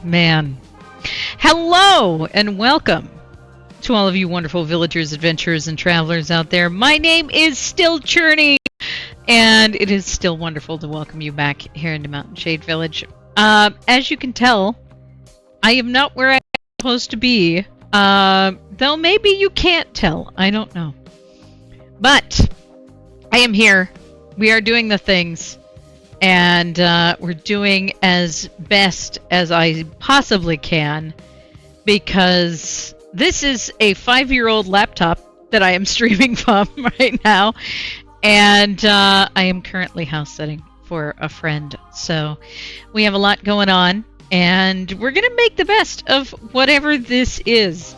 Man. Hello and welcome to all of you wonderful villagers, adventurers, and travelers out there. My name is still Churney, and it is still wonderful to welcome you back here into Mountain Shade Village. As you can tell, I am not where I'm supposed to be, though maybe you can't tell. I don't know. But I am here. We are doing the things. And we're doing as best as I possibly can because this is a 5-year-old laptop that I am streaming from right now. And I am currently house sitting for a friend. So we have a lot going on. And we're going to make the best of whatever this is.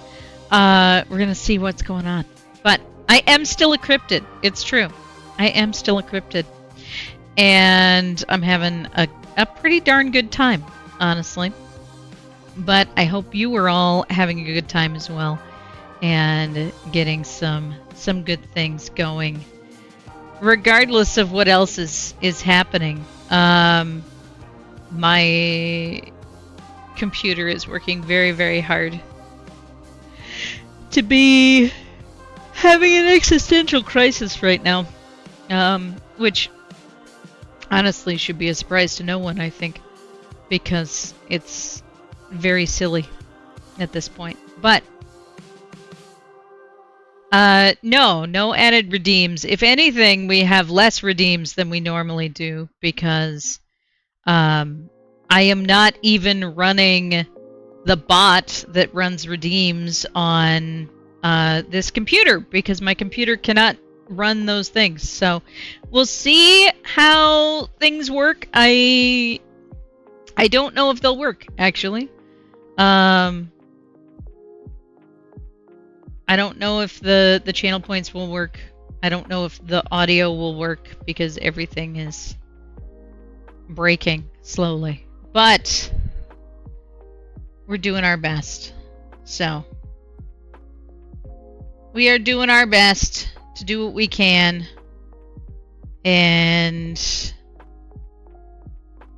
We're going to see what's going on. But I am still a cryptid. It's true. I am still a cryptid. And I'm having a pretty darn good time, honestly. But I hope you are all having a good time as well. And getting some good things going. Regardless of what else is happening. My computer is working very, very hard to be having an existential crisis right now. Which honestly should be a surprise to no one, I think, because it's very silly at this point. But no added redeems. If anything, we have less redeems than we normally do because I am not even running the bot that runs redeems on this computer because my computer cannot run those things. So we'll see how things work. I don't know if they'll work, actually. I don't know if the channel points will work. I don't know if the audio will work because everything is breaking slowly. But we're doing our best. So we are doing our best to do what we can, and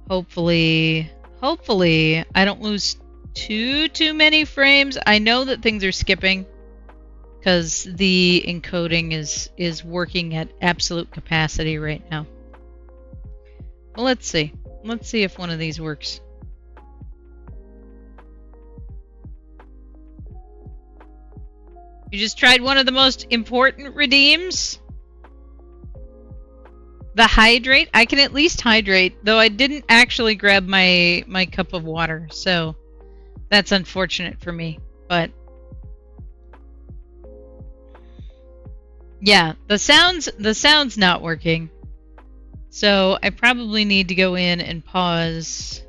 hopefully I don't lose too many frames. I know that things are skipping because the encoding is working at absolute capacity right now. Well, let's see if one of these works. You just tried one of the most important redeems? The hydrate? I can at least hydrate, though I didn't actually grab my cup of water, so that's unfortunate for me. But yeah, the sound's not working. So I probably need to go in and pause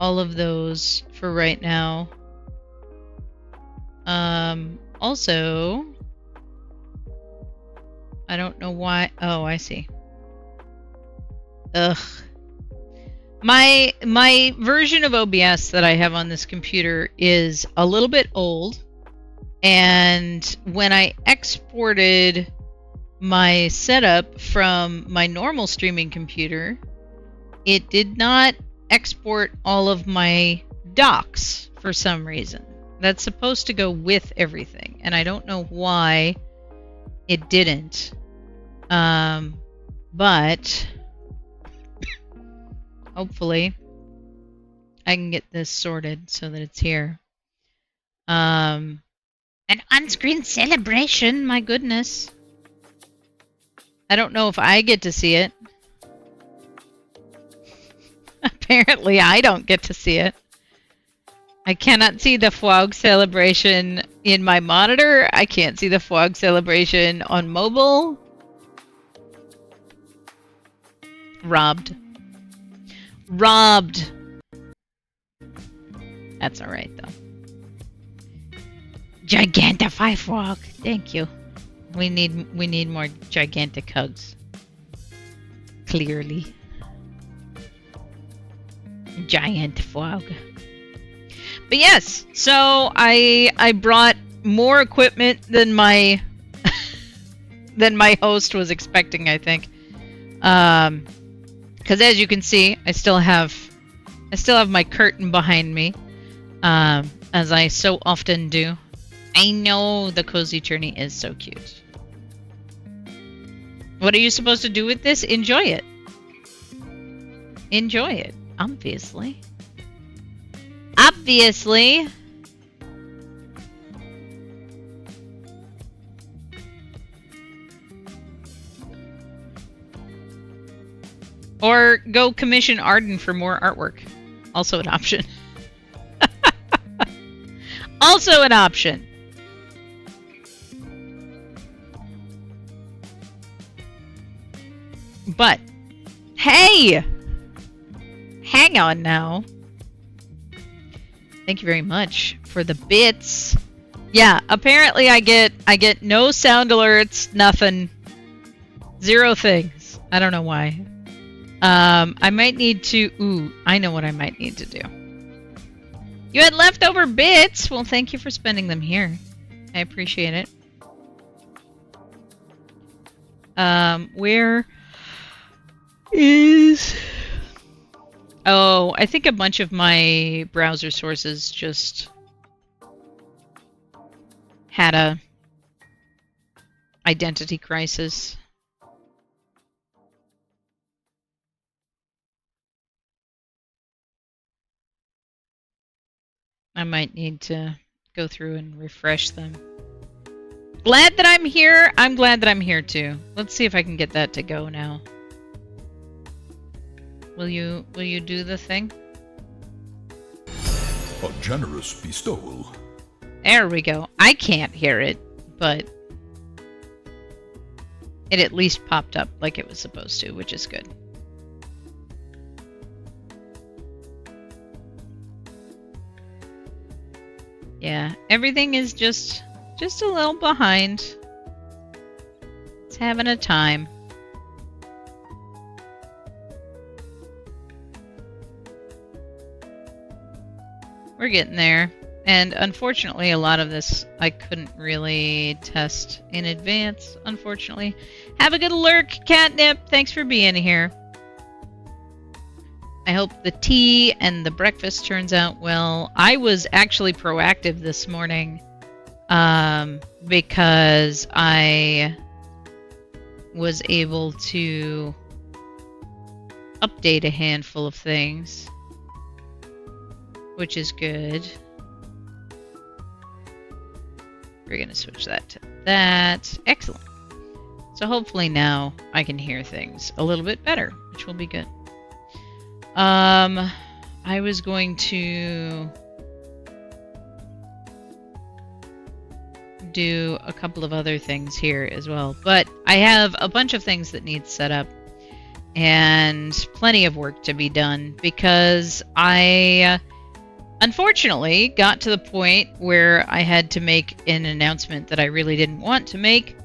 all of those for right now. Also, I don't know why. Oh, I see. Ugh. My version of OBS that I have on this computer is a little bit old, and when I exported my setup from my normal streaming computer, it did not export all of my docs for some reason. That's supposed to go with everything, and I don't know why it didn't. But hopefully I can get this sorted so that it's here. An on-screen celebration, my goodness. I don't know if I get to see it. Apparently I don't get to see it. I cannot see the FWOG celebration in my monitor. I can't see the FWOG celebration on mobile. Robbed. That's alright, though. Gigantify FWOG. Thank you. We need more gigantic hugs. Clearly. Giant FWOG. But yes, so I brought more equipment than my host was expecting, I think. Because as you can see, I still have I still have my curtain behind me, as I so often do. I know the cozy journey is so cute. What are you supposed to do with this? Enjoy it. Enjoy it, obviously. Obviously. Or go commission Arden for more artwork. Also an option. Also an option. But, hey! Hang on now. Thank you very much for the bits. Yeah, apparently I get no sound alerts, nothing. 0 things. I don't know why. I might need to... Ooh, I know what I might need to do. You had leftover bits! Well, thank you for spending them here. I appreciate it. Where is... Oh, I think a bunch of my browser sources just had a identity crisis. I might need to go through and refresh them. Glad that I'm here. I'm glad that I'm here too. Let's see if I can get that to go now. Will you do the thing? A generous bestowal. There we go. I can't hear it, but it at least popped up like it was supposed to, which is good. Yeah, everything is just a little behind. It's having a time. We're getting there. And unfortunately, a lot of this I couldn't really test in advance, unfortunately. Have a good lurk, Catnip. Thanks for being here. I hope the tea and the breakfast turns out well. I was actually proactive this morning because I was able to update a handful of things, which is good. We're going to switch that to that. Excellent. So hopefully now I can hear things a little bit better, which will be good. I was going to do a couple of other things here as well, but I have a bunch of things that need set up and plenty of work to be done because I unfortunately got to the point where I had to make an announcement that I really didn't want to make,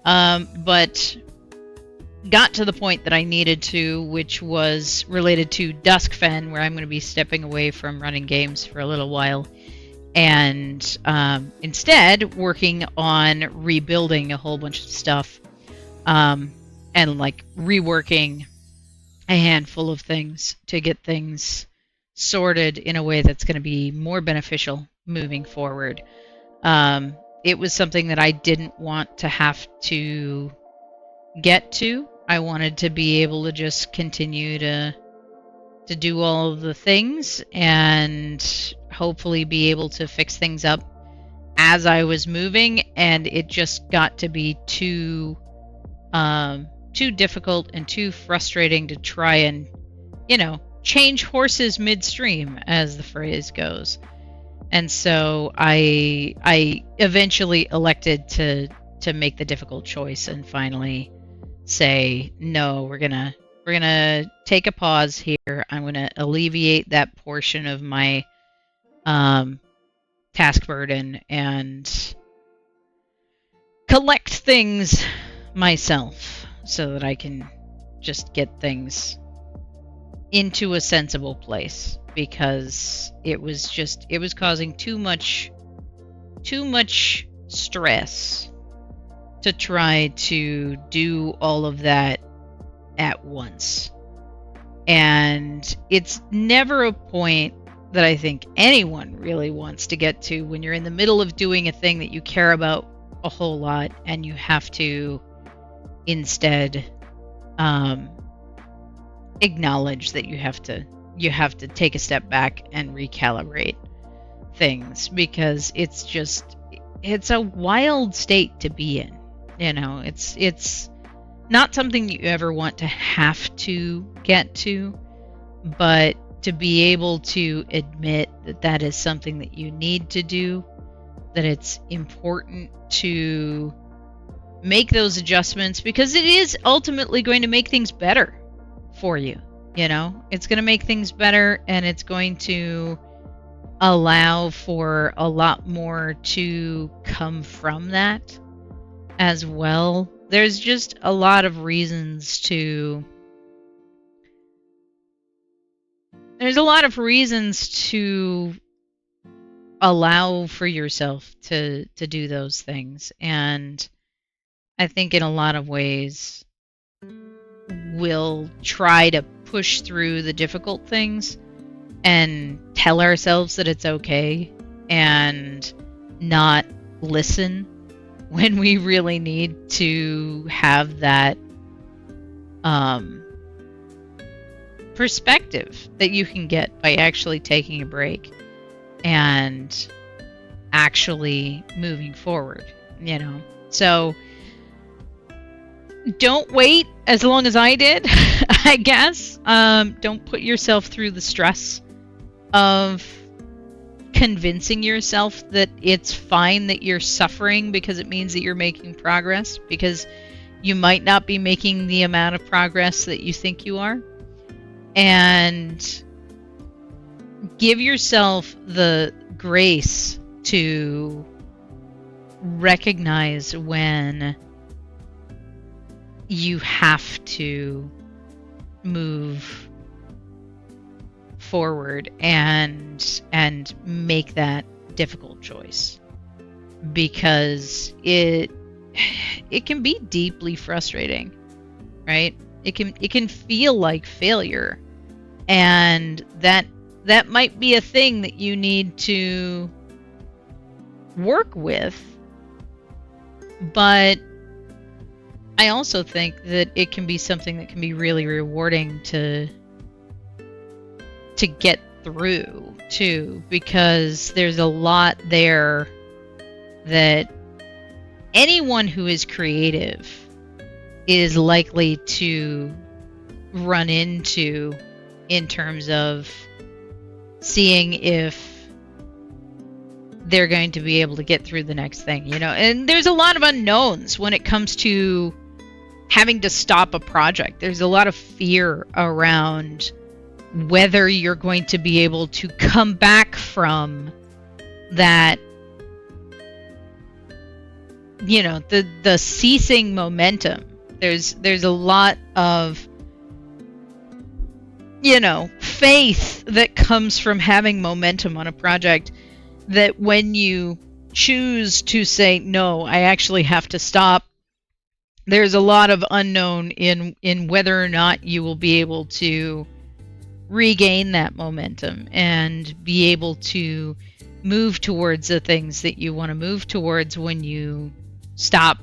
but got to the point that I needed to, which was related to Duskfen, where I'm going to be stepping away from running games for a little while and instead working on rebuilding a whole bunch of stuff and like reworking a handful of things to get things sorted in a way that's going to be more beneficial moving forward. It was something that I didn't want to have to get to. I wanted to be able to just continue to do all of the things and hopefully be able to fix things up as I was moving, and it just got to be too difficult and too frustrating to try and, you know, change horses midstream, as the phrase goes. And so I eventually elected to make the difficult choice and finally say, no, we're gonna take a pause here. I'm gonna alleviate that portion of my task burden and collect things myself so that I can just get things into a sensible place, because it was causing too much stress to try to do all of that at once. And it's never a point that I think anyone really wants to get to when you're in the middle of doing a thing that you care about a whole lot, and you have to instead acknowledge that you have to take a step back and recalibrate things, because it's a wild state to be in. It's not something you ever want to have to get to, but to be able to admit that that is something that you need to do, that it's important to make those adjustments, because it is ultimately going to make things better for you. It's going to make things better, and it's going to allow for a lot more to come from that as well. There's just a lot of reasons to allow for yourself to do those things. And I think in a lot of ways we'll try to push through the difficult things and tell ourselves that it's okay, and not listen when we really need to have that perspective that you can get by actually taking a break and actually moving forward. So don't wait as long as I did, I guess. Don't put yourself through the stress of convincing yourself that it's fine that you're suffering, because it means that you're making progress, because you might not be making the amount of progress that you think you are. And give yourself the grace to recognize when you have to move forward and make that difficult choice, because it can be deeply frustrating, right? It can feel like failure, and that might be a thing that you need to work with. But I also think that it can be something that can be really rewarding to get through too, because there's a lot there that anyone who is creative is likely to run into, in terms of seeing if they're going to be able to get through the next thing, and there's a lot of unknowns when it comes to having to stop a project. There's a lot of fear around whether you're going to be able to come back from that, the ceasing momentum. There's a lot of faith that comes from having momentum on a project, that when you choose to say, no, I actually have to stop, there's a lot of unknown in whether or not you will be able to regain that momentum and be able to move towards the things that you want to move towards when you stop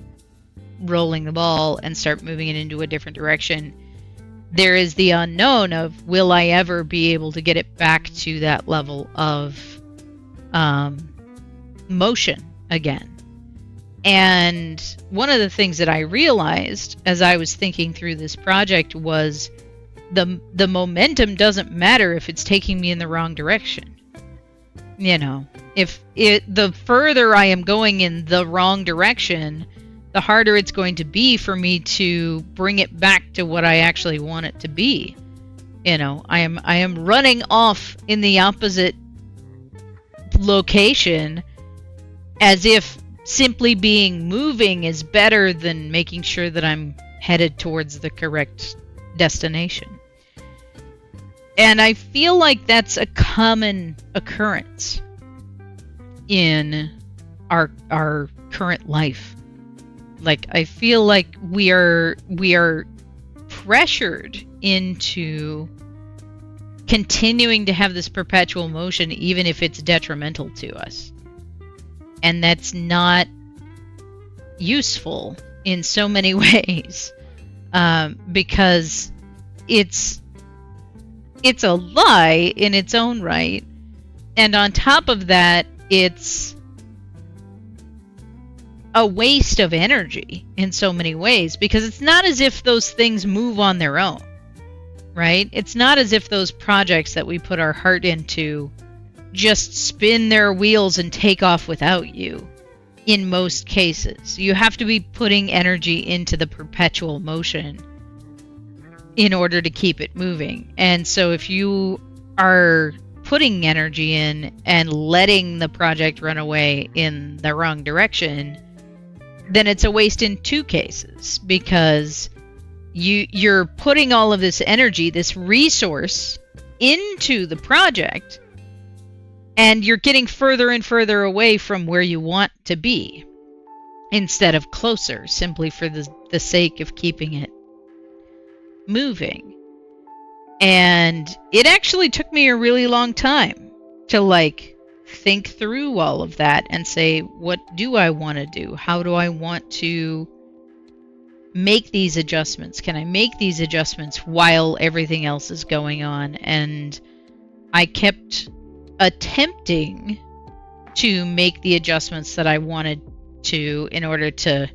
rolling the ball and start moving it into a different direction. There is the unknown of, will I ever be able to get it back to that level of motion again? And one of the things that I realized as I was thinking through this project was the momentum doesn't matter if it's taking me in the wrong direction. If the further I am going in the wrong direction, the harder it's going to be for me to bring it back to what I actually want it to be. I am running off in the opposite location, as if simply being moving is better than making sure that I'm headed towards the correct destination. And I feel like that's a common occurrence in our current life. Like, I feel like we are pressured into continuing to have this perpetual motion even if it's detrimental to us. And that's not useful in so many ways, because it's a lie in its own right, and on top of that, it's a waste of energy in so many ways, because it's not as if those things move on their own, right? It's not as if those projects that we put our heart into just spin their wheels and take off without you. In most cases, you have to be putting energy into the perpetual motion in order to keep it moving. And so if you are putting energy in and letting the project run away in the wrong direction, then it's a waste in two cases, because you're putting all of this energy, this resource, into the project, and you're getting further and further away from where you want to be instead of closer, simply for the sake of keeping it moving. And it actually took me a really long time to think through all of that and say, what do I want to do? How do I want to make these adjustments? Can I make these adjustments while everything else is going on? And I kept attempting to make the adjustments that I wanted to in order to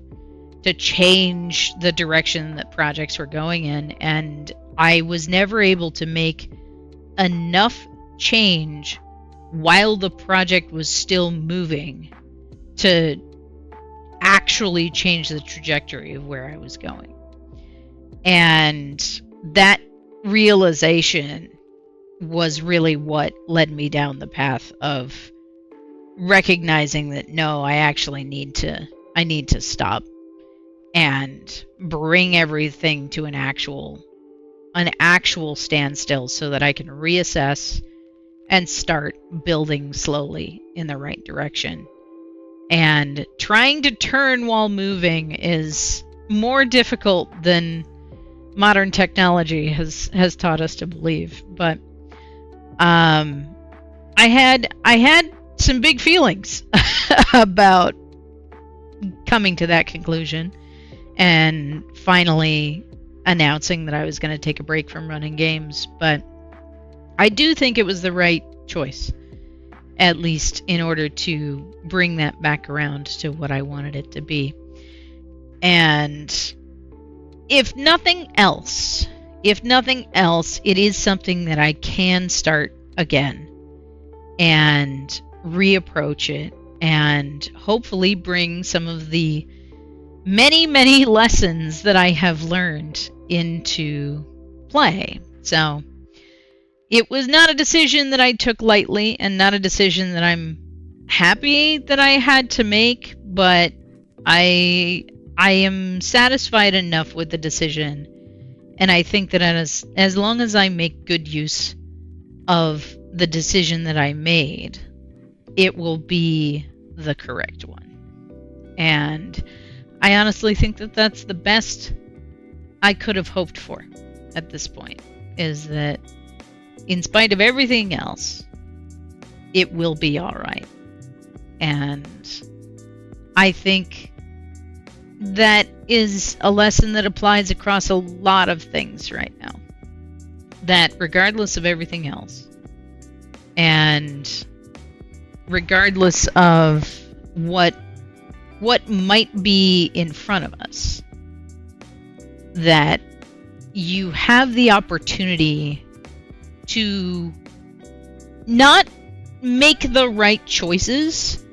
change the direction that projects were going in, and I was never able to make enough change while the project was still moving to actually change the trajectory of where I was going. And that realization was really what led me down the path of recognizing that no, I actually need to stop and bring everything to an actual standstill so that I can reassess and start building slowly in the right direction. And trying to turn while moving is more difficult than modern technology has taught us to believe. But I had some big feelings about coming to that conclusion and finally announcing that I was going to take a break from running games. But I do think it was the right choice, at least in order to bring that back around to what I wanted it to be. And if nothing else, it is something that I can start again and reapproach it and hopefully bring some of the many, many lessons that I have learned into play. So it was not a decision that I took lightly and not a decision that I'm happy that I had to make, but I am satisfied enough with the decision, and I think that as long as I make good use of the decision that I made, it will be the correct one. And I honestly think that that's the best I could have hoped for at this point, is that in spite of everything else, it will be all right. And I think that is a lesson that applies across a lot of things right now. That regardless of everything else, and regardless of what might be in front of us, that you have the opportunity to not make the right choices,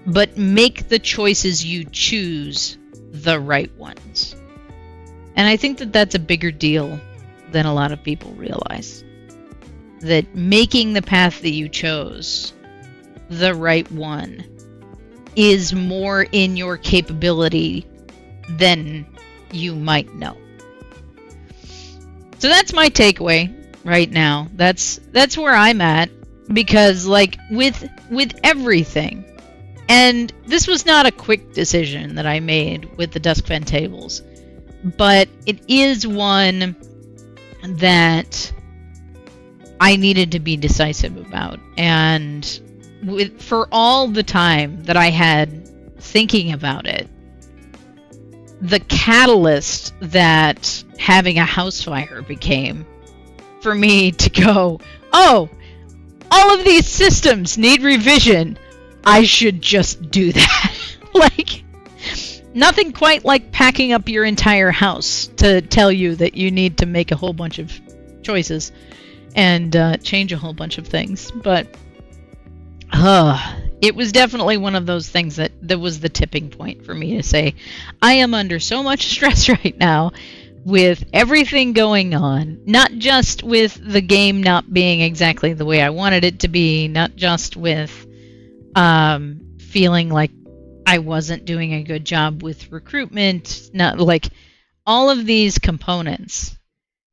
but make the choices you choose the right ones. And I think that that's a bigger deal than a lot of people realize. That making the path that you chose the right one is more in your capability than you might know. So that's my takeaway right now. That's where I'm at, because with everything, and this was not a quick decision that I made with the Dusk Fen tables, but it is one that I needed to be decisive about. And for all the time that I had thinking about it, the catalyst that having a house fire became for me to go, oh, all of these systems need revision. I should just do that. Like, nothing quite like packing up your entire house to tell you that you need to make a whole bunch of choices and change a whole bunch of things. But it was definitely one of those things that was the tipping point for me to say, I am under so much stress right now with everything going on, not just with the game not being exactly the way I wanted it to be, not just with feeling like I wasn't doing a good job with recruitment, not like all of these components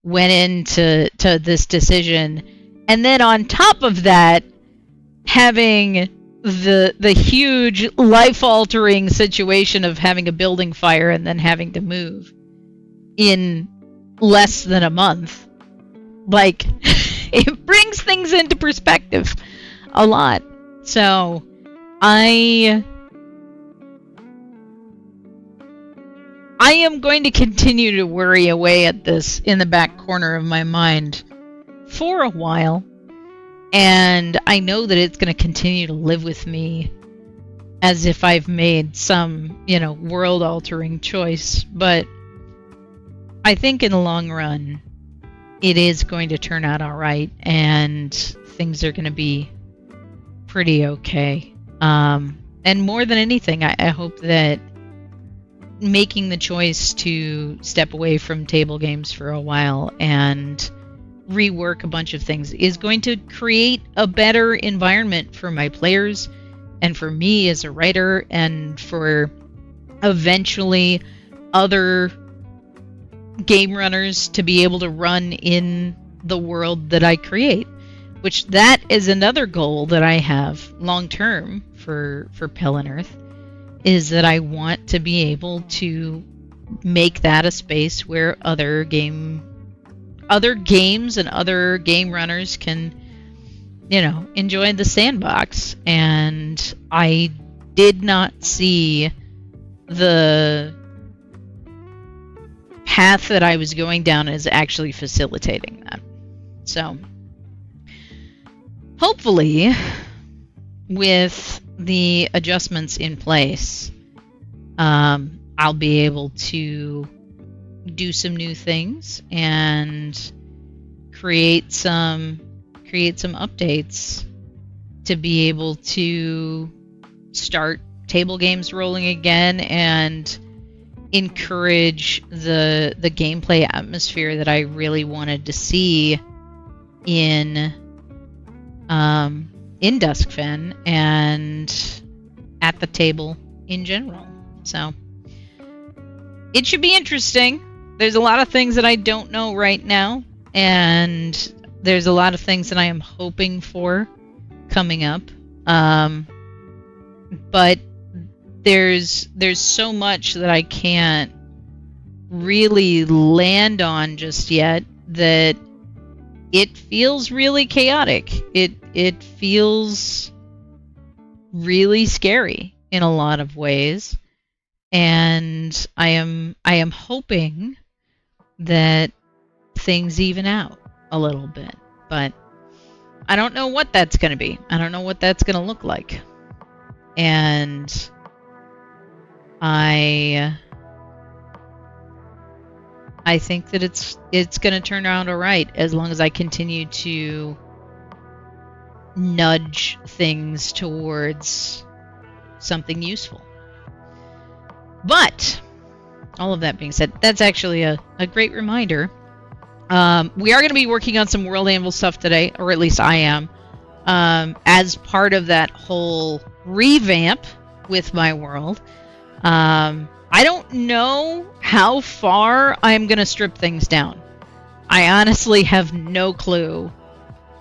went into this decision. And then on top of that, having the huge life-altering situation of having a building fire and then having to move in less than a month, like, it brings things into perspective a lot. So I am going to continue to worry away at this in the back corner of my mind for a while. And I know that it's going to continue to live with me as if I've made some, world-altering choice. But I think in the long run, it is going to turn out all right, and things are going to be pretty okay. And more than anything, I hope that making the choice to step away from table games for a while and rework a bunch of things is going to create a better environment for my players and for me as a writer, and for eventually other game runners to be able to run in the world that I create, which that is another goal that I have long term for Pell and Earth, is that I want to be able to make that a space where other games and other game runners can, enjoy the sandbox. And I did not see the path that I was going down as actually facilitating that. So hopefully, with the adjustments in place, I'll be able to do some new things and create some updates to be able to start table games rolling again and encourage the gameplay atmosphere that I really wanted to see in Duskfen and at the table in general. So it should be interesting. There's a lot of things that I don't know right now, and there's a lot of things that I am hoping for coming up. But there's so much that I can't really land on just yet, that it feels really chaotic. It feels really scary in a lot of ways, and I am hoping that things even out a little bit, but I don't know what that's going to be. I don't know what that's going to look like, and I think that it's going to turn out all right as long as I continue to nudge things towards something useful. But all of that being said, that's actually a great reminder. We are going to be working on some World Anvil stuff today, or at least I am, as part of that whole revamp with my world. I don't know how far I'm going to strip things down. I honestly have no clue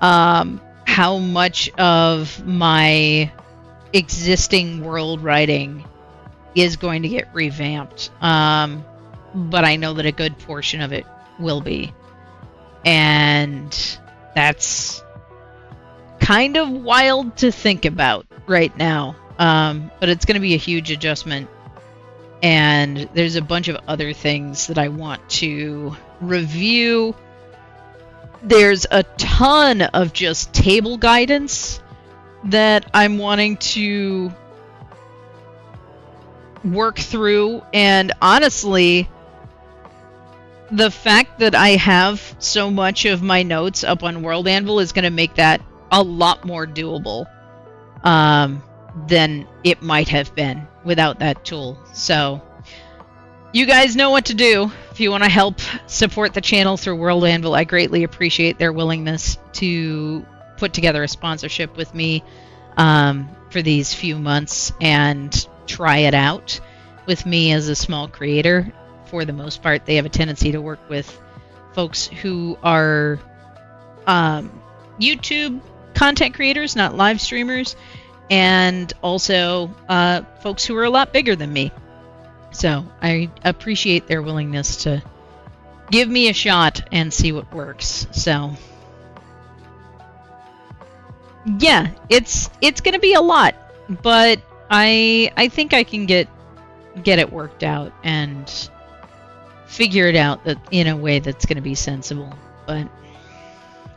how much of my existing world writing is going to get revamped. But I know that a good portion of it will be. And that's kind of wild to think about right now. But it's going to be a huge adjustment. And there's a bunch of other things that I want to review. There's a ton of just table guidance that I'm wanting to work through. And honestly, the fact that I have so much of my notes up on World Anvil is going to make that a lot more doable than it might have been without that tool. So you guys know what to do. If you want to help support the channel through World Anvil, I greatly appreciate their willingness to put together a sponsorship with me for these few months and try it out with me as a small creator. For the most part, they have a tendency to work with folks who are YouTube content creators, not live streamers, and also folks who are a lot bigger than me. So I appreciate their willingness to give me a shot and see what works. So yeah, it's gonna be a lot, but I think I can get it worked out and figure it out that in a way that's gonna be sensible. But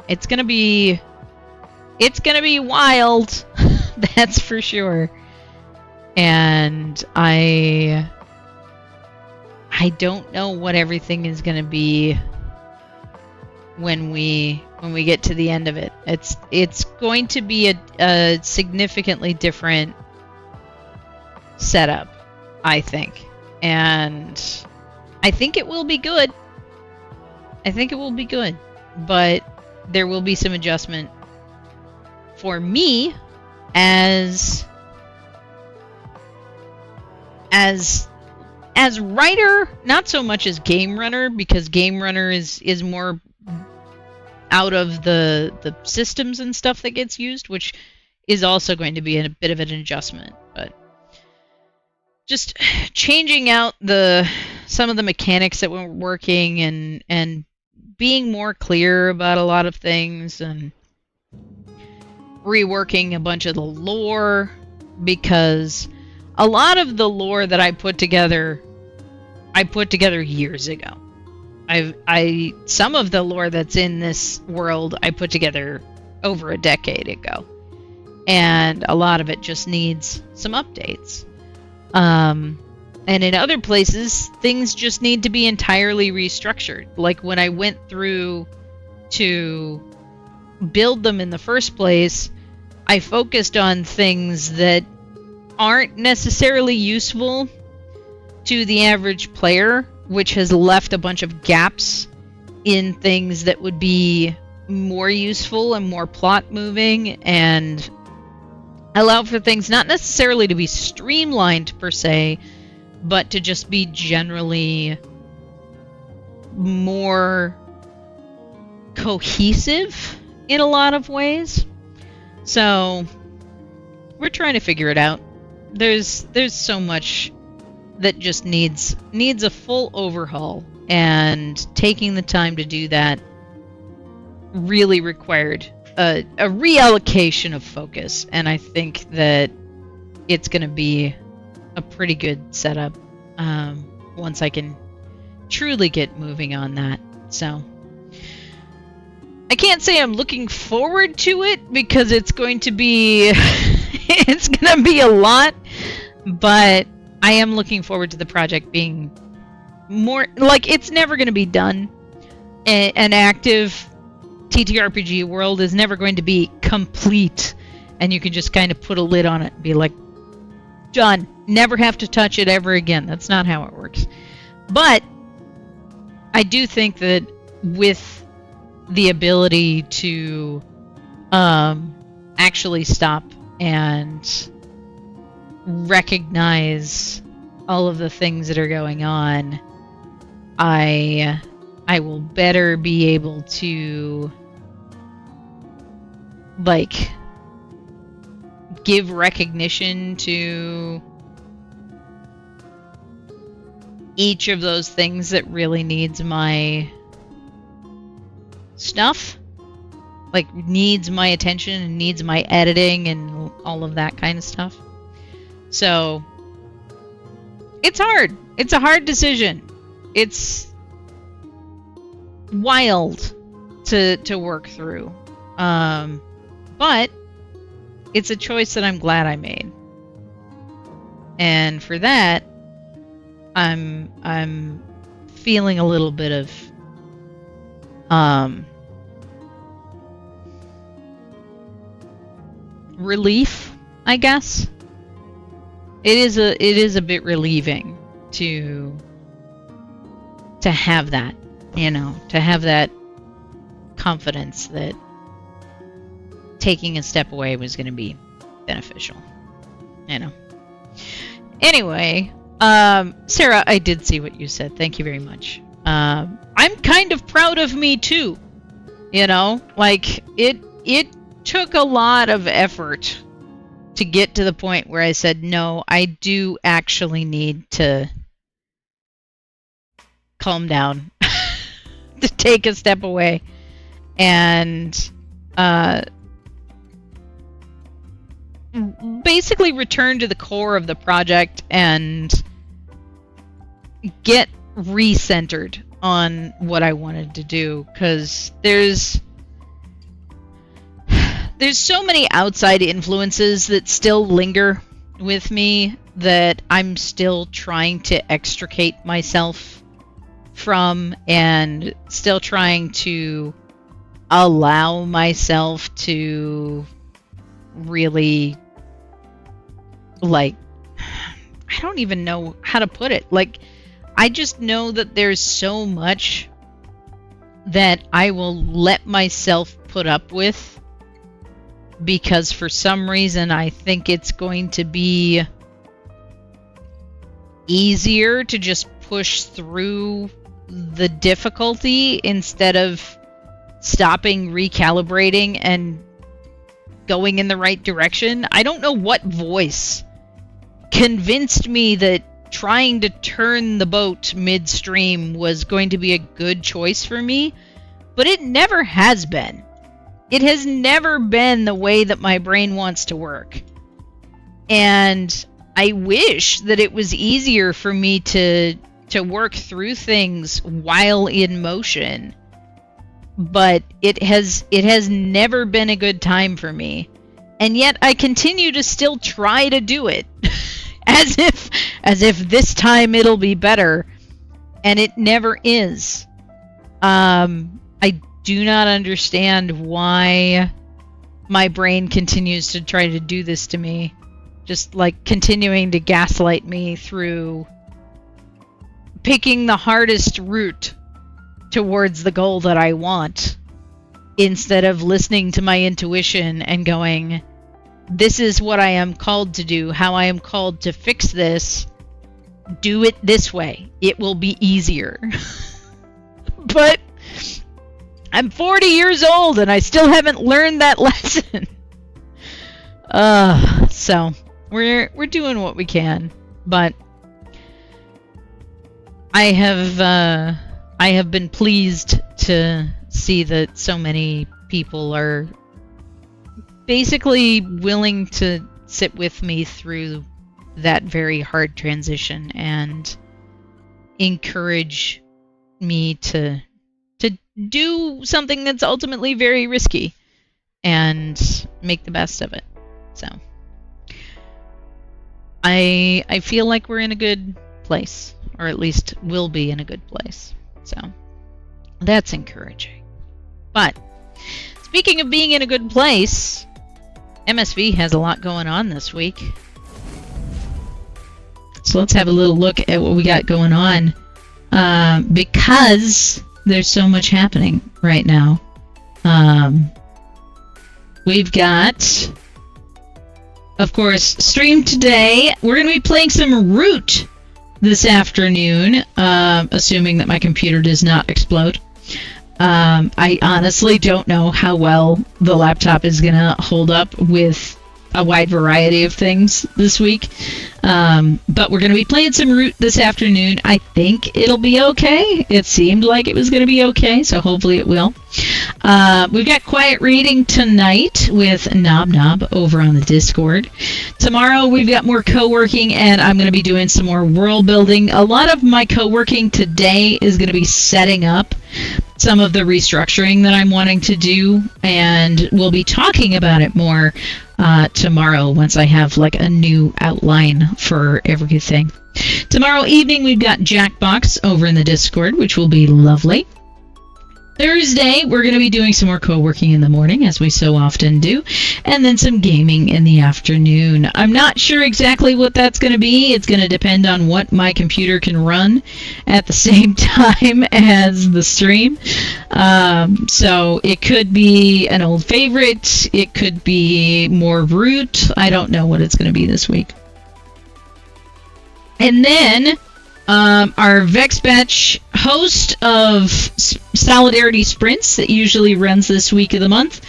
it's gonna be wild, that's for sure. And I don't know what everything is going to be when we get to the end of it. It's going to be a significantly different setup, I think. And I think it will be good. But there will be some adjustment for me as writer, not so much as game runner, because game runner is more out of the systems and stuff that gets used, which is also going to be a bit of an adjustment. But just changing out some of the mechanics that weren't working and being more clear about a lot of things, and reworking a bunch of the lore, because a lot of the lore that I put together years ago. Some of the lore that's in this world I put together over a decade ago, and a lot of it just needs some updates. And in other places, things just need to be entirely restructured. Like when I went through to build them in the first place, I focused on things that aren't necessarily useful to the average player, which has left a bunch of gaps in things that would be more useful and more plot moving, and allow for things not necessarily to be streamlined per se, but to just be generally more cohesive in a lot of ways. So we're trying to figure it out. There's so much that just needs a full overhaul, and taking the time to do that really required a reallocation of focus, and I think that it's going to be a pretty good setup once I can truly get moving on that. So I can't say I'm looking forward to it, because it's going to be it's going to be a lot, but I am looking forward to the project being more like, it's never going to be done. An active TTRPG world is never going to be complete, and you can just kind of put a lid on it and be like, done. Never have to touch it ever again. That's not how it works. But I do think that with the ability to actually stop and recognize all of the things that are going on, I will better be able to like give recognition to each of those things that really needs my stuff, like needs my attention and needs my editing and all of that kind of stuff. So it's hard. It's a hard decision. It's wild to work through. But it's a choice that I'm glad I made. And for that, I'm feeling a little bit of relief, I guess. It is a bit relieving to have that, to have that confidence that taking a step away was going to be beneficial. Anyway, Sarah, I did see what you said. Thank you very much. I'm kind of proud of me too. Like it took a lot of effort to get to the point where I said, no, I do actually need to calm down, to take a step away and basically return to the core of the project and get recentered on what I wanted to do, because there's so many outside influences that still linger with me that I'm still trying to extricate myself from, and still trying to allow myself to really, like, I don't even know how to put it. Like, I just know that there's so much that I will let myself put up with, because for some reason I think it's going to be easier to just push through the difficulty instead of stopping, recalibrating, and going in the right direction. I don't know what voice convinced me that trying to turn the boat midstream was going to be a good choice for me, but it never has been. It has never been the way that my brain wants to work. And I wish that it was easier for me to work through things while in motion. But it has never been a good time for me. And yet I continue to still try to do it. as if this time it'll be better. And it never is. I do not understand why my brain continues to try to do this to me. Just like continuing to gaslight me through picking the hardest route towards the goal that I want, instead of listening to my intuition and going, this is what I am called to do, how I am called to fix this. Do it this way. It will be easier. But I'm 40 years old and I still haven't learned that lesson. So we're doing what we can, but I have been pleased to see that so many people are basically willing to sit with me through that very hard transition and encourage me to do something that's ultimately very risky and make the best of it. So I feel like we're in a good place, or at least will be in a good place. So that's encouraging. But speaking of being in a good place, MSV has a lot going on this week. So let's have a little look at what we got going on, because there's so much happening right now. We've got, of course, stream today. We're going to be playing some Root this afternoon, assuming that my computer does not explode. I honestly don't know how well the laptop is going to hold up with a wide variety of things this week. But we're going to be playing some Root this afternoon. I think it'll be okay. It seemed like it was going to be okay, so hopefully it will. We've got quiet reading tonight with Nob Nob over on the Discord. Tomorrow we've got more co-working, and I'm going to be doing some more world building. A lot of my co-working today is going to be setting up some of the restructuring that I'm wanting to do, and we'll be talking about it more tomorrow once I have like a new outline for everything. Tomorrow evening we've got Jackbox over in the Discord, which will be lovely. Thursday, we're going to be doing some more co-working in the morning, as we so often do, and then some gaming in the afternoon. I'm not sure exactly what that's going to be. It's going to depend on what my computer can run at the same time as the stream. So it could be an old favorite. It could be more Root. I don't know what it's going to be this week. And then our Vex Batch host of Solidarity Sprints that usually runs this week of the month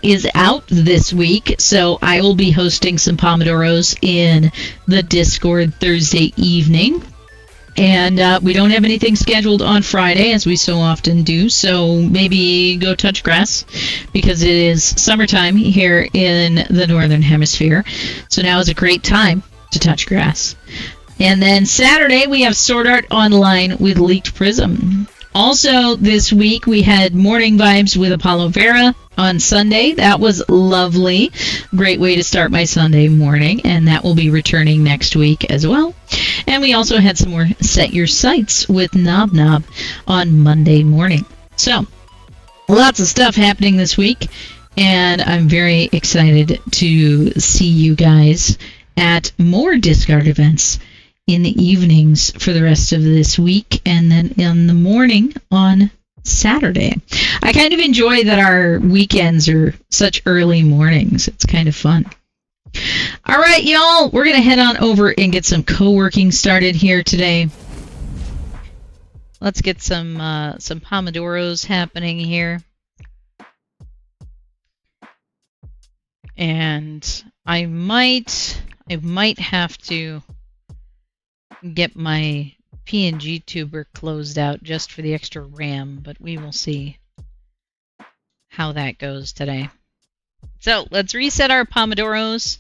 is out this week, so I will be hosting some Pomodoros in the Discord Thursday evening. And we don't have anything scheduled on Friday, as we so often do, so maybe go touch grass, because it is summertime here in the Northern Hemisphere, so now is a great time to touch grass. And then Saturday, we have Sword Art Online with Leaked Prism. Also, this week, we had Morning Vibes with Apollo Vera on Sunday. That was lovely. Great way to start my Sunday morning, and that will be returning next week as well. And we also had some more Set Your Sights with Nob Nob on Monday morning. So, lots of stuff happening this week, and I'm very excited to see you guys at more Discard events in the evenings for the rest of this week, and then in the morning on Saturday. I kind of enjoy that our weekends are such early mornings. It's kind of fun. All right, y'all, we're going to head on over and get some co-working started here today. Let's get some Pomodoros happening here. And I might have to get my PNG tuber closed out just for the extra RAM, but we will see how that goes today. So let's reset our Pomodoros.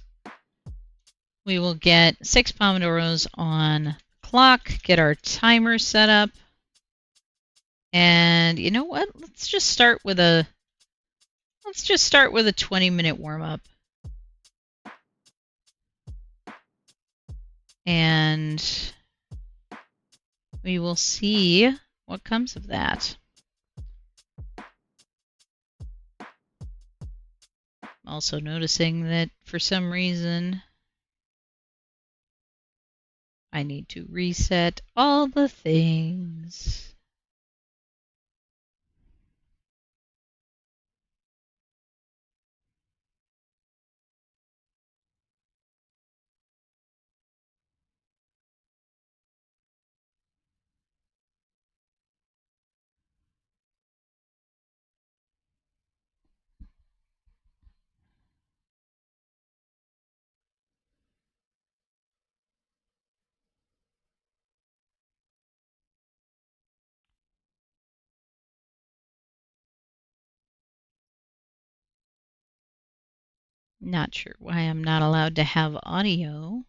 We will get 6 Pomodoros on clock, get our timer set up, and you know what? Let's just start with a 20-minute warm-up. And we will see what comes of that. I'm also noticing that for some reason I need to reset all the things. Not sure why I'm not allowed to have audio.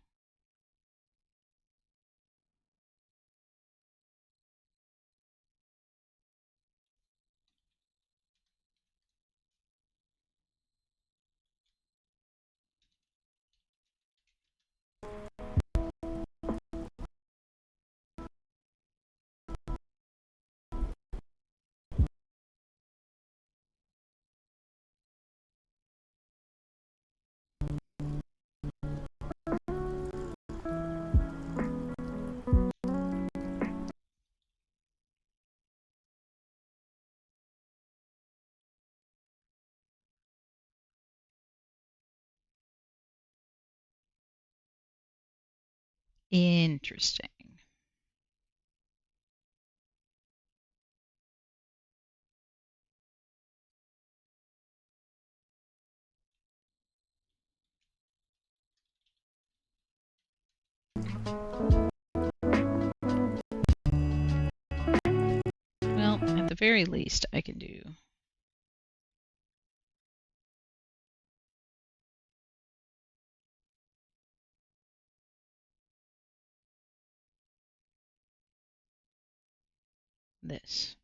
Interesting. Well, at the very least, I can do this.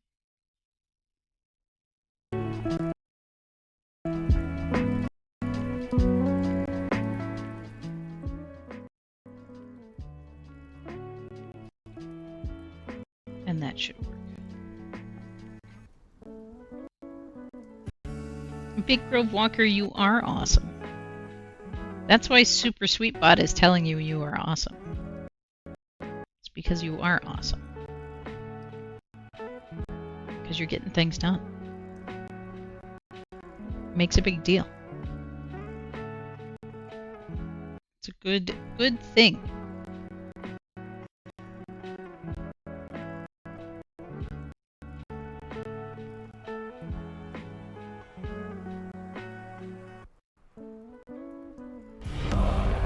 And that should work. Big Grove Walker, you are awesome. That's why Super Sweetbot is telling you you are awesome. It's because you are awesome. Because you're getting things done. Makes a big deal. It's a good thing.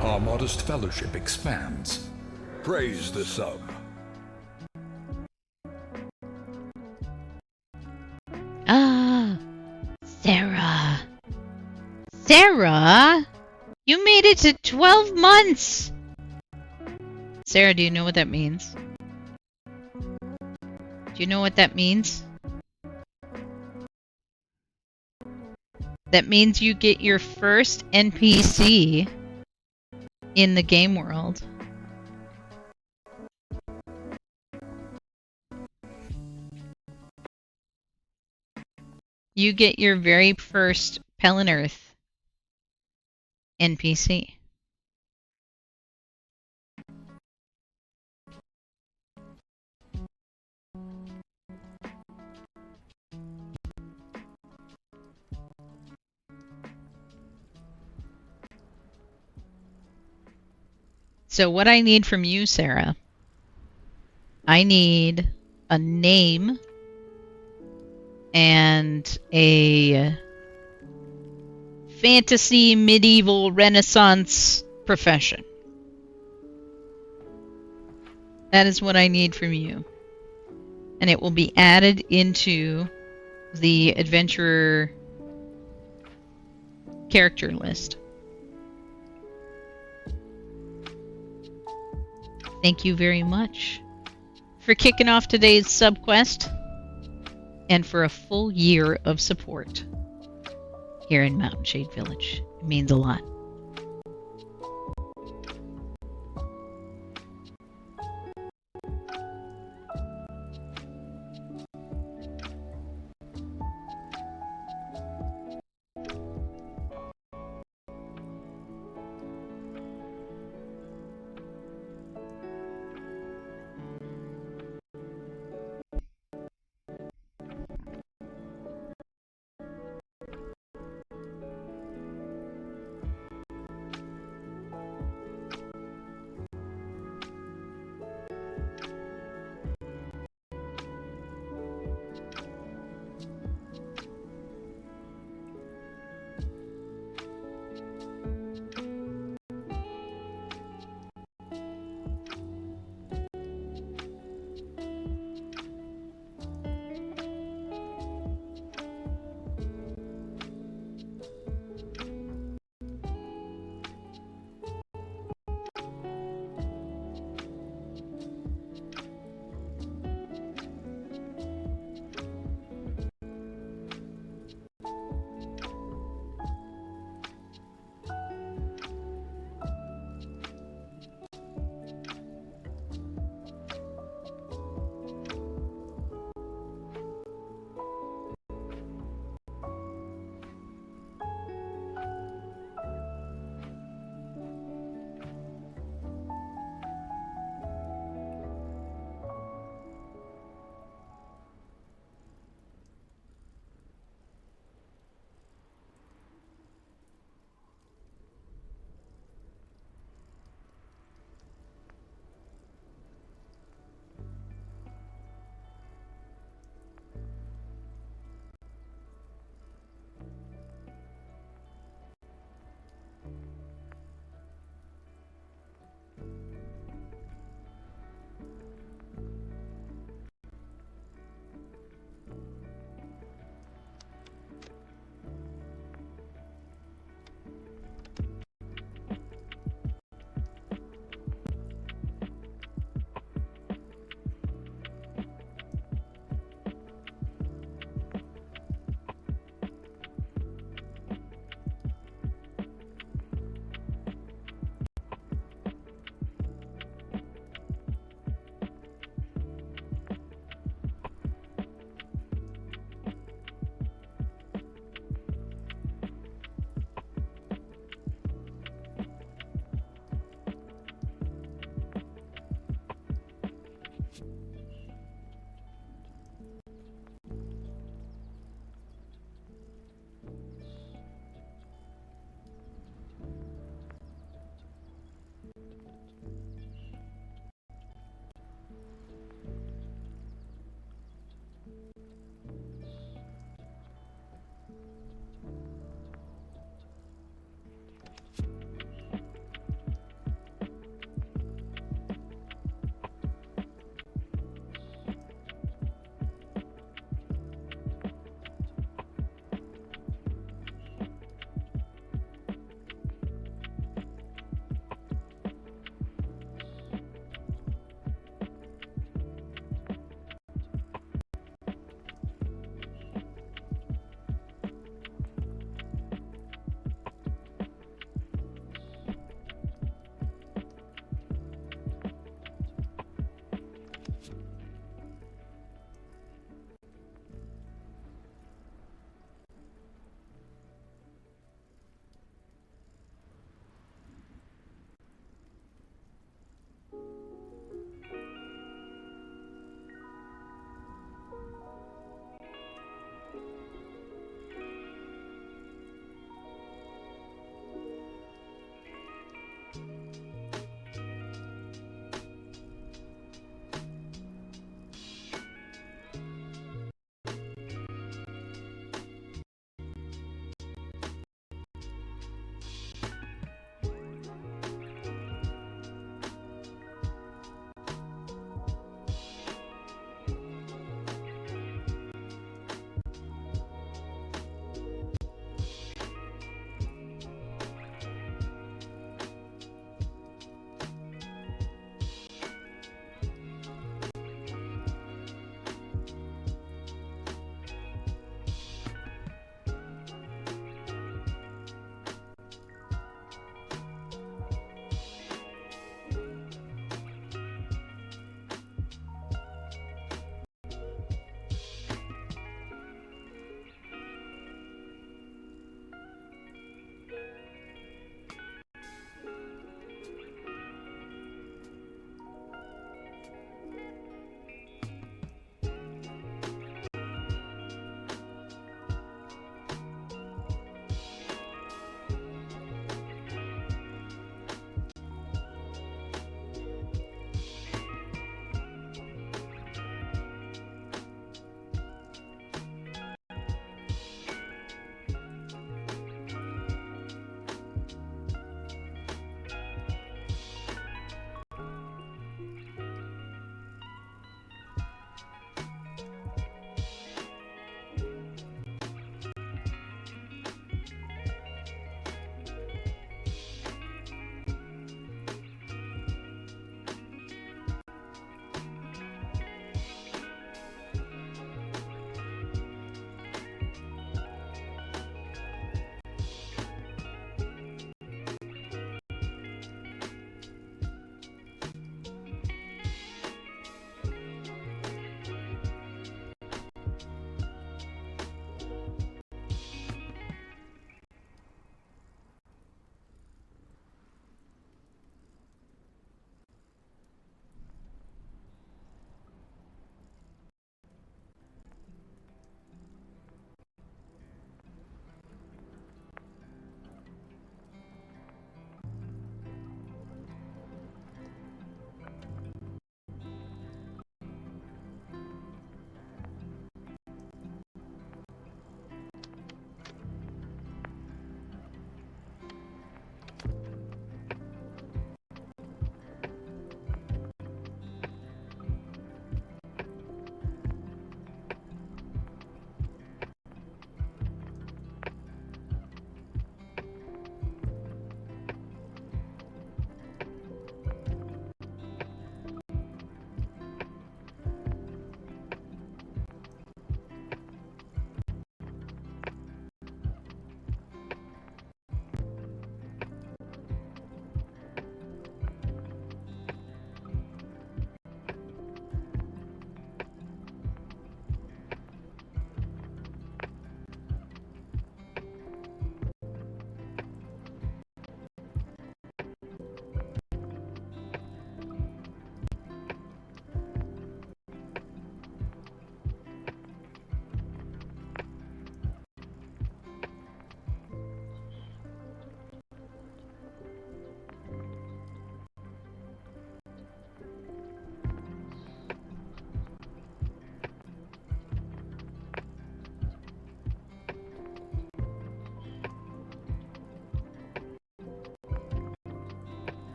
Our modest fellowship expands. Praise the sub. Ah, Sarah. Sarah? You made it to 12 months! Sarah, do you know what that means? Do you know what that means? That means you get your first NPC in the game world. You get your very first Pelin Earth NPC. So what I need from you, Sarah, I need a name and a fantasy, medieval, Renaissance profession. That is what I need from you. And it will be added into the adventurer character list. Thank you very much for kicking off today's subquest and for a full year of support here in Mountain Shade Village. It means a lot.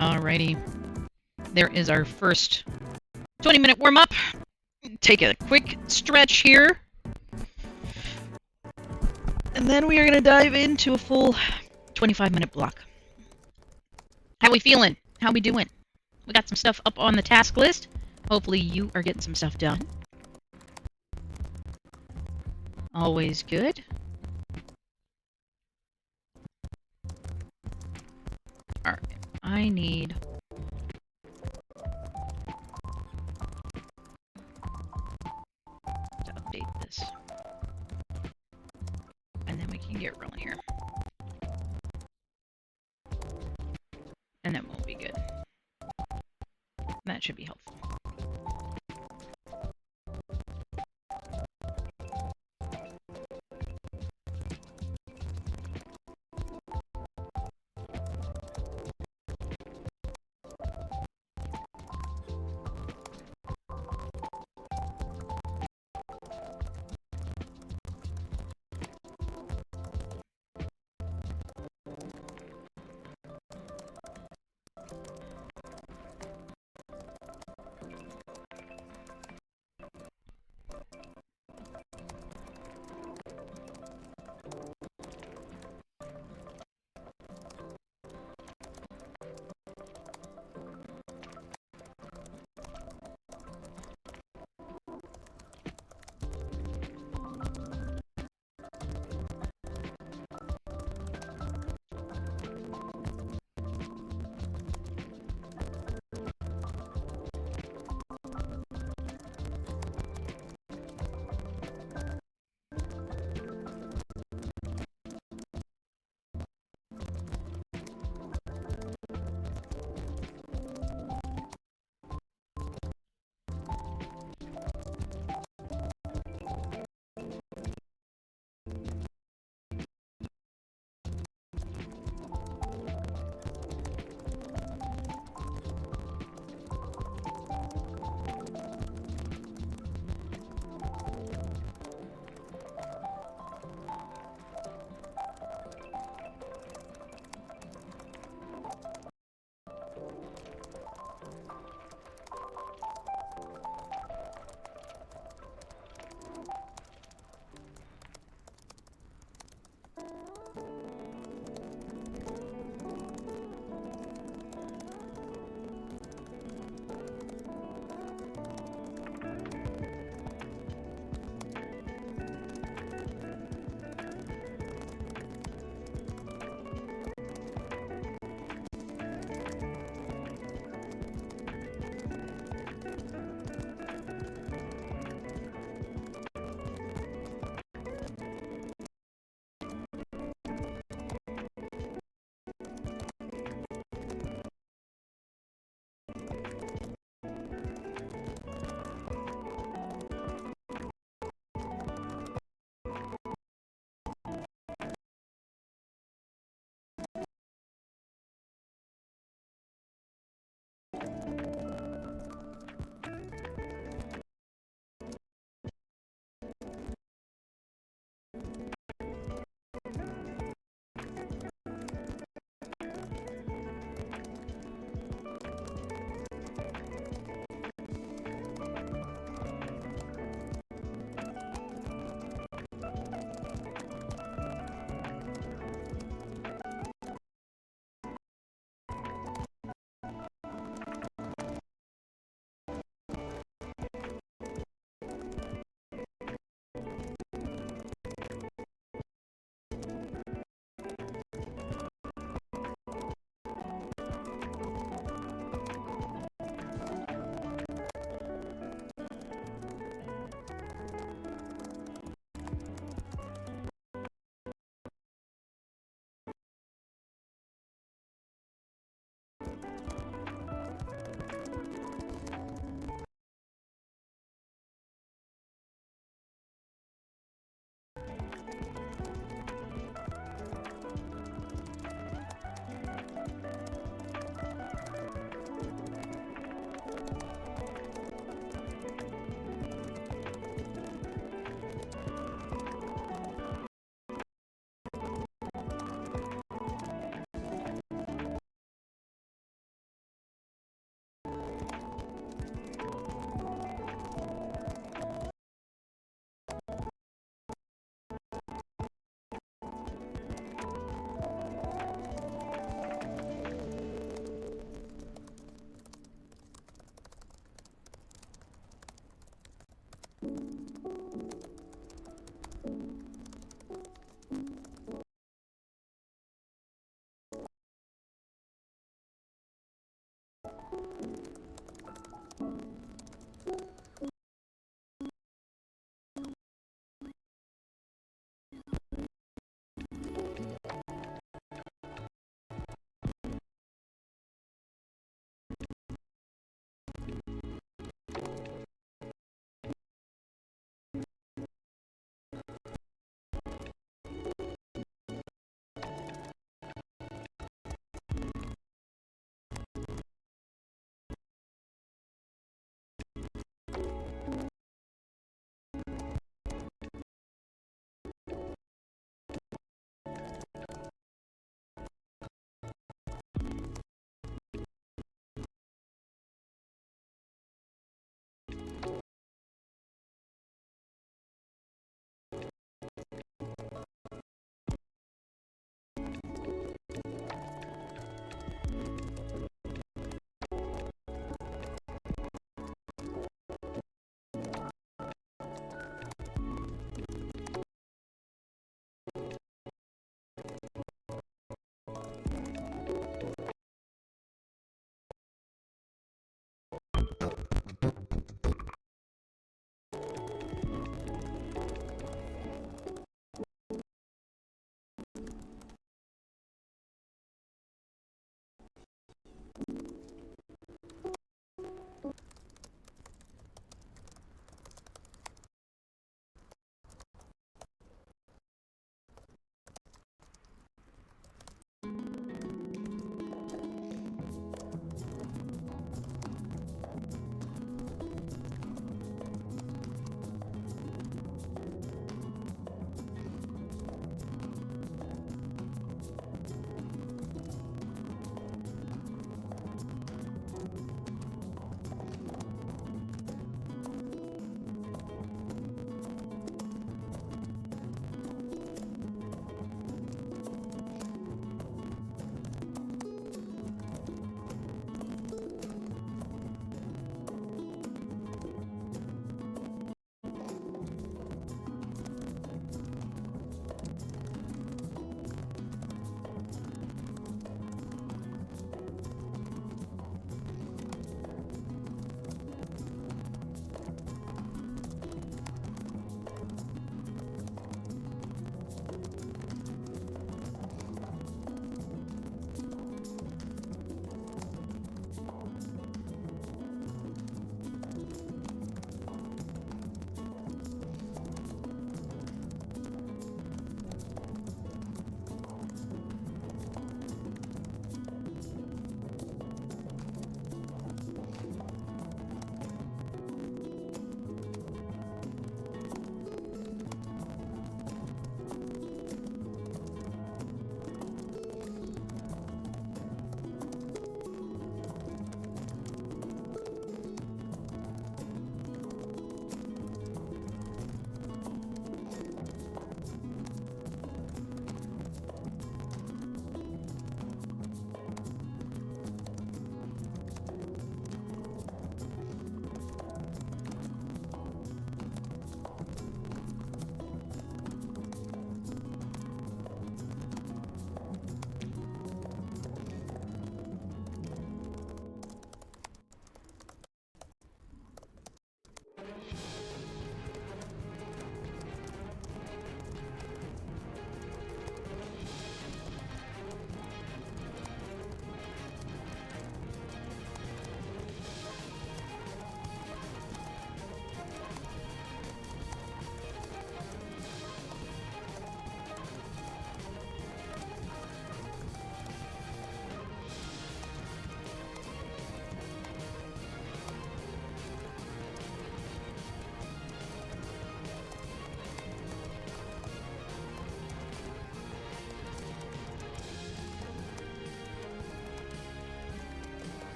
Alrighty. There is our first 20-minute warm-up. Take a quick stretch here. And then we are going to dive into a full 25-minute block. How we feeling? How we doing? We got some stuff up on the task list. Hopefully you are getting some stuff done. Always good. Alright, I need... to update this. And then we can get rolling here. And that won't be good. That should be helpful.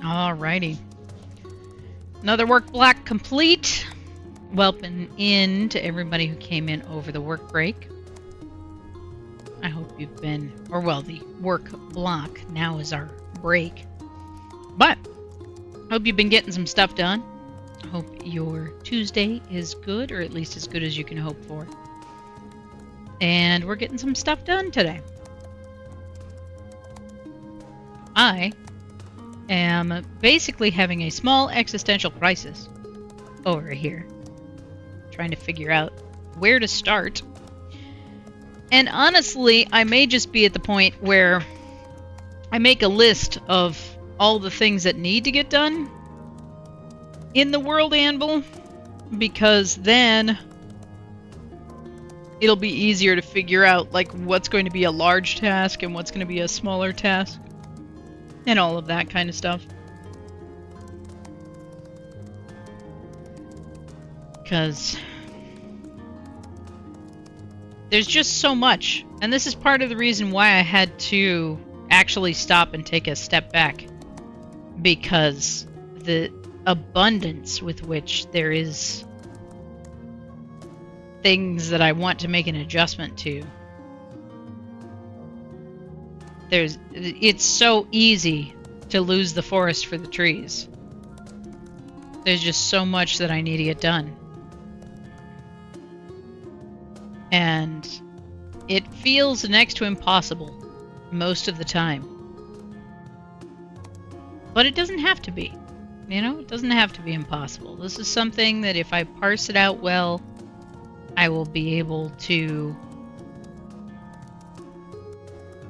Alrighty. Another work block complete. Welcome in to everybody who came in over the work break. I hope you've been, or well, the work block now is our break. But I hope you've been getting some stuff done. I hope your Tuesday is good, or at least as good as you can hope for. And we're getting some stuff done today. I am basically having a small existential crisis over here. Trying to figure out where to start. And honestly, I may just be at the point where I make a list of all the things that need to get done in the World Anvil, because then it'll be easier to figure out like what's going to be a large task and what's going to be a smaller task and all of that kind of stuff. Because there's just so much, and this is part of the reason why I had to actually stop and take a step back, because the abundance with which there is things that I want to make an adjustment to. It's so easy to lose the forest for the trees. There's just so much that I need to get done. And it feels next to impossible most of the time. But it doesn't have to be. You know, it doesn't have to be impossible. This is something that if I parse it out well, I will be able to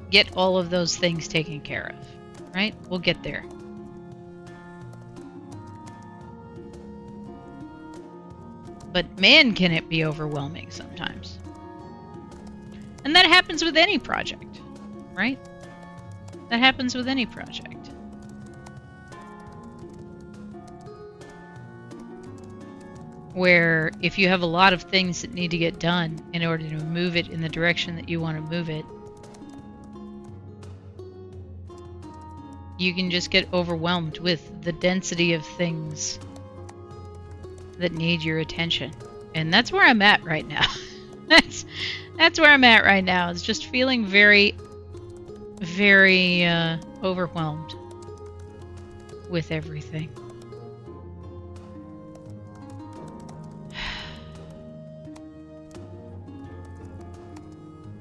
get all of those things taken care of. Right? We'll get there. But man, can it be overwhelming sometimes. And that happens with any project, right? That happens with any project. Where if you have a lot of things that need to get done in order to move it in the direction that you want to move it, you can just get overwhelmed with the density of things that need your attention. And that's where I'm at right now. That's where I'm at right now. It's just feeling very, very overwhelmed with everything.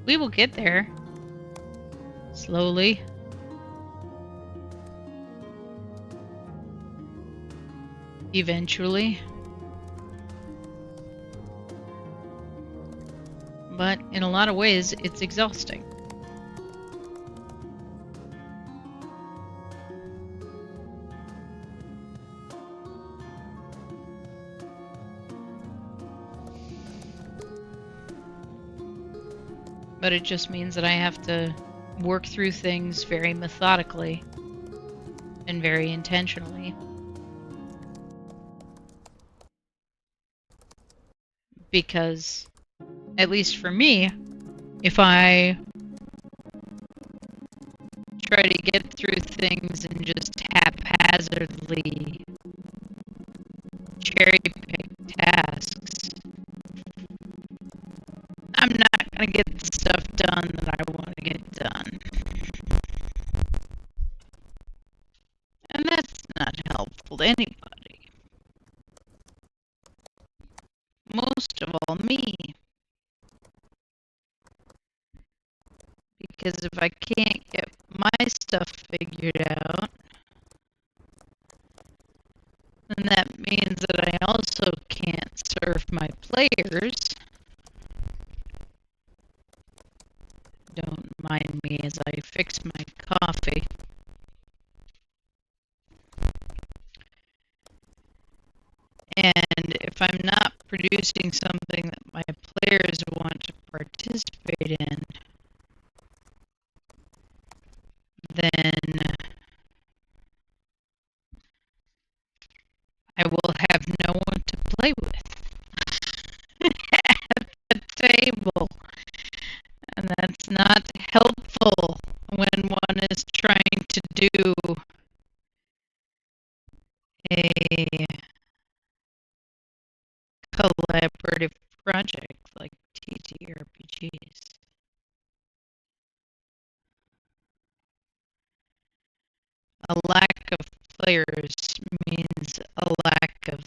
We will get there. Slowly. Eventually. But in a lot of ways, it's exhausting. But it just means that I have to work through things very methodically and very intentionally. Because, at least for me, if I try to get through things and just haphazardly cherry-pick tasks, I'm not going to get the stuff done that I want to get done. And that's not helpful to anybody. Most of all, me. Because if I can't get my stuff figured out, then that means that I also can't serve my players. Don't mind me as I fix my coffee. And if I'm not producing something that my players want to participate in, then I will have no one to play with at the table. And that's not helpful when one is trying to do players means a lack of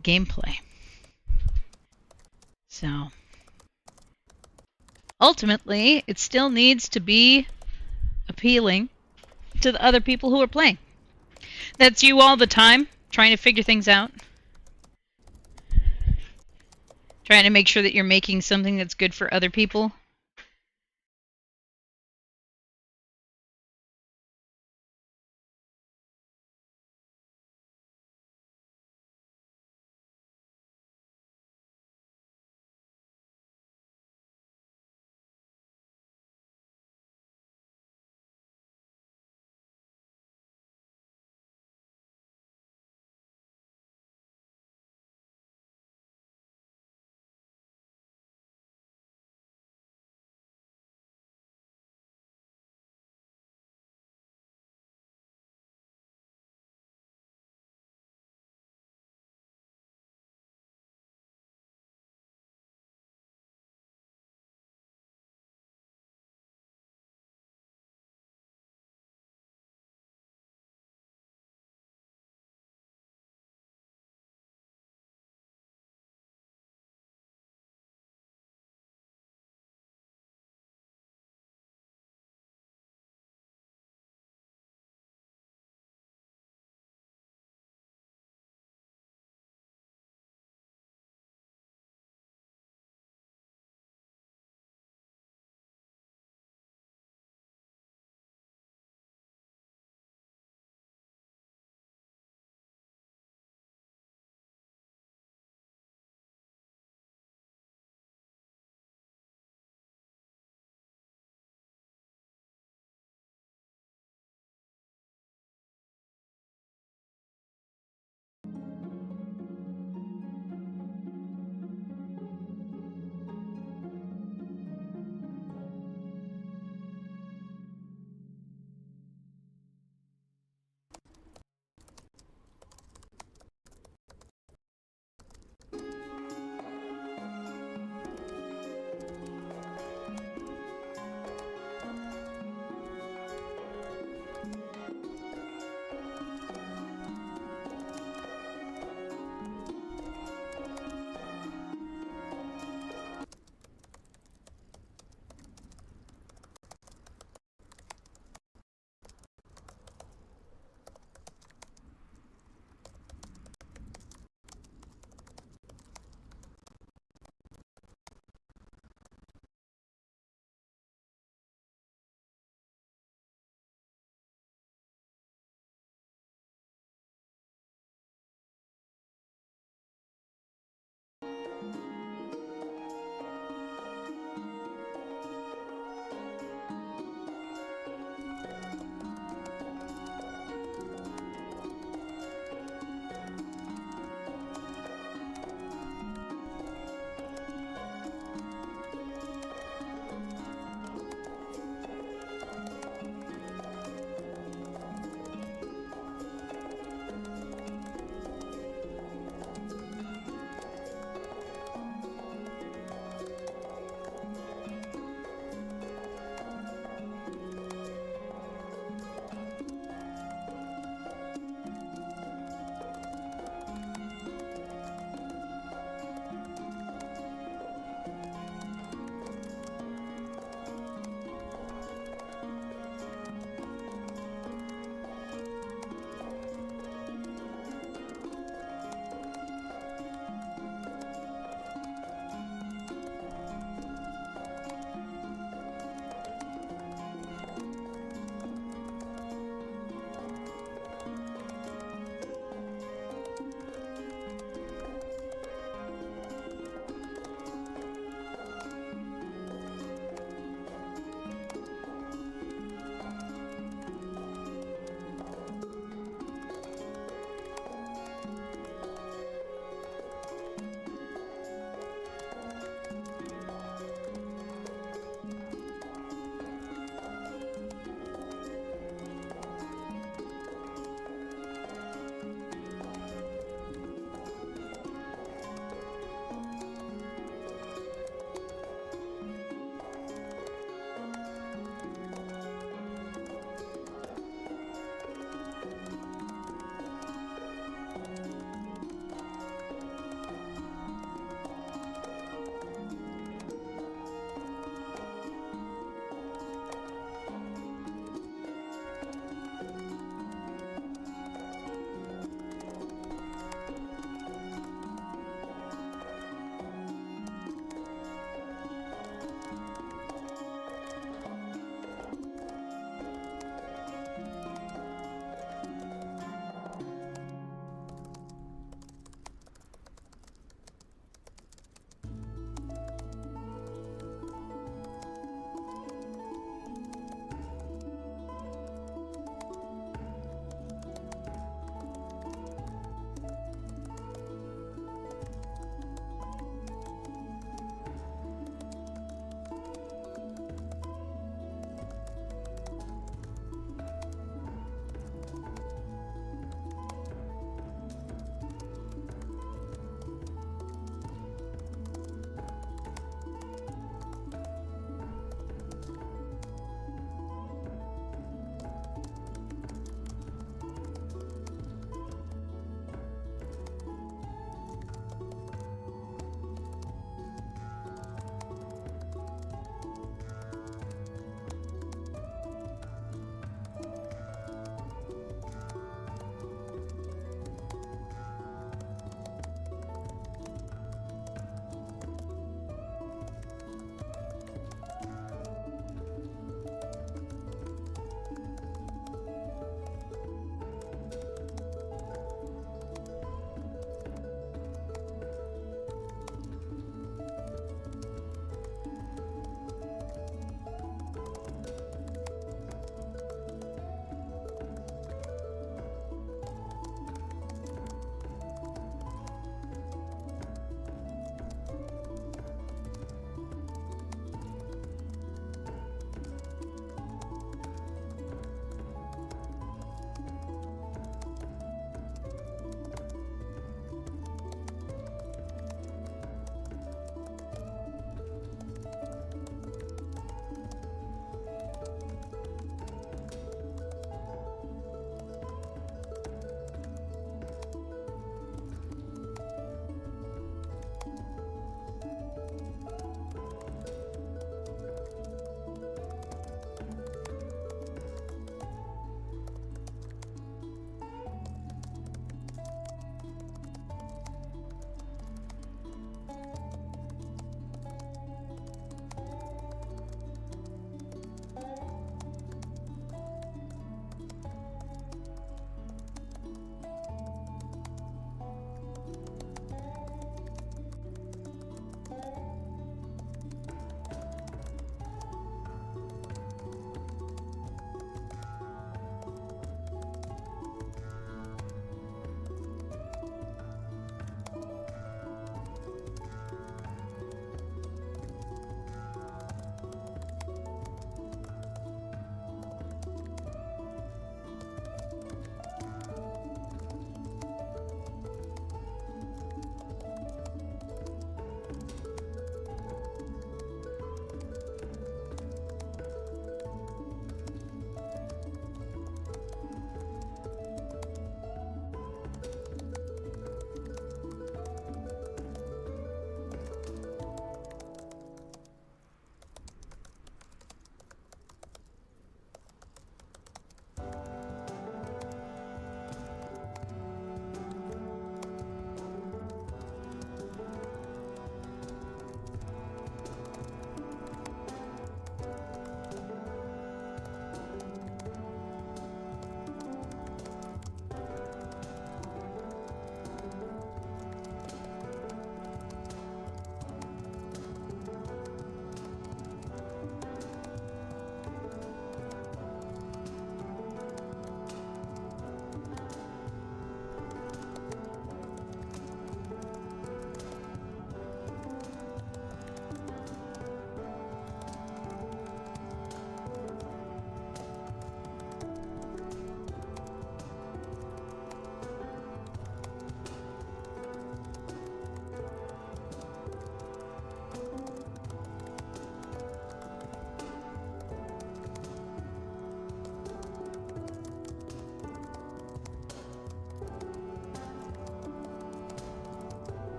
gameplay. So, ultimately, it still needs to be appealing to the other people who are playing. That's you all the time, trying to figure things out. Trying to make sure that you're making something that's good for other people.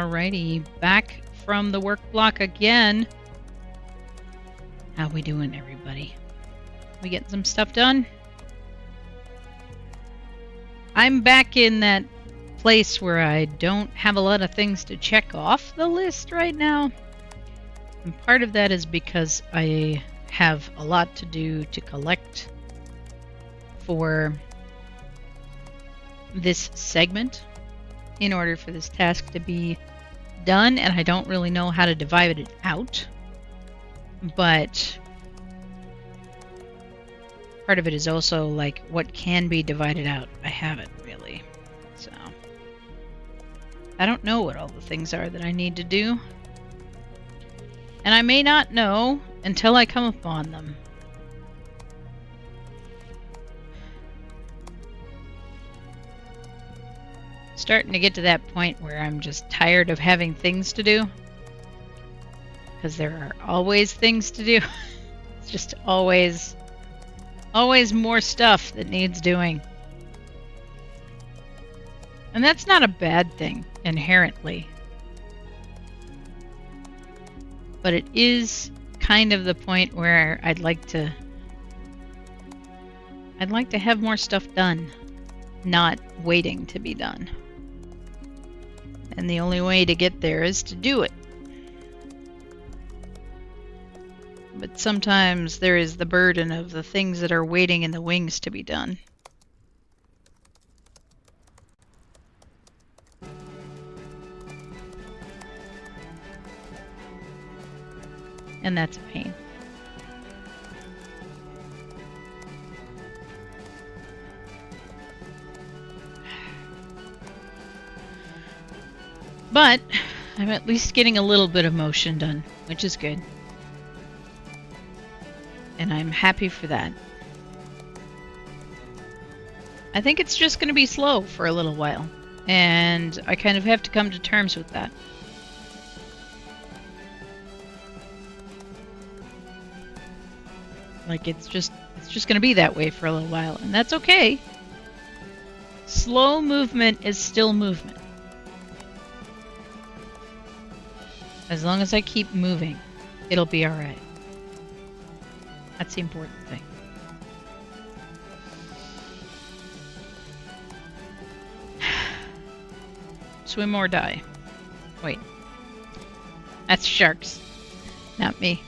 Alrighty, back from the work block again. How we doing, everybody? We getting some stuff done? I'm back in that place where I don't have a lot of things to check off the list right now. And part of that is because I have a lot to do to collect for this segment in order for this task to be done, and I don't really know how to divide it out. But part of it is also like what can be divided out. I haven't really. So I don't know what all the things are that I need to do. And I may not know until I come upon them. Starting to get to that point where I'm just tired of having things to do. Because there are always things to do. It's just always more stuff that needs doing. And that's not a bad thing, inherently. But it is kind of the point where I'd like to have more stuff done, not waiting to be done. And the only way to get there is to do it. But sometimes there is the burden of the things that are waiting in the wings to be done. And that's a pain. But I'm at least getting a little bit of motion done, which is good. And I'm happy for that. I think it's just going to be slow for a little while. And I kind of have to come to terms with that. Like it's just going to be that way for a little while. And that's okay. Slow movement is still movement. As long as I keep moving, it'll be alright. That's the important thing. Swim or die. Wait. That's sharks. Not me.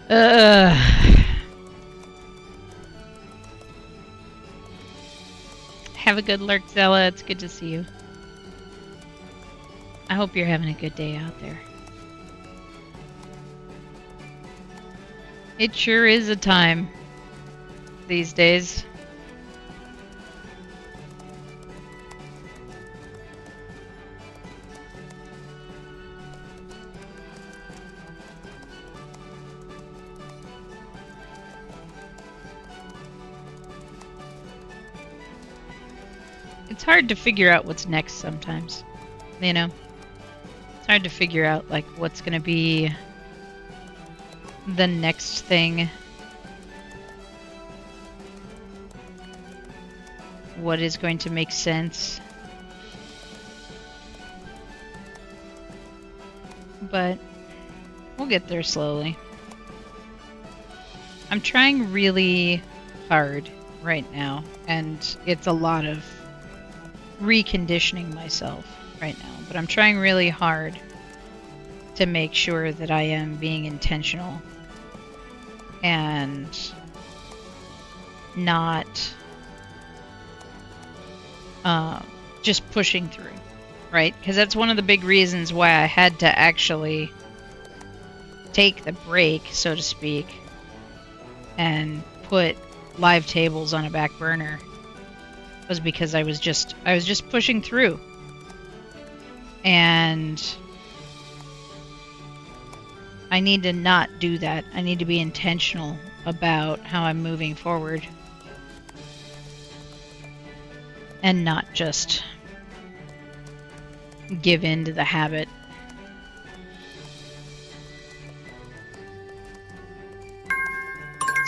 Have a good lurk, Zella. It's good to see you. I hope you're having a good day out there. It sure is a time these days. It's hard to figure out what's next sometimes, you know? It's hard to figure out like what's going to be the next thing. What is going to make sense. But we'll get there slowly. I'm trying really hard right now, and it's a lot of reconditioning myself right now, but I'm trying really hard to make sure that I am being intentional and not just pushing through, right? Because that's one of the big reasons why I had to actually take the break, so to speak, and put live tables on a back burner, was because I was just pushing through. And I need to not do that. I need to be intentional about how I'm moving forward. And not just give in to the habit.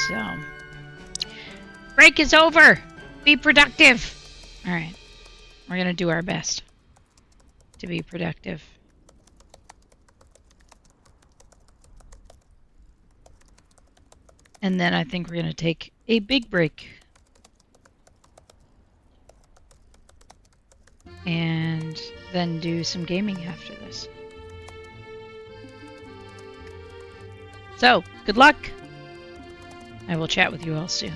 So, break is over. Be productive. All right. We're going to do our best to be productive. And then I think we're going to take a big break. And then do some gaming after this. So, good luck! I will chat with you all soon.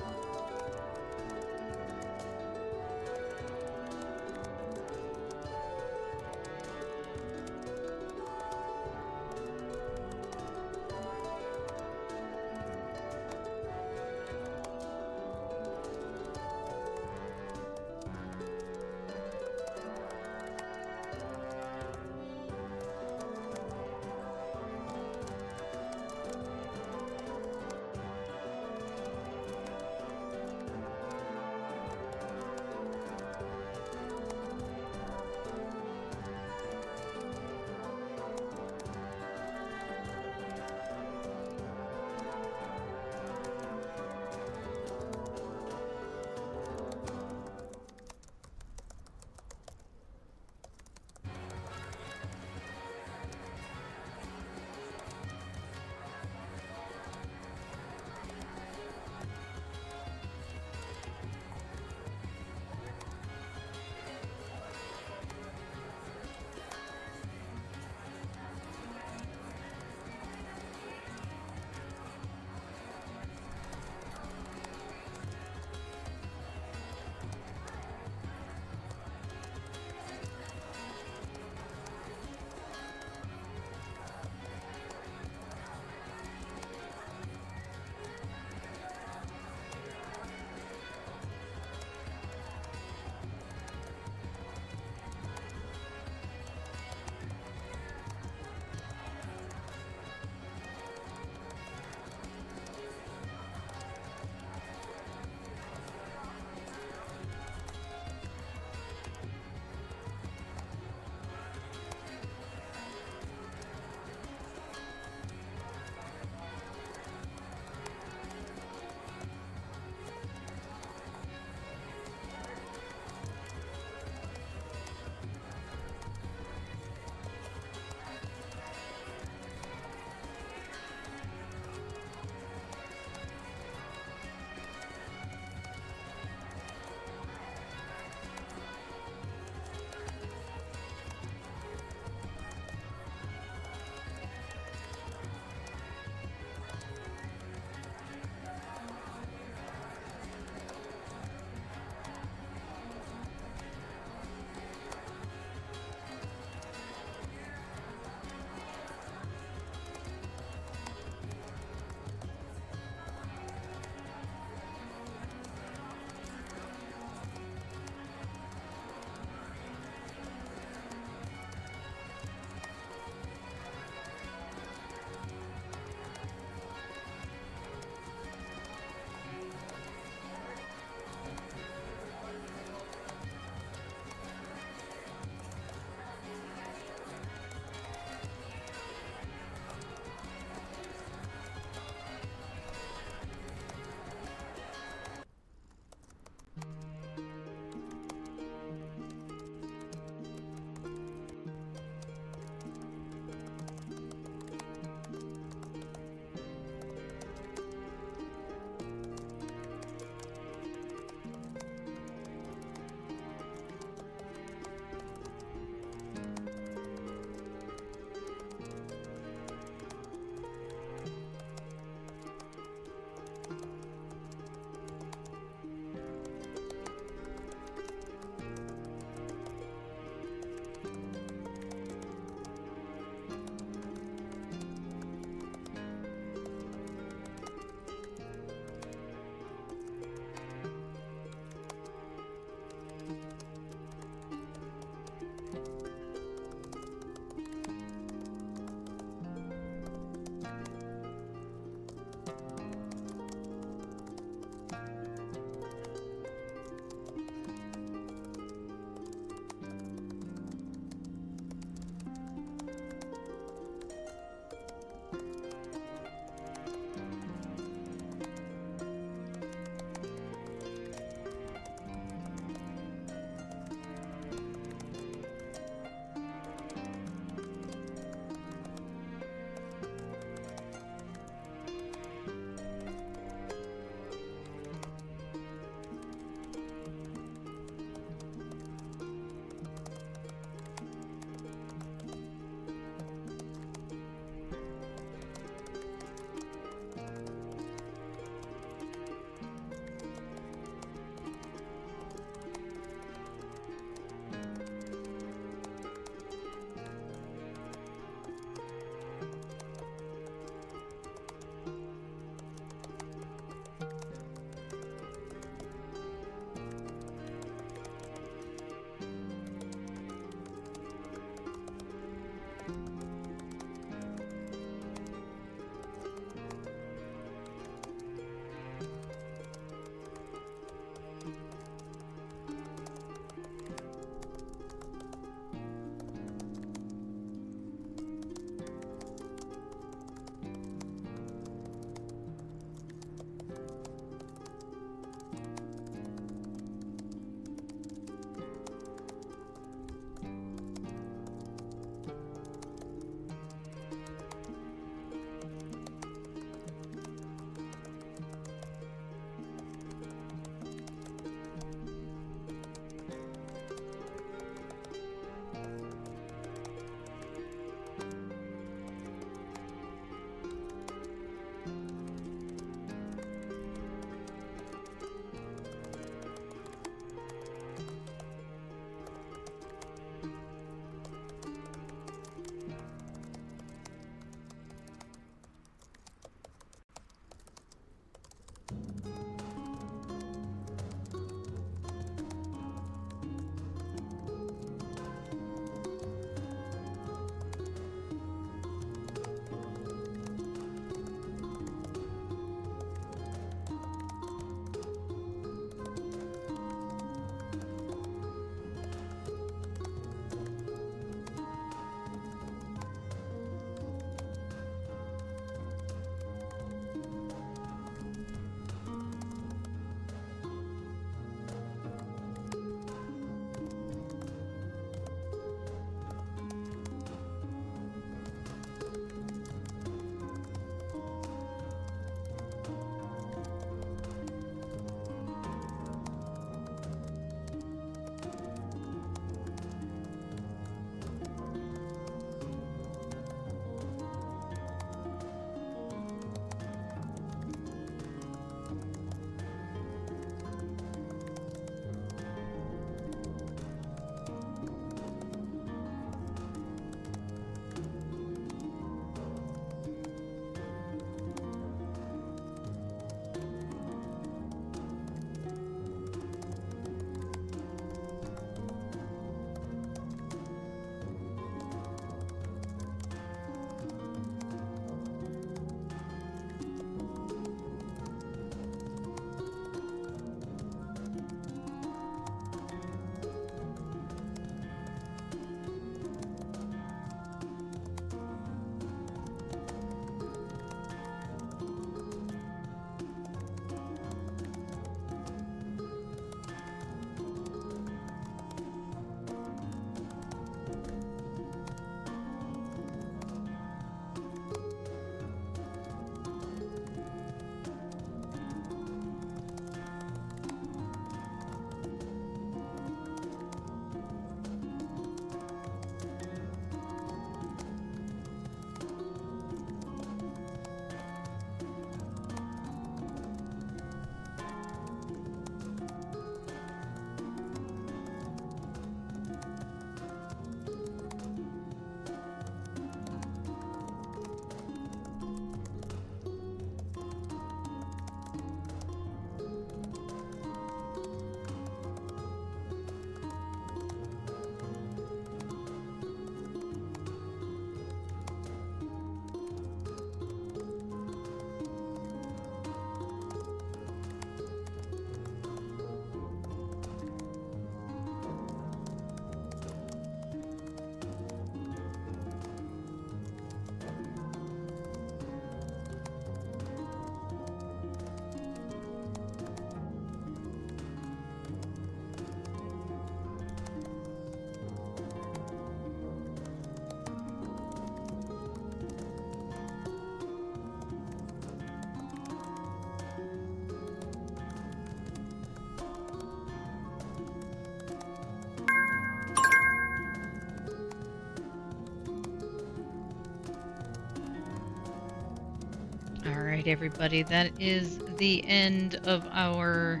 Alright, everybody, that is the end of our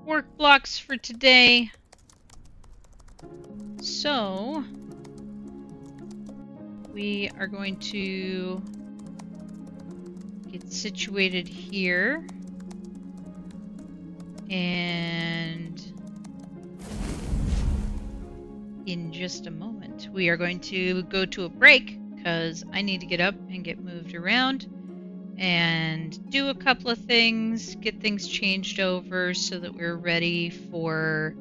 work blocks for today. So, we are going to get situated here. And in just a moment, we are going to go to a break because I need to get up and get moved around and do a couple of things, get things changed over so that we're ready for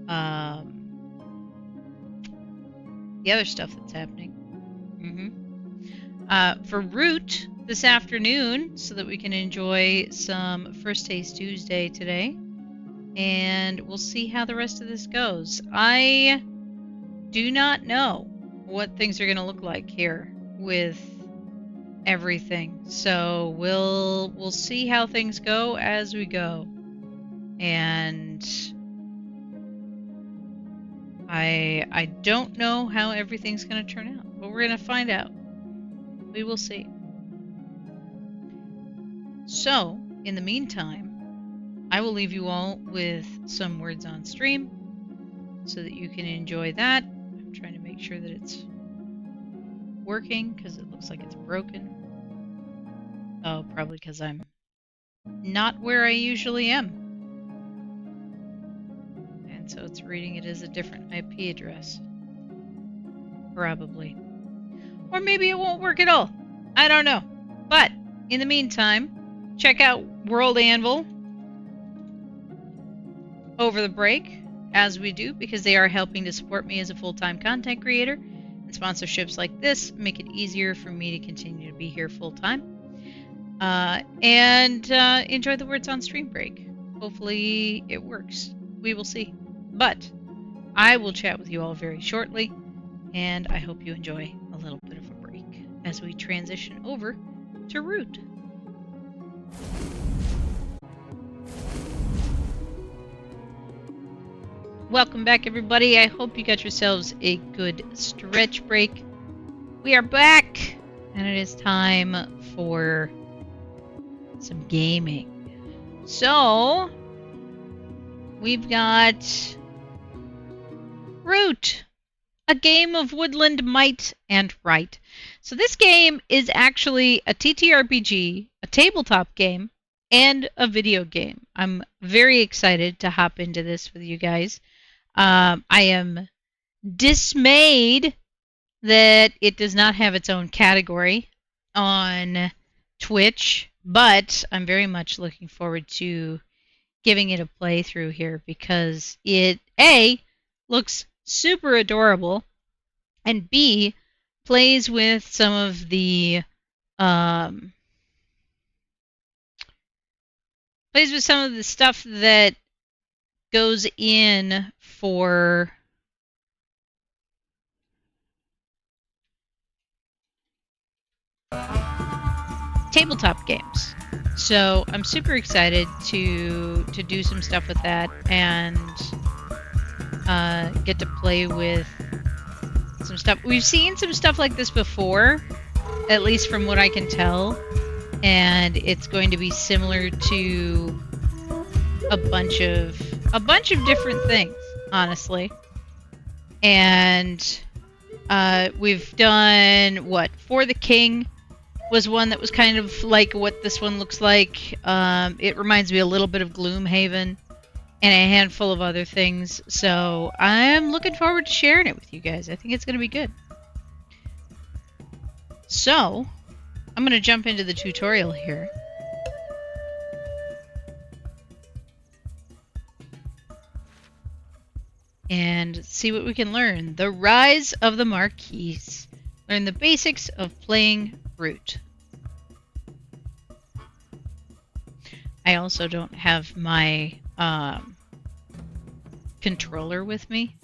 the other stuff that's happening. For Root this afternoon, so that we can enjoy some First Taste Tuesday today. And we'll see how the rest of this goes. I do not know what things are going to look like here with everything. So we'll see how things go as we go. And I don't know how everything's going to turn out, but we're going to find out. We will see. So, in the meantime, I will leave you all with some words on stream so that you can enjoy that. I'm trying to make sure that it's working because it looks like it's broken. Oh, probably because I'm not where I usually am. And so it's reading it as a different IP address. Probably. Or maybe it won't work at all. I don't know. But, in the meantime, check out World Anvil over the break, as we do, because they are helping to support me as a full-time content creator. And sponsorships like this make it easier for me to continue to be here full-time. And enjoy the words on stream break. Hopefully it works. We will see. But I will chat with you all very shortly, and I hope you enjoy a little bit of a break as we transition over to Root. Welcome back, everybody. I hope you got yourselves a good stretch break. We are back, and it is time for some gaming. So, we've got Root, a game of woodland might and right. So this game is actually a TTRPG, a tabletop game, and a video game. I'm very excited to hop into this with you guys. I am dismayed that it does not have its own category on Twitch, but I'm very much looking forward to giving it a playthrough here because it, A, looks super adorable, and B, plays with some of the stuff that goes in for tabletop games. So I'm super excited to do some stuff with that and get to play with some stuff. We've seen some stuff like this before, at least from what I can tell, and it's going to be similar to a bunch of different things, honestly. And we've done what? For the King was one that was kind of like what this one looks like. It reminds me a little bit of Gloomhaven and a handful of other things. So I'm looking forward to sharing it with you guys. I think it's going to be good. So I'm going to jump into the tutorial here. And see what we can learn. The Rise of the Marquise. Learn the basics of playing Root. I also don't have my controller with me,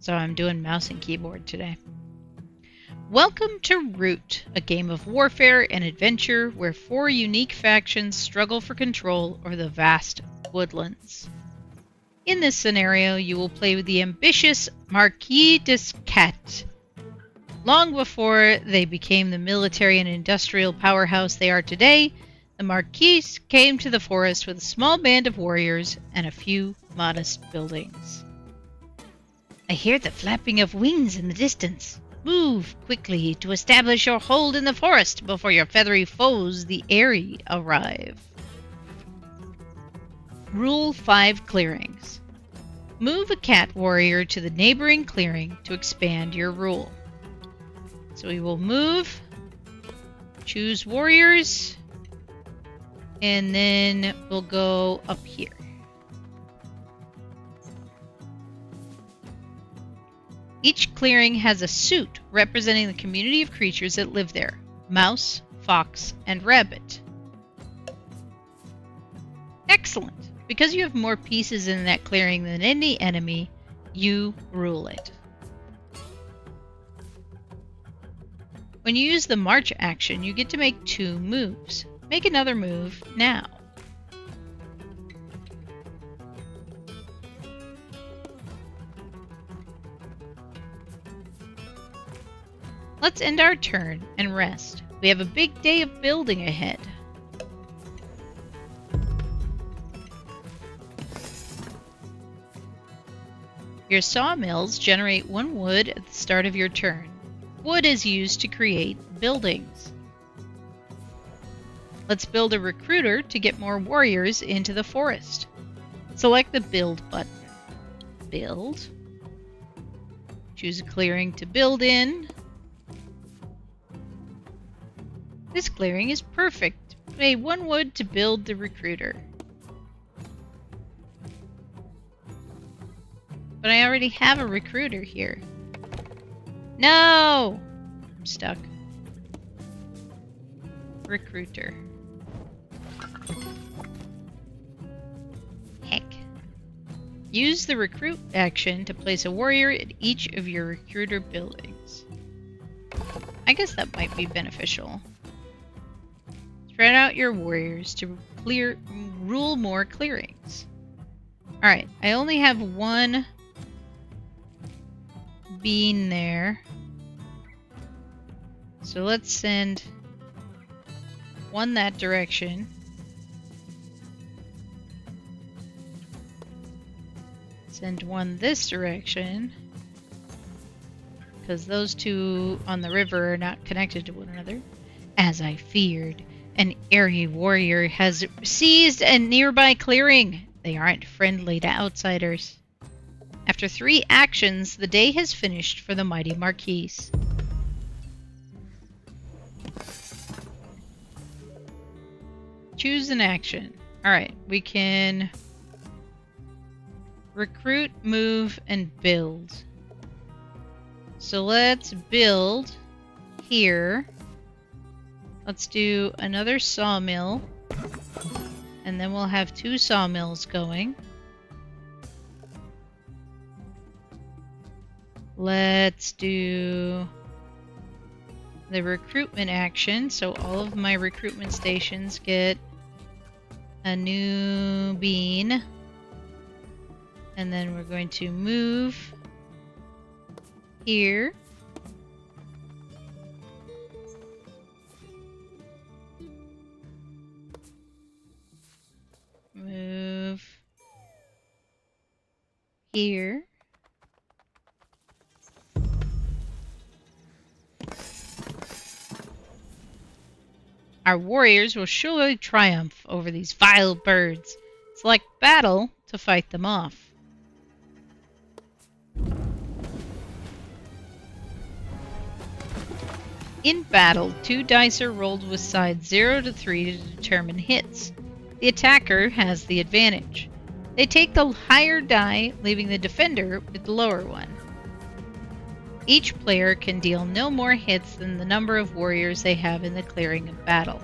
so I'm doing mouse and keyboard today. Welcome to Root, a game of warfare and adventure where 4 unique factions struggle for control over the vast woodlands. In this scenario, you will play with the ambitious Marquis d'Escat, Long before they became the military and industrial powerhouse they are today, the Marquis came to the forest with a small band of warriors and a few modest buildings. I hear the flapping of wings in the distance. Move quickly to establish your hold in the forest before your feathery foes, the Airy, arrive. Rule 5 Clearings. Move a cat warrior to the neighboring clearing to expand your rule. So we will move, choose warriors, and then we'll go up here. Each clearing has a suit representing the community of creatures that live there: mouse, fox, and rabbit. Excellent! Because you have more pieces in that clearing than any enemy, you rule it. When you use the march action, you get to make 2 moves. Make another move now. Let's end our turn and rest. We have a big day of building ahead. Your sawmills generate 1 wood at the start of your turn. Wood is used to create buildings. Let's build a recruiter to get more warriors into the forest. Select the Build button. Build. Choose a clearing to build in. This clearing is perfect. Pay 1 wood to build the recruiter. But I already have a recruiter here. No! I'm stuck. Recruiter. Heck. Use the recruit action to place a warrior at each of your recruiter buildings. I guess that might be beneficial. Spread out your warriors to rule more clearings. Alright, I only have 1 bean there. So let's send 1 that direction. Send 1 this direction. Because those 2 on the river are not connected to one another. As I feared, an airy warrior has seized a nearby clearing. They aren't friendly to outsiders. After 3 actions, the day has finished for the mighty Marquis. Choose an action. Alright, we can recruit, move, and build. So let's build here. Let's do another sawmill. And then we'll have 2 sawmills going. Let's do the recruitment action. So all of my recruitment stations get a new bean. And then we're going to move here. Move here. Our warriors will surely triumph over these vile birds. Select battle to fight them off. In battle, 2 dice are rolled with sides 0 to 3 to determine hits. The attacker has the advantage. They take the higher die, leaving the defender with the lower one. Each player can deal no more hits than the number of warriors they have in the clearing of battle.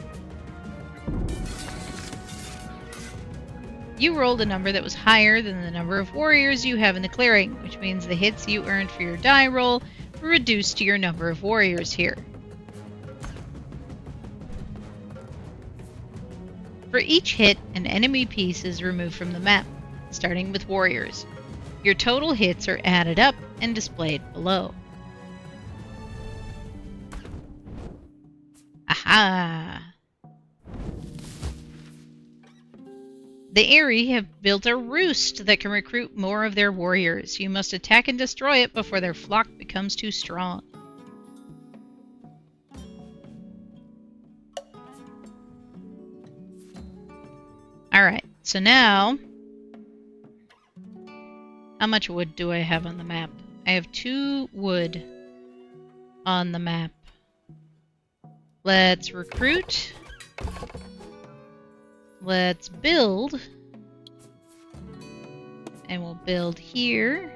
You rolled a number that was higher than the number of warriors you have in the clearing, which means the hits you earned for your die roll were reduced to your number of warriors here. For each hit, an enemy piece is removed from the map, starting with warriors. Your total hits are added up and displayed below. Aha! The Eyrie have built a roost that can recruit more of their warriors. You must attack and destroy it before their flock becomes too strong. Alright, so now... How much wood do I have on the map? I have 2 wood on the map. Let's recruit. Let's build. And we'll build here.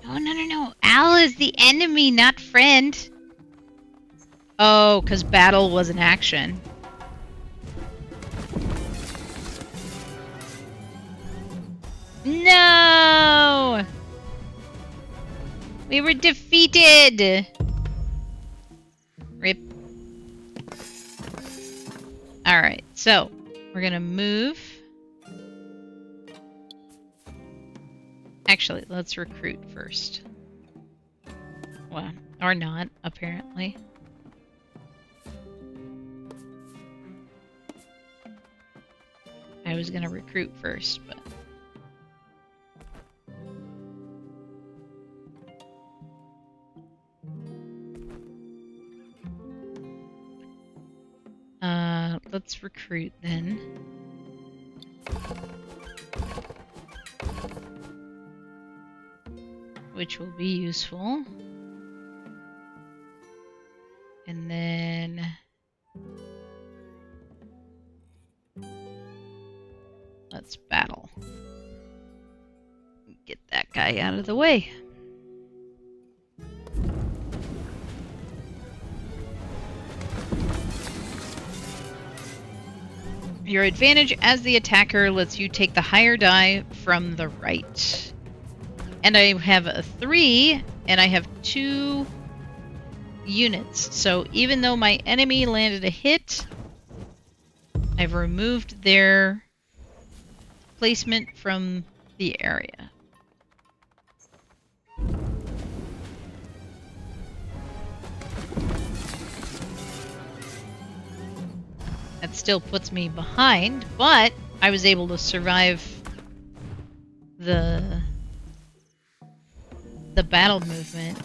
Oh, no. Al is the enemy, not friend. Oh, because battle was an action. No! We were defeated! Rip. Alright, so we're gonna move. Actually, let's recruit first. Well, or not, apparently. I was gonna recruit first, but... let's recruit then. Which will be useful. And then... let's battle. Get that guy out of the way. Your advantage as the attacker lets you take the higher die from the right. And I have a 3, and I have 2 units. So even though my enemy landed a hit, I've removed their placement from the area. That still puts me behind, but I was able to survive the battle movement.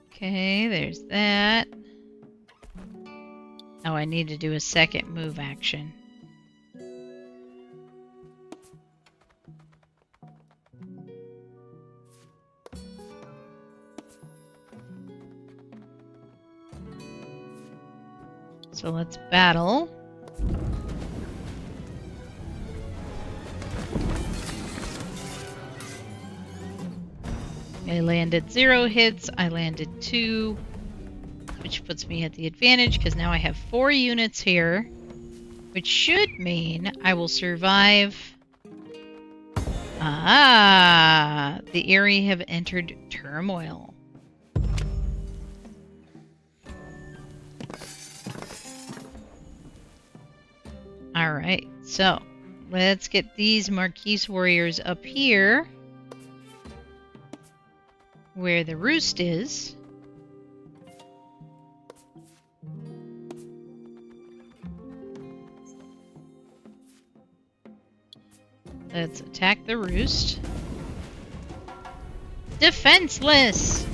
Okay, there's that. Oh, I need to do a second move action. So let's battle. I landed 0 hits, I landed 2, which puts me at the advantage because now I have 4 units here, which should mean I will survive. Ah, the Eyrie have entered turmoil. Alright, so let's get these Marquise warriors up here where the roost is. Let's attack the roost. Defenseless!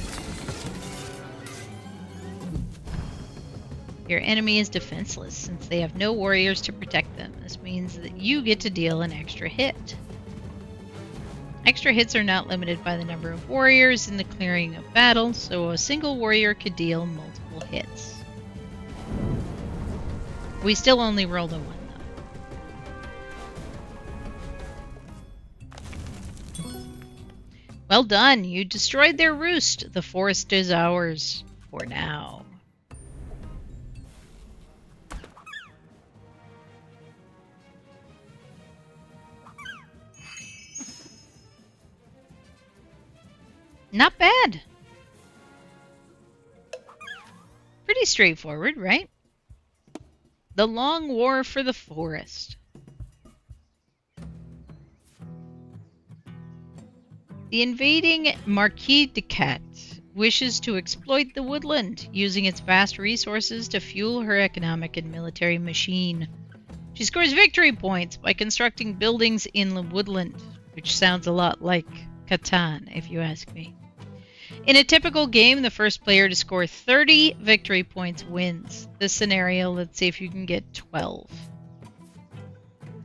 Your enemy is defenseless since they have no warriors to protect them. This means that you get to deal an extra hit. Extra hits are not limited by the number of warriors in the clearing of battle, so a single warrior could deal multiple hits. We still only rolled a 1, though. Well done! You destroyed their roost. The forest is ours. For now. Not bad. Pretty straightforward, right? The Long War for the Forest. The invading Marquis de Cat wishes to exploit the woodland, using its vast resources to fuel her economic and military machine. She scores victory points by constructing buildings in the woodland, which sounds a lot like Catan, if you ask me. In a typical game, the first player to score 30 victory points wins. This scenario, let's see if you can get 12.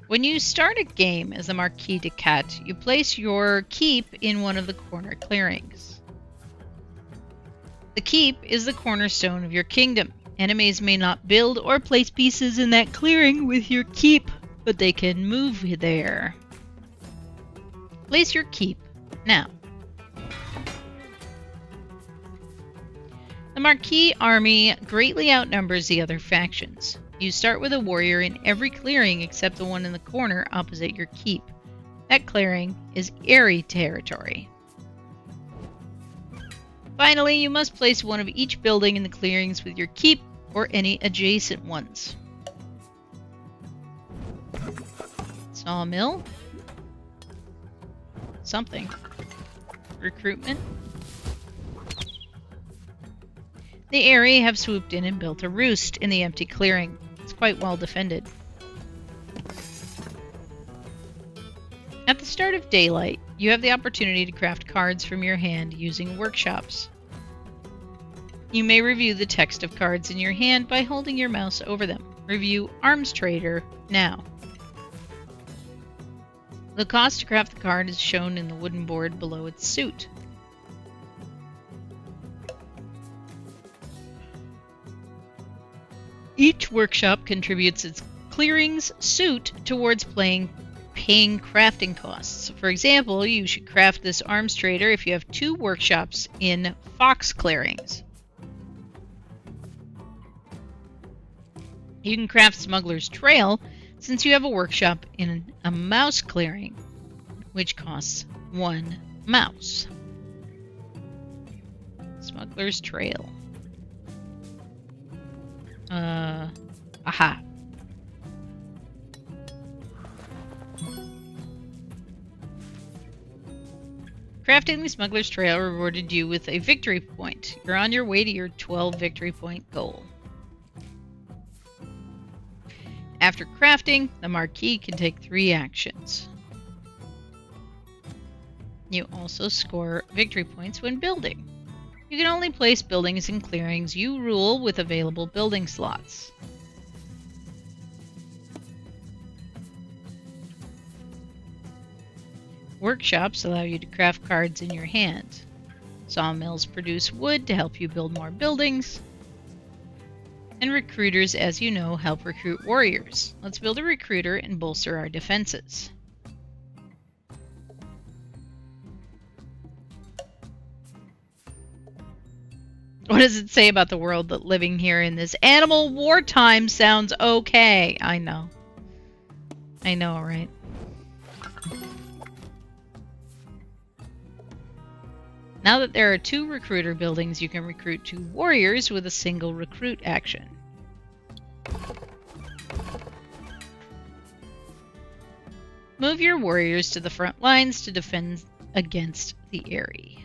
When you start a game as the Marquis de Cat, you place your keep in one of the corner clearings. The keep is the cornerstone of your kingdom. Enemies may not build or place pieces in that clearing with your keep, but they can move there. Place your keep now. The Marquis army greatly outnumbers the other factions. You start with a warrior in every clearing except the one in the corner opposite your keep. That clearing is Eyrie territory. Finally, you must place one of each building in the clearings with your keep or any adjacent ones. Sawmill. Something. Recruitment. The Eyrie have swooped in and built a roost in the empty clearing. It's quite well defended. At the start of daylight, you have the opportunity to craft cards from your hand using workshops. You may review the text of cards in your hand by holding your mouse over them. Review Arms Trader now. The cost to craft the card is shown in the wooden board below its suit. Each workshop contributes its clearing's suit towards paying crafting costs. For example, you should craft this arms trader if you have 2 workshops in fox clearings. You can craft Smuggler's Trail since you have a workshop in a mouse clearing, which costs 1 mouse. Smuggler's Trail. Aha. Crafting the Smuggler's Trail rewarded you with a victory point. You're on your way to your 12 victory point goal. After crafting, the Marquis can take 3 actions. You also score victory points when building. You can only place buildings in clearings you rule with available building slots. Workshops allow you to craft cards in your hand. Sawmills produce wood to help you build more buildings. And recruiters, as you know, help recruit warriors. Let's build a recruiter and bolster our defenses. What does it say about the world that living here in this animal wartime sounds okay? I know. I know, right? Now that there are 2 recruiter buildings, you can recruit 2 warriors with a single recruit action. Move your warriors to the front lines to defend against the Eyrie.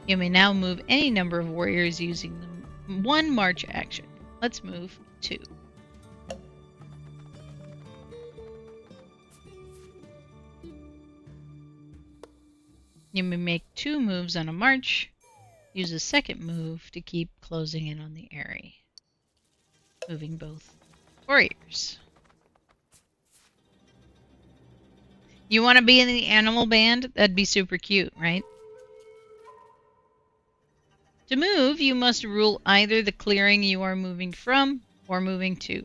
You may now move any number of warriors using the 1 march action. Let's move 2. You may make 2 moves on a march. Use a second move to keep closing in on the Eyrie. Moving both warriors. You want to be in the animal band? That'd be super cute, right? To move, you must rule either the clearing you are moving from or moving to.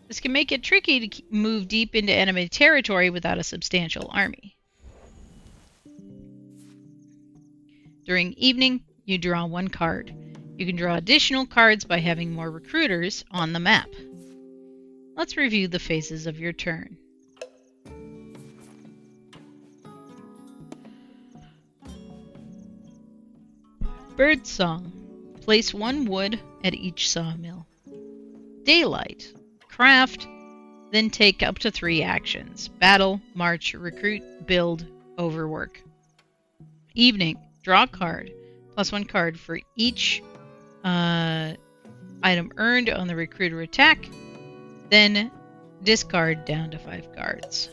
This can make it tricky to move deep into enemy territory without a substantial army. During evening, you draw 1 card. You can draw additional cards by having more recruiters on the map. Let's review the phases of your turn. Birdsong. Place 1 wood at each sawmill. Daylight. Craft, then take up to 3 actions. Battle, march, recruit, build, overwork. Evening. Draw a card. Plus 1 card for each item earned on the recruiter attack. Then discard down to 5 cards.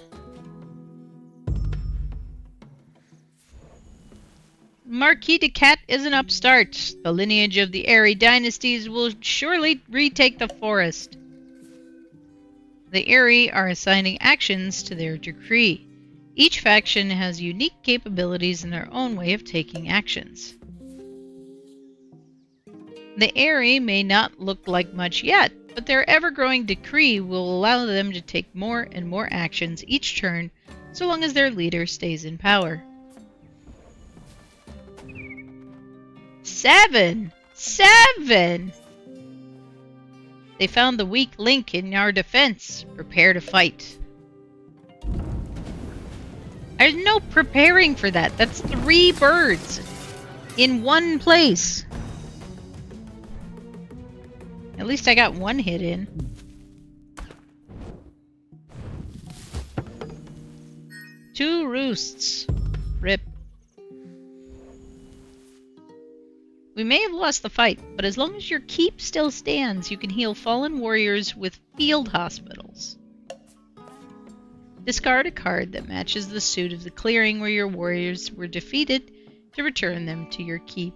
Marquis de Cat is an upstart. The lineage of the Airy dynasties will surely retake the forest. The Airy are assigning actions to their decree. Each faction has unique capabilities in their own way of taking actions. The Airy may not look like much yet, but their ever-growing decree will allow them to take more and more actions each turn, so long as their leader stays in power. 7! They found the weak link in our defense. Prepare to fight. There's no preparing for that. That's 3 birds in one place. At least I got 1 hit in. Two roosts. Rip. We may have lost the fight, but as long as your keep still stands, you can heal fallen warriors with field hospitals. Discard a card that matches the suit of the clearing where your warriors were defeated to return them to your keep.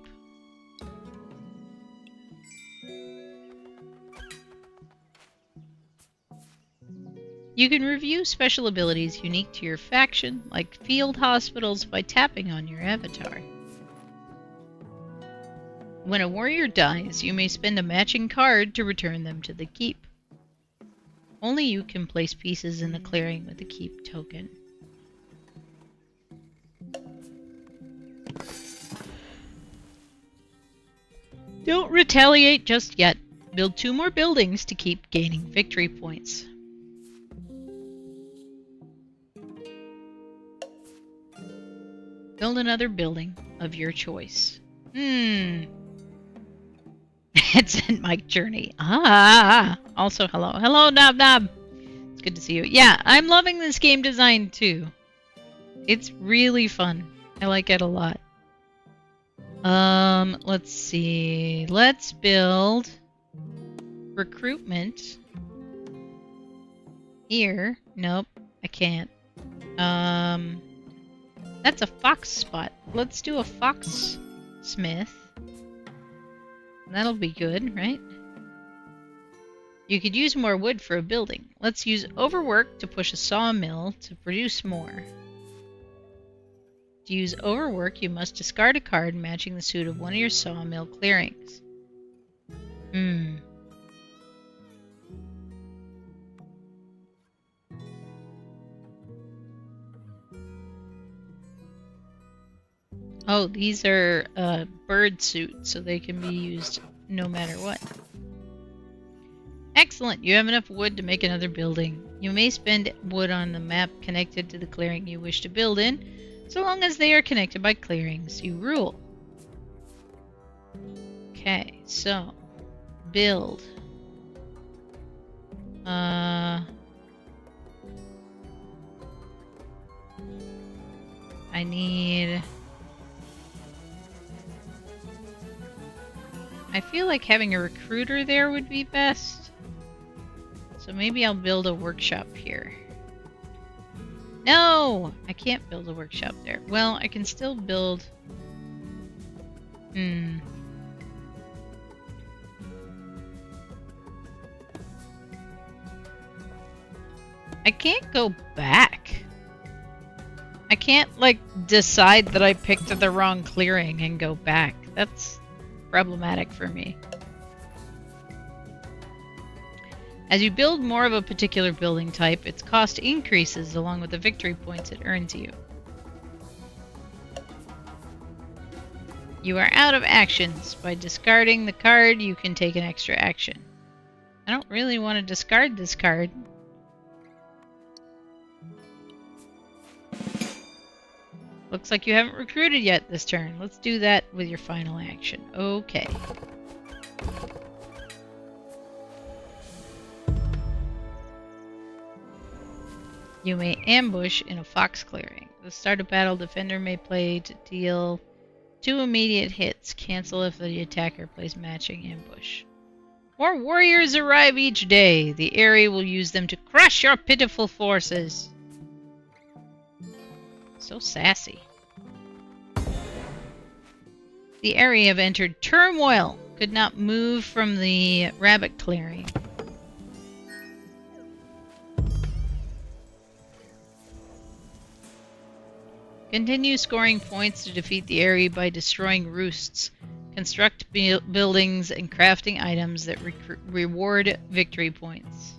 You can review special abilities unique to your faction, like field hospitals, by tapping on your avatar. When a warrior dies, you may spend a matching card to return them to the keep. Only you can place pieces in the clearing with the keep token. Don't retaliate just yet. Build 2 more buildings to keep gaining victory points. Build another building of your choice. It's in my journey. Also, hello. Hello, Nob Nob. It's good to see you. Yeah, I'm loving this game design too. It's really fun. I like it a lot. Let's see. Let's build recruitment here. Nope, I can't. That's a fox spot. Let's do a fox smith. That'll be good, right? You could use more wood for a building. Let's use overwork to push a sawmill to produce more. To use overwork, you must discard a card matching the suit of one of your sawmill clearings. Oh, these are bird suits, so they can be used no matter what. Excellent! You have enough wood to make another building. You may spend wood on the map connected to the clearing you wish to build in, so long as they are connected by clearings you rule. Okay, so build. I need... I feel like having a recruiter there would be best. So maybe I'll build a workshop here. No! I can't build a workshop there. Well, I can still build... I can't go back. I can't, like, decide that I picked the wrong clearing and go back. That's problematic for me. As you build more of a particular building type, its cost increases along with the victory points it earns you. You are out of actions. By discarding the card, you can take an extra action. I don't really want to discard this card. Looks like you haven't recruited yet this turn. Let's do that with your final action. Okay. You may ambush in a fox clearing. At the start of battle, defender may play to deal 2 immediate hits. Cancel if the attacker plays matching ambush. More warriors arrive each day. The area will use them to crush your pitiful forces. So sassy. The area have entered turmoil. Could not move from the rabbit clearing. Continue scoring points to defeat the area by destroying roosts. Construct buildings and crafting items that reward victory points.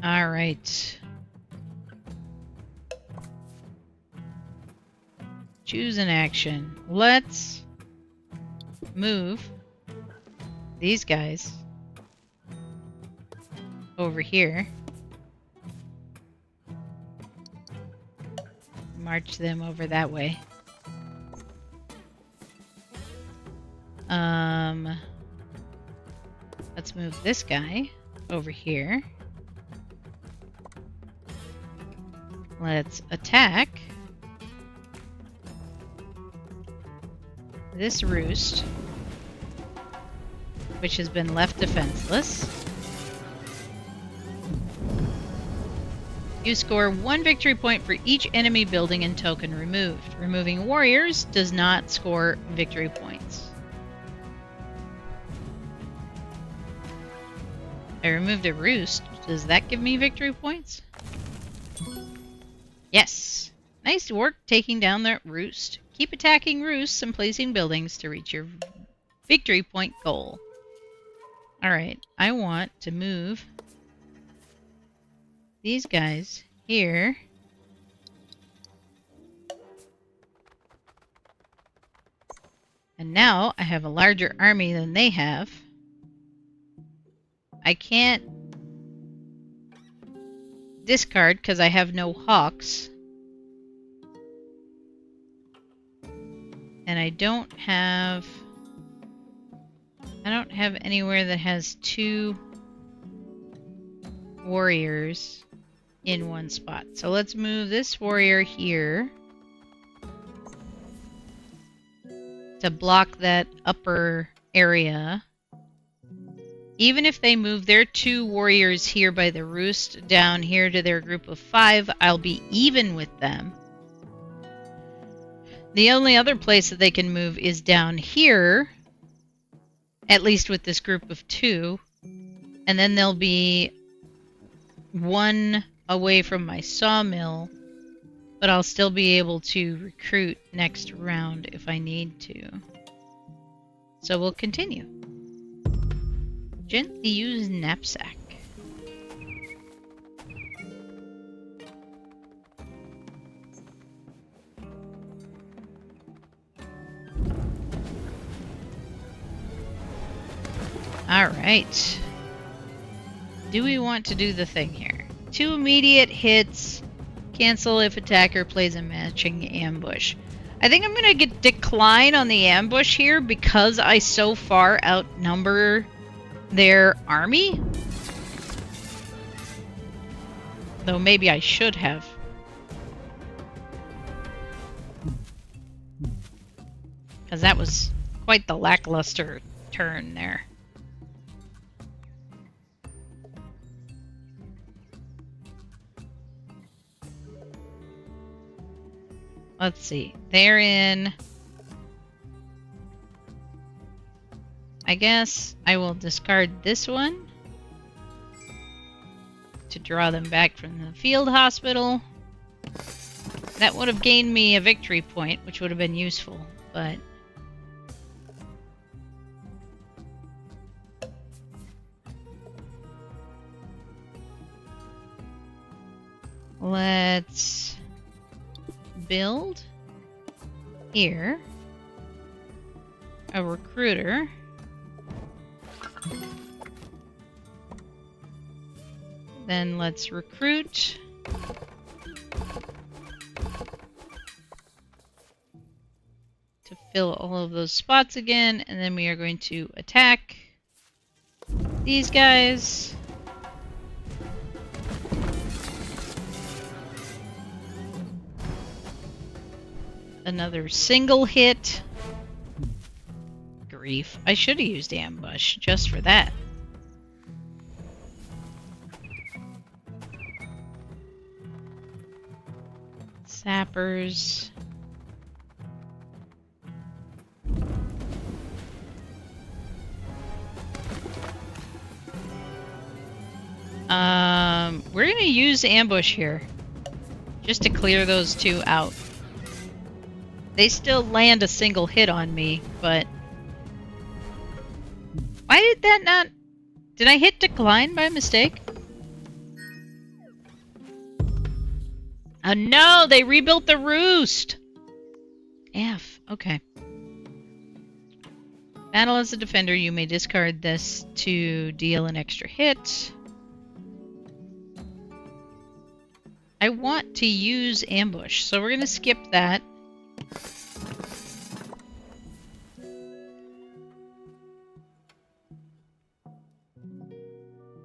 Alright. Choose an action. Let's move these guys over here. March them over that way. Let's move this guy over here. Let's attack this roost, which has been left defenseless. You score 1 victory point for each enemy building and token removed. Removing warriors does not score victory points. I removed a roost. Does that give me victory points? Yes. Nice work taking down that roost. Keep attacking roosts and placing buildings to reach your victory point goal. Alright, I want to move these guys here. And now I have a larger army than they have. I can't discard because I have no hawks. And I don't have anywhere that has 2 warriors in one spot. So let's move this warrior here to block that upper area. Even if they move their 2 warriors here by the roost down here to their group of 5, I'll be even with them. The only other place that they can move is down here, at least with this group of 2, and then they'll be 1 away from my sawmill, but I'll still be able to recruit next round if I need to. So we'll continue. Gently use knapsack. Alright. Do we want to do the thing here? 2 immediate hits. Cancel if attacker plays a matching ambush. I think I'm going to decline on the ambush here because I so far outnumber their army. Though maybe I should have. Because that was quite the lackluster turn there. Let's see. They're in... I guess I will discard this one to draw them back from the field hospital. That would have gained me a victory point, which would have been useful, but... Let's build here a recruiter Then let's recruit. To fill all of those spots again, and then we are going to attack these guys. Another single hit. Grief. I should have used ambush just for that. Sappers. We're gonna use ambush here. Just to clear those two out. They still land a single hit on me, but... Why did that not... Did I hit decline by mistake? Oh no! They rebuilt the roost! F. Okay. Battle as a defender, you may discard this to deal an extra hit. I want to use ambush, so we're going to skip that.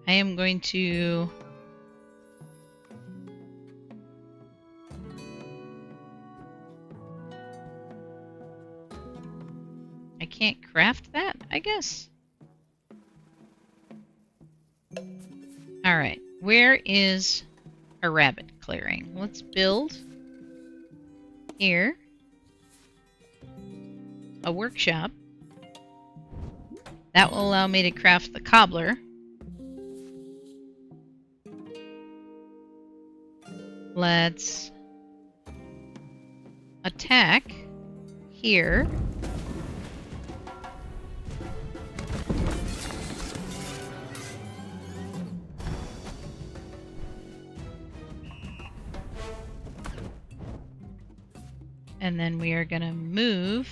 I am going to... I can't craft that, I guess. Alright, where is a rabbit clearing? Let's build here a workshop. That will allow me to craft the cobbler. Let's attack here. And then we are going to move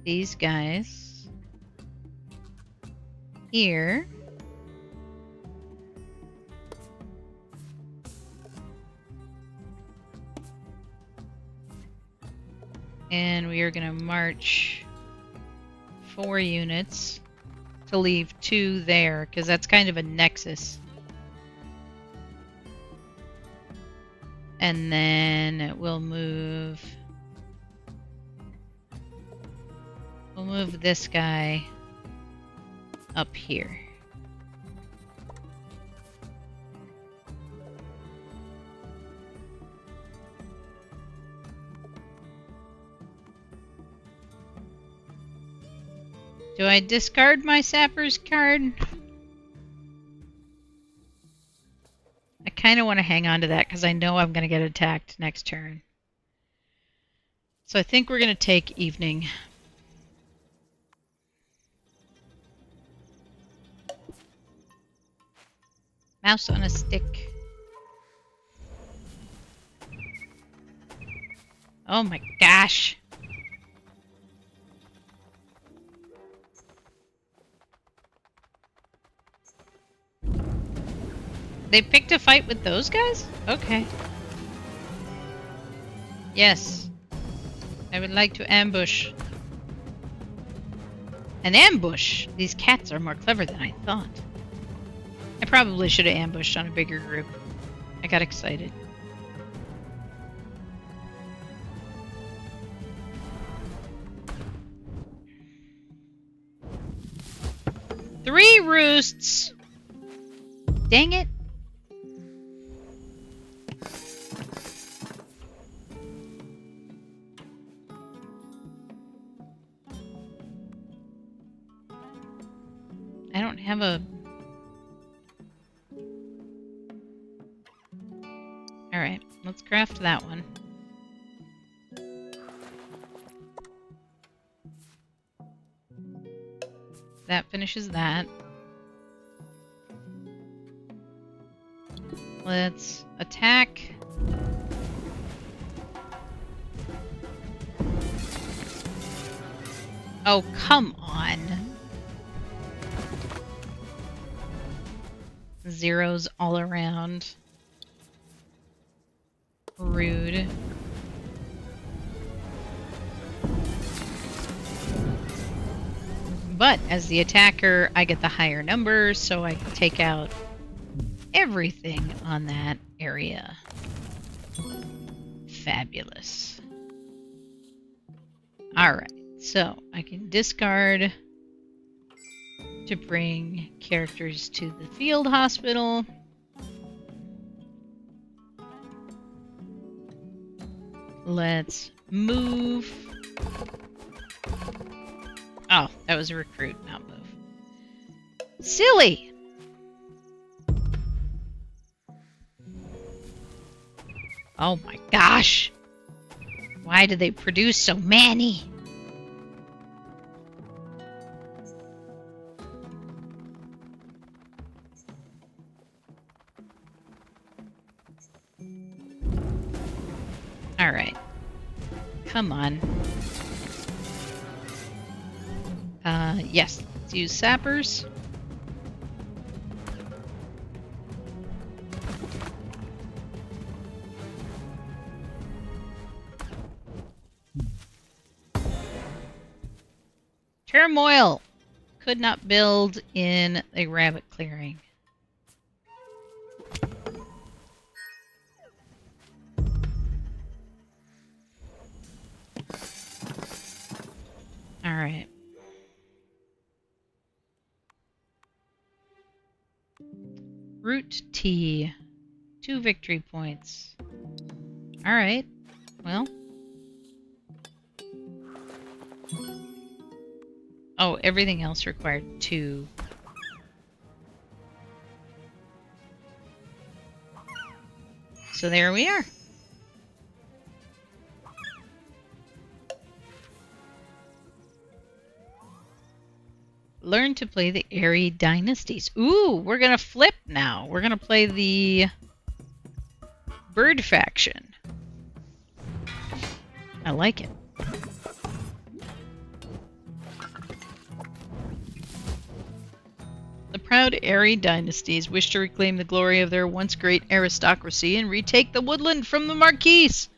these guys here. And we are going to march 4 units to leave 2 there, because that's kind of a nexus. And then we'll move this guy up here. Do I discard my sapper's card? I kind of want to hang on to that because I know I'm going to get attacked next turn. So I think we're going to take evening. Mouse on a stick. Oh my gosh. They picked a fight with those guys? Okay. Yes. I would like to ambush. An ambush? These cats are more clever than I thought. I probably should have ambushed on a bigger group. I got excited. Three roosts! Dang it. I don't have a... Alright, let's craft that one. That finishes that. Let's attack. Oh, come on. Zeros all around. Rude. But as the attacker, I get the higher number, so I take out everything on that area. Fabulous. Alright, so I can discard to bring characters to the field hospital. Let's move. Oh, that was a recruit, not move. Silly! Oh my gosh! Why do they produce so many? Alright. Come on. Yes, let's use sappers. Turmoil! Could not build in a rabbit clearing. Alright. Root T. 2 victory points. Alright. Well. Oh, everything else required 2. So there we are. Learn to play the Airy Dynasties. Ooh, we're gonna flip now. We're gonna play the Bird faction. I like it. The proud Airy Dynasties wish to reclaim the glory of their once great aristocracy and retake the woodland from the Marquise.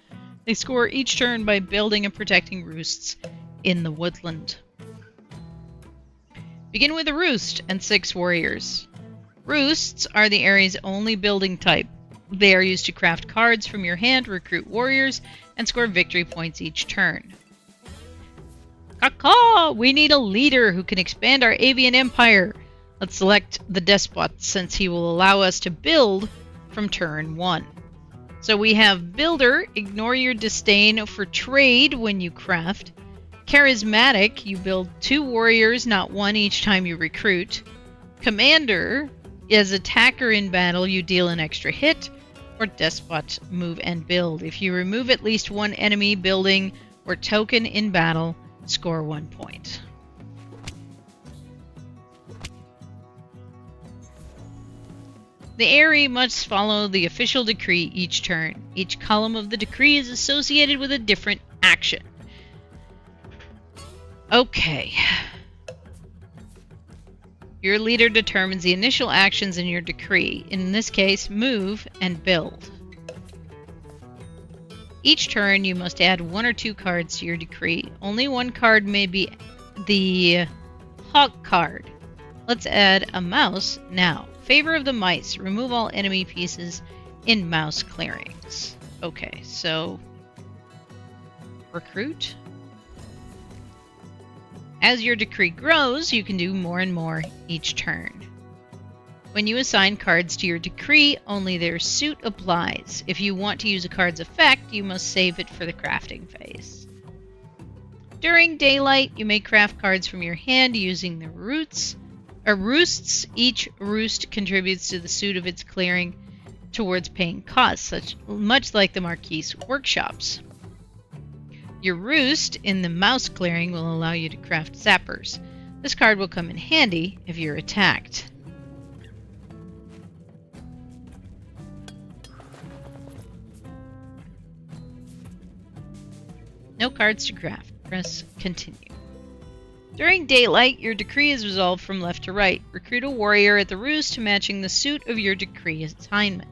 They score each turn by building and protecting roosts in the woodland. Begin with a roost and 6 warriors. Roosts are the area's only building type. They are used to craft cards from your hand, recruit warriors, and score victory points each turn. Caw-caw! We need a leader who can expand our avian empire. Let's select the despot since he will allow us to build from turn 1. So we have Builder, ignore your disdain for trade when you craft. Charismatic, you build 2 warriors, not 1 each time you recruit. Commander, as attacker in battle, you deal an extra hit. Or Despot, move and build. If you remove at least 1 enemy, building, or token in battle, score 1 point. The Airy must follow the official decree each turn. Each column of the decree is associated with a different action. Okay. Your leader determines the initial actions in your decree. In this case, move and build. Each turn, you must add 1 or 2 cards to your decree. Only 1 card may be the hawk card. Let's add a mouse now. Favor of the mice. Remove all enemy pieces in mouse clearings. Okay, so recruit. As your decree grows, you can do more and more each turn. When you assign cards to your decree, only their suit applies. If you want to use a card's effect, you must save it for the crafting phase. During daylight, you may craft cards from your hand using the roosts. Each roost contributes to the suit of its clearing towards paying costs, much like the Marquise workshops. Your roost in the mouse clearing will allow you to craft zappers. This card will come in handy if you're attacked. No cards to craft. Press continue. During daylight, your decree is resolved from left to right. Recruit a warrior at the roost matching the suit of your decree assignment.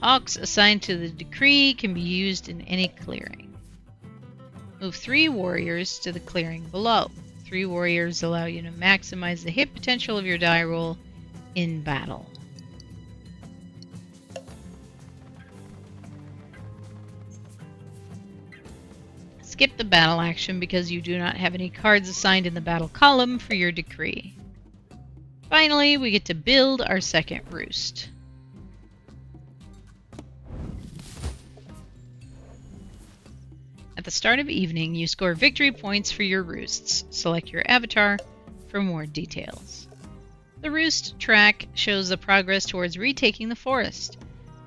Hawks assigned to the decree can be used in any clearing. Move 3 warriors to the clearing below. 3 warriors allow you to maximize the hit potential of your die roll in battle. Skip the battle action because you do not have any cards assigned in the battle column for your decree. Finally, we get to build our second roost. At the start of evening, you score victory points for your roosts. Select your avatar for more details. The roost track shows the progress towards retaking the forest.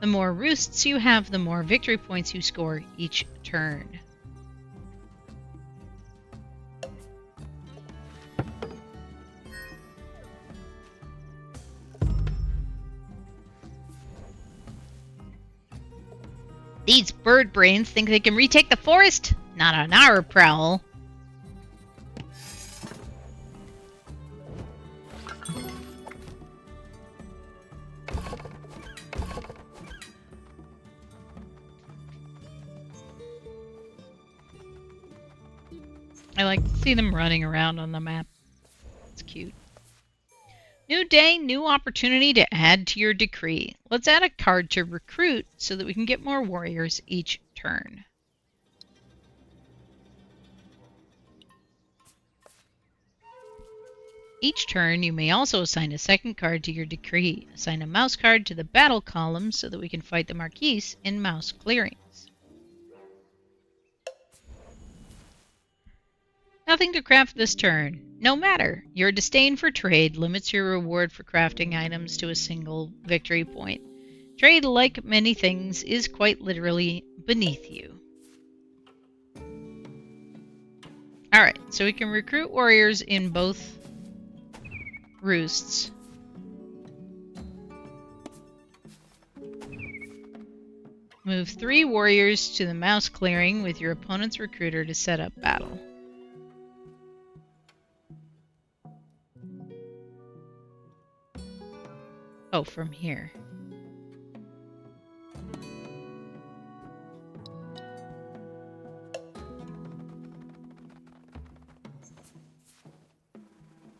The more roosts you have, the more victory points you score each turn. These bird brains think they can retake the forest? Not on our prowl. I like to see them running around on the map. It's cute. New day, new opportunity to add to your decree. Let's add a card to recruit so that we can get more warriors each turn. Each turn, you may also assign a second card to your decree. Assign a mouse card to the battle column so that we can fight the Marquise in mouse clearings. Nothing to craft this turn. No matter. Your disdain for trade limits your reward for crafting items to a single victory point. Trade, like many things, is quite literally beneath you. Alright, so we can recruit warriors in both roosts. Move 3 warriors to the mouse clearing with your opponent's recruiter to set up battle. Oh, from here.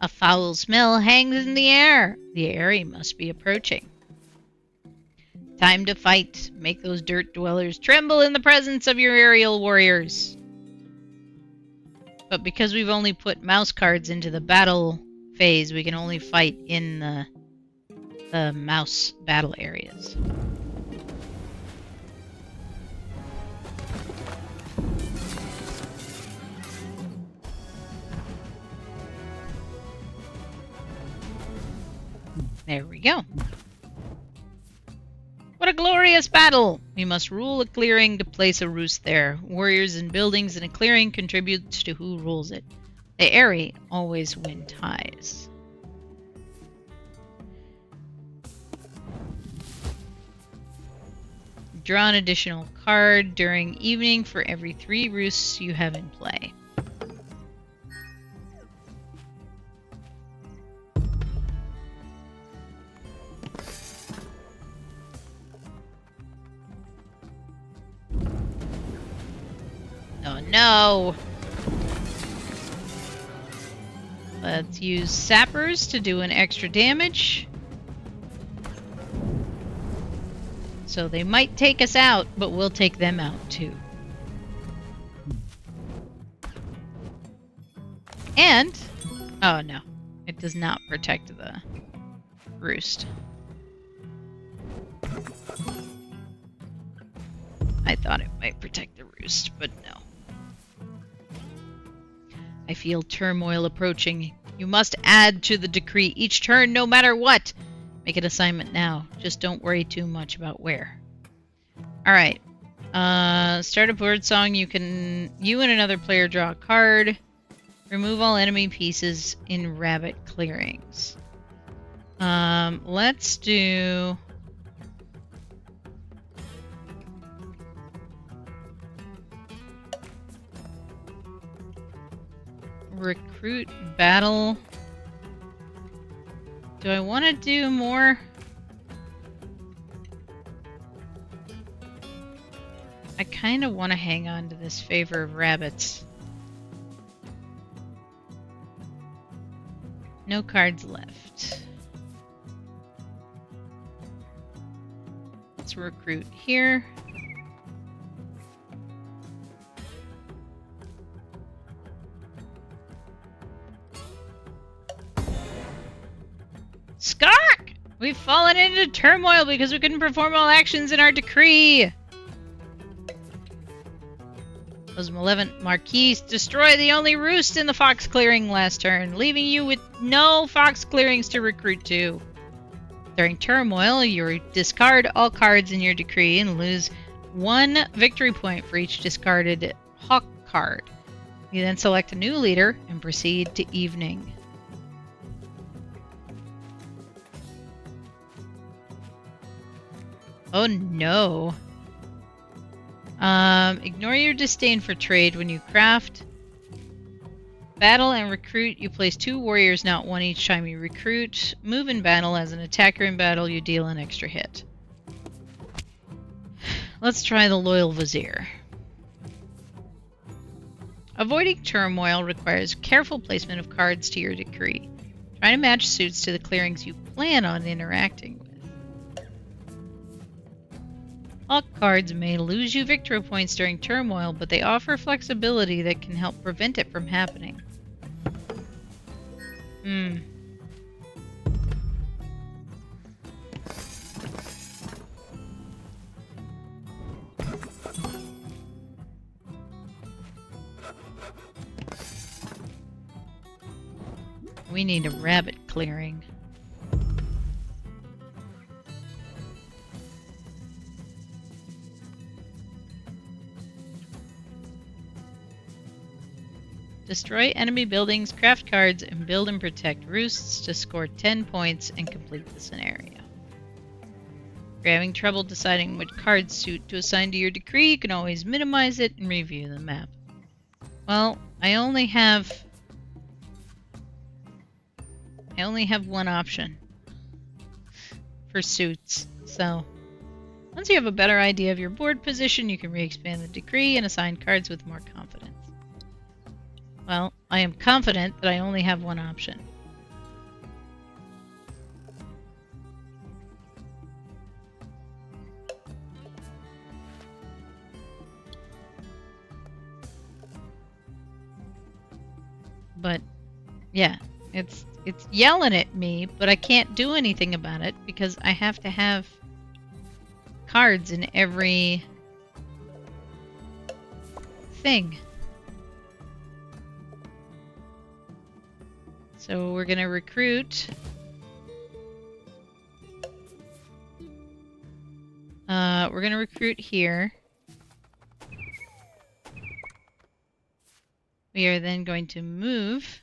A foul smell hangs in the air. The Aerie must be approaching. Time to fight. Make those dirt dwellers tremble in the presence of your aerial warriors. But because we've only put mouse cards into the battle phase, we can only fight in the mouse battle areas. There we go. What a glorious battle! We must rule a clearing to place a roost there. Warriors and buildings in a clearing contributes to who rules it. The Aerie always win ties. Draw an additional card during evening for every 3 roosts you have in play. Oh no! Let's use sappers to do an extra damage. So they might take us out, but we'll take them out too. And, oh no, it does not protect the roost. I thought it might protect the roost, but no. I feel turmoil approaching. You must add to the decree each turn no matter what. Make an assignment now. Just don't worry too much about where. Alright. Start a bird song. You and another player draw a card. Remove all enemy pieces in rabbit clearings. Let's do recruit battle. Do I want to do more? I kind of want to hang on to this favor of rabbits. No cards left. Let's recruit here. Skark! We've fallen into turmoil because we couldn't perform all actions in our decree. Those malevolent marquis destroy the only roost in the fox clearing last turn, leaving you with no fox clearings to recruit to. During turmoil, you discard all cards in your decree and lose 1 victory point for each discarded hawk card. You then select a new leader and proceed to evening. Oh no. Ignore your disdain for trade when you craft. Battle and recruit, you place 2 warriors, not 1 each time you recruit. Move in battle. As an attacker in battle, you deal an extra hit. Let's try the Loyal Vizier. Avoiding turmoil requires careful placement of cards to your decree. Try to match suits to the clearings you plan on interacting with. Hawk cards may lose you victory points during turmoil, but they offer flexibility that can help prevent it from happening. We need a rabbit clearing. Destroy enemy buildings, craft cards, and build and protect roosts to score 10 points and complete the scenario. If you're having trouble deciding which card suit to assign to your decree, you can always minimize it and review the map. Well, I only have one option for suits, so once you have a better idea of your board position, you can re-expand the decree and assign cards with more confidence. Well, I am confident that I only have one option. But, yeah, it's yelling at me, but I can't do anything about it because I have to have cards in every thing. So we're going to recruit. We're going to recruit here. We are then going to move.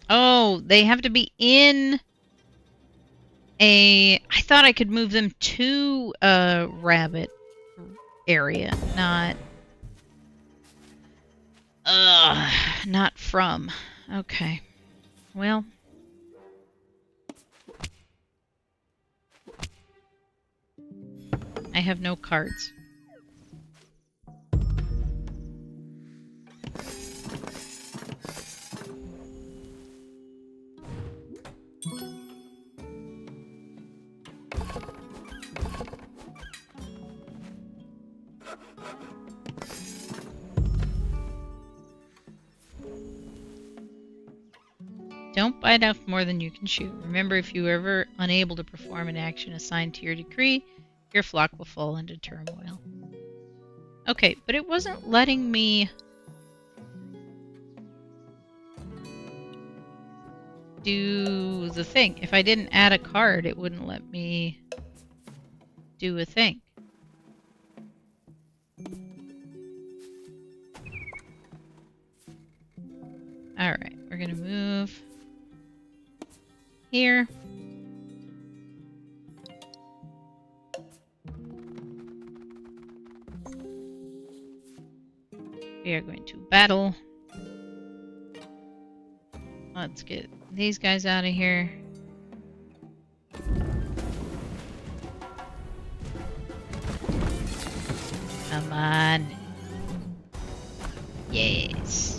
Oh, they have to be in a... I thought I could move them to a rabbit area, not from. Okay. Well. I have no cards. Don't bite off more than you can chew. Remember, if you are ever unable to perform an action assigned to your decree, your flock will fall into turmoil. Okay, but it wasn't letting me do the thing. If I didn't add a card, it wouldn't let me do a thing. Alright, we're gonna move here. We are going to battle. Let's get these guys out of here. Come on. Yes.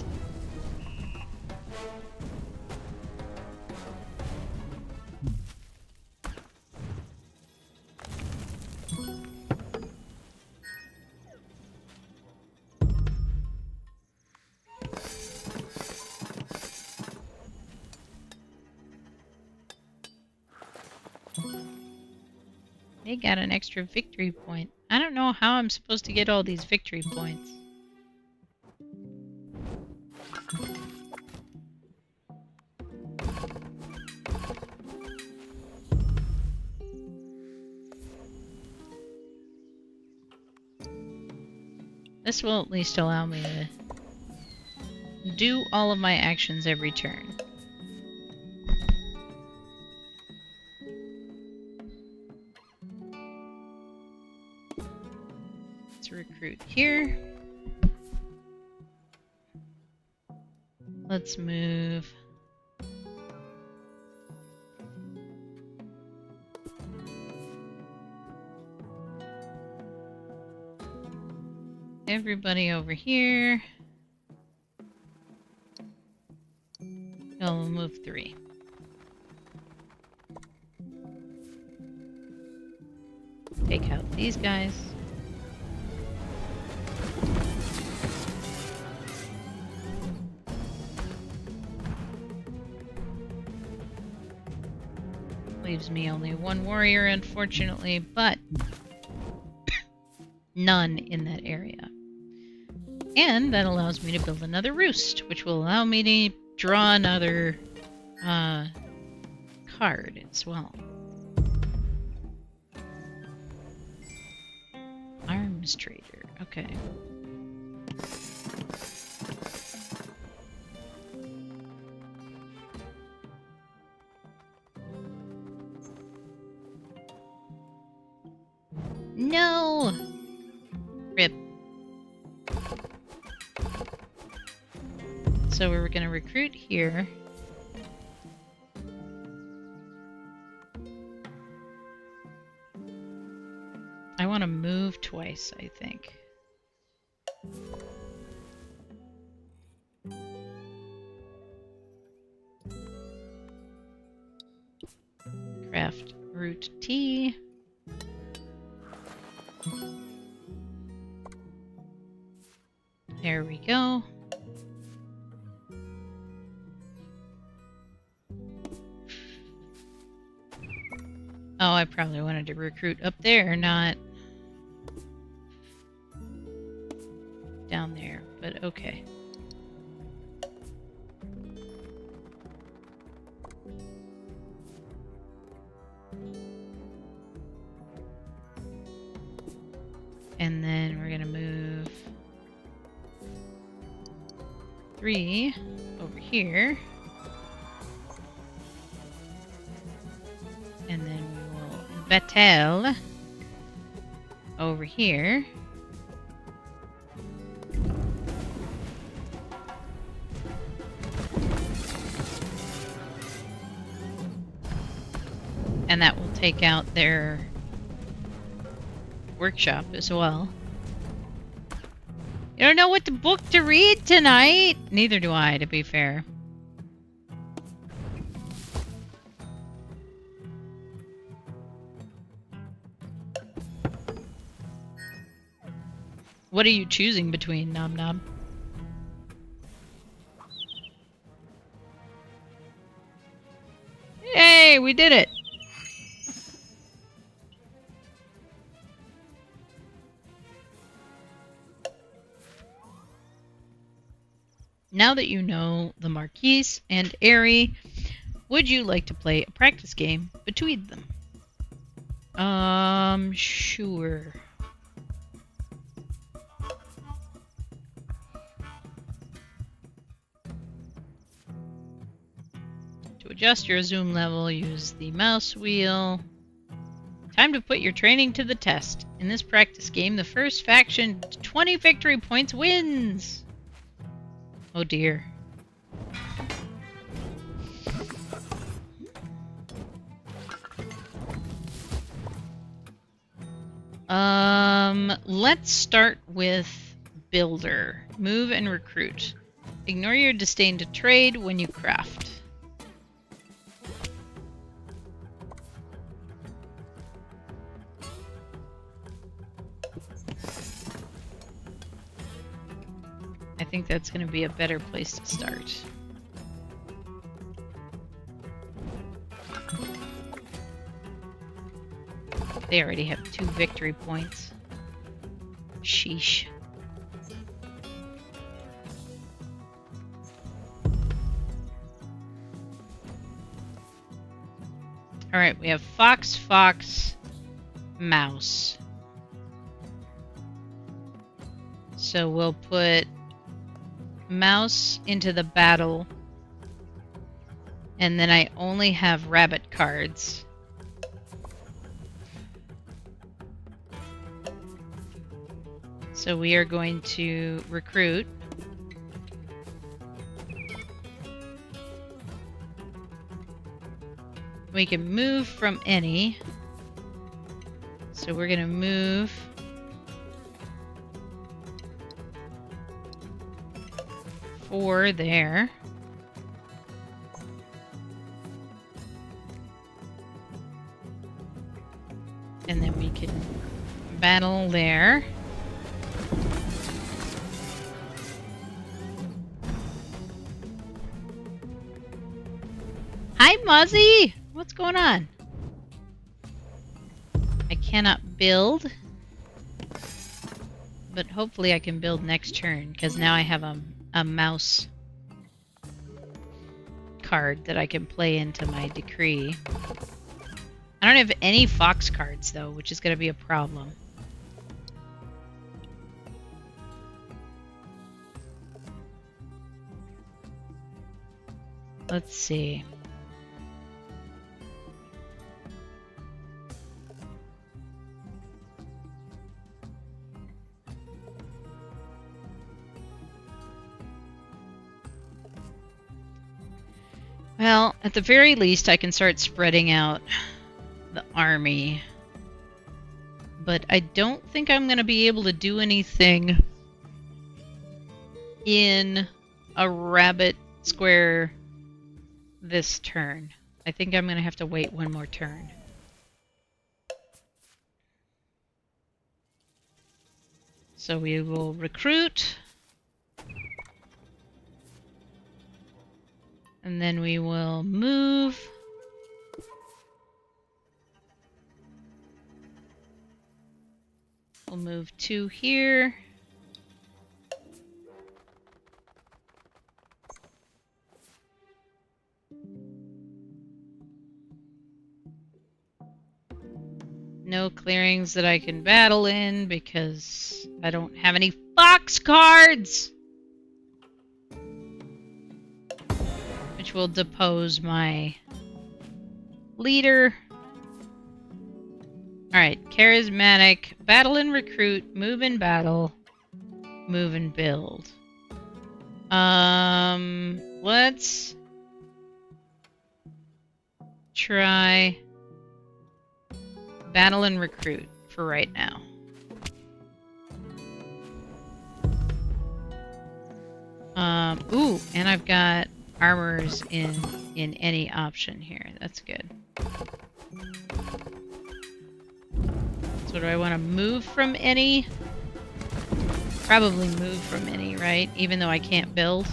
They got an extra victory point. I don't know how I'm supposed to get all these victory points. This will at least allow me to do all of my actions every turn. Let's recruit here. Let's move. Everybody over here. We'll move 3. Take out these guys. Leaves me only 1 warrior, unfortunately, but none in that area. And that allows me to build another roost, which will allow me to draw another card as well. Arms trader, okay. No! Rip. So we're going to recruit here. I want to move twice, I think. Craft root tea. There we go. Oh, I probably wanted to recruit up there, not down there, but okay. And then we're gonna move 3 over here. And then we will battle over here. And that will take out their workshop as well. You don't know what book to read tonight? Neither do I, to be fair. What are you choosing between, Nom Nom? Yay, we did it! Now that you know the Marquise and Aerie, would you like to play a practice game between them? Sure. To adjust your zoom level, use the mouse wheel. Time to put your training to the test. In this practice game, the first faction to 20 victory points wins! Oh dear. Let's start with builder. Move and recruit. Ignore your disdain to trade when you craft. I think that's going to be a better place to start. They already have 2 victory points. Sheesh. Alright, we have fox, fox, mouse. So we'll put mouse into the battle. And then I only have rabbit cards. So we are going to recruit. We can move from any. So we're going to move 4 there. And then we can battle there. Hi, Muzzy! What's going on? I cannot build. But hopefully I can build next turn, because now I have a mouse card that I can play into my decree. I don't have any fox cards, though, which is going to be a problem. Let's see. Well, at the very least, I can start spreading out the army. But I don't think I'm going to be able to do anything in a rabbit square this turn. I think I'm going to have to wait one more turn. So we will recruit. And then we will move. We'll move 2 here. No clearings that I can battle in because I don't have any fox cards! Which will depose my leader. Alright, charismatic, battle and recruit, move and battle, move and build. Let's try battle and recruit for right now. Ooh, and I've got armors in any option here. That's good. So do I want to move from any? Probably move from any, right? Even though I can't build.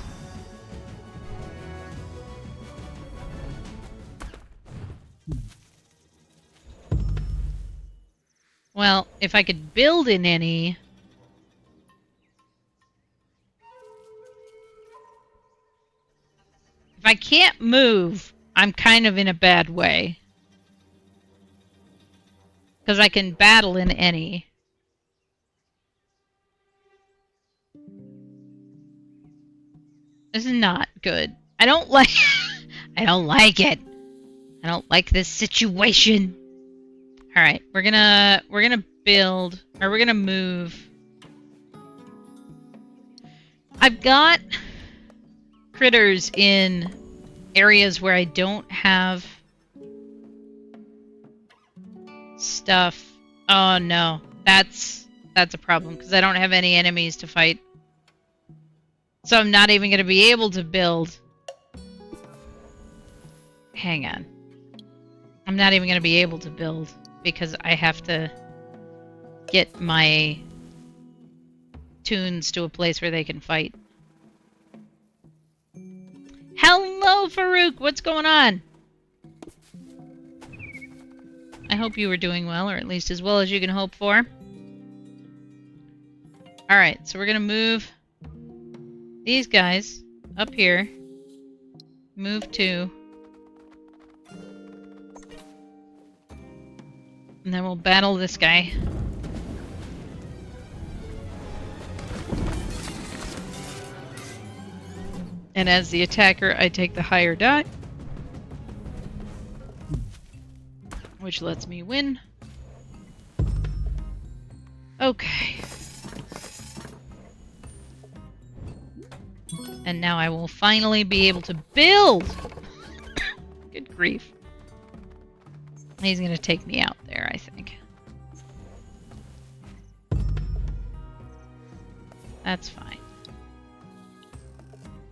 Well, if I could build in any... If I can't move, I'm kind of in a bad way. Because I can battle in any. This is not good. I don't like... I don't like it. I don't like this situation. Alright, we're gonna build, or we're gonna move. I've got critters in areas where I don't have stuff. Oh no, That's a problem, because I don't have any enemies to fight. So I'm not even going to be able to build. Hang on. I'm not even going to be able to build, because I have to get my tunes to a place where they can fight. Hello, Farouk! What's going on? I hope you were doing well, or at least as well as you can hope for. Alright, so we're going to move these guys up here. Move 2. And then we'll battle this guy. And as the attacker, I take the higher die, which lets me win. Okay. And now I will finally be able to build! Good grief. He's gonna take me out there, I think. That's fine.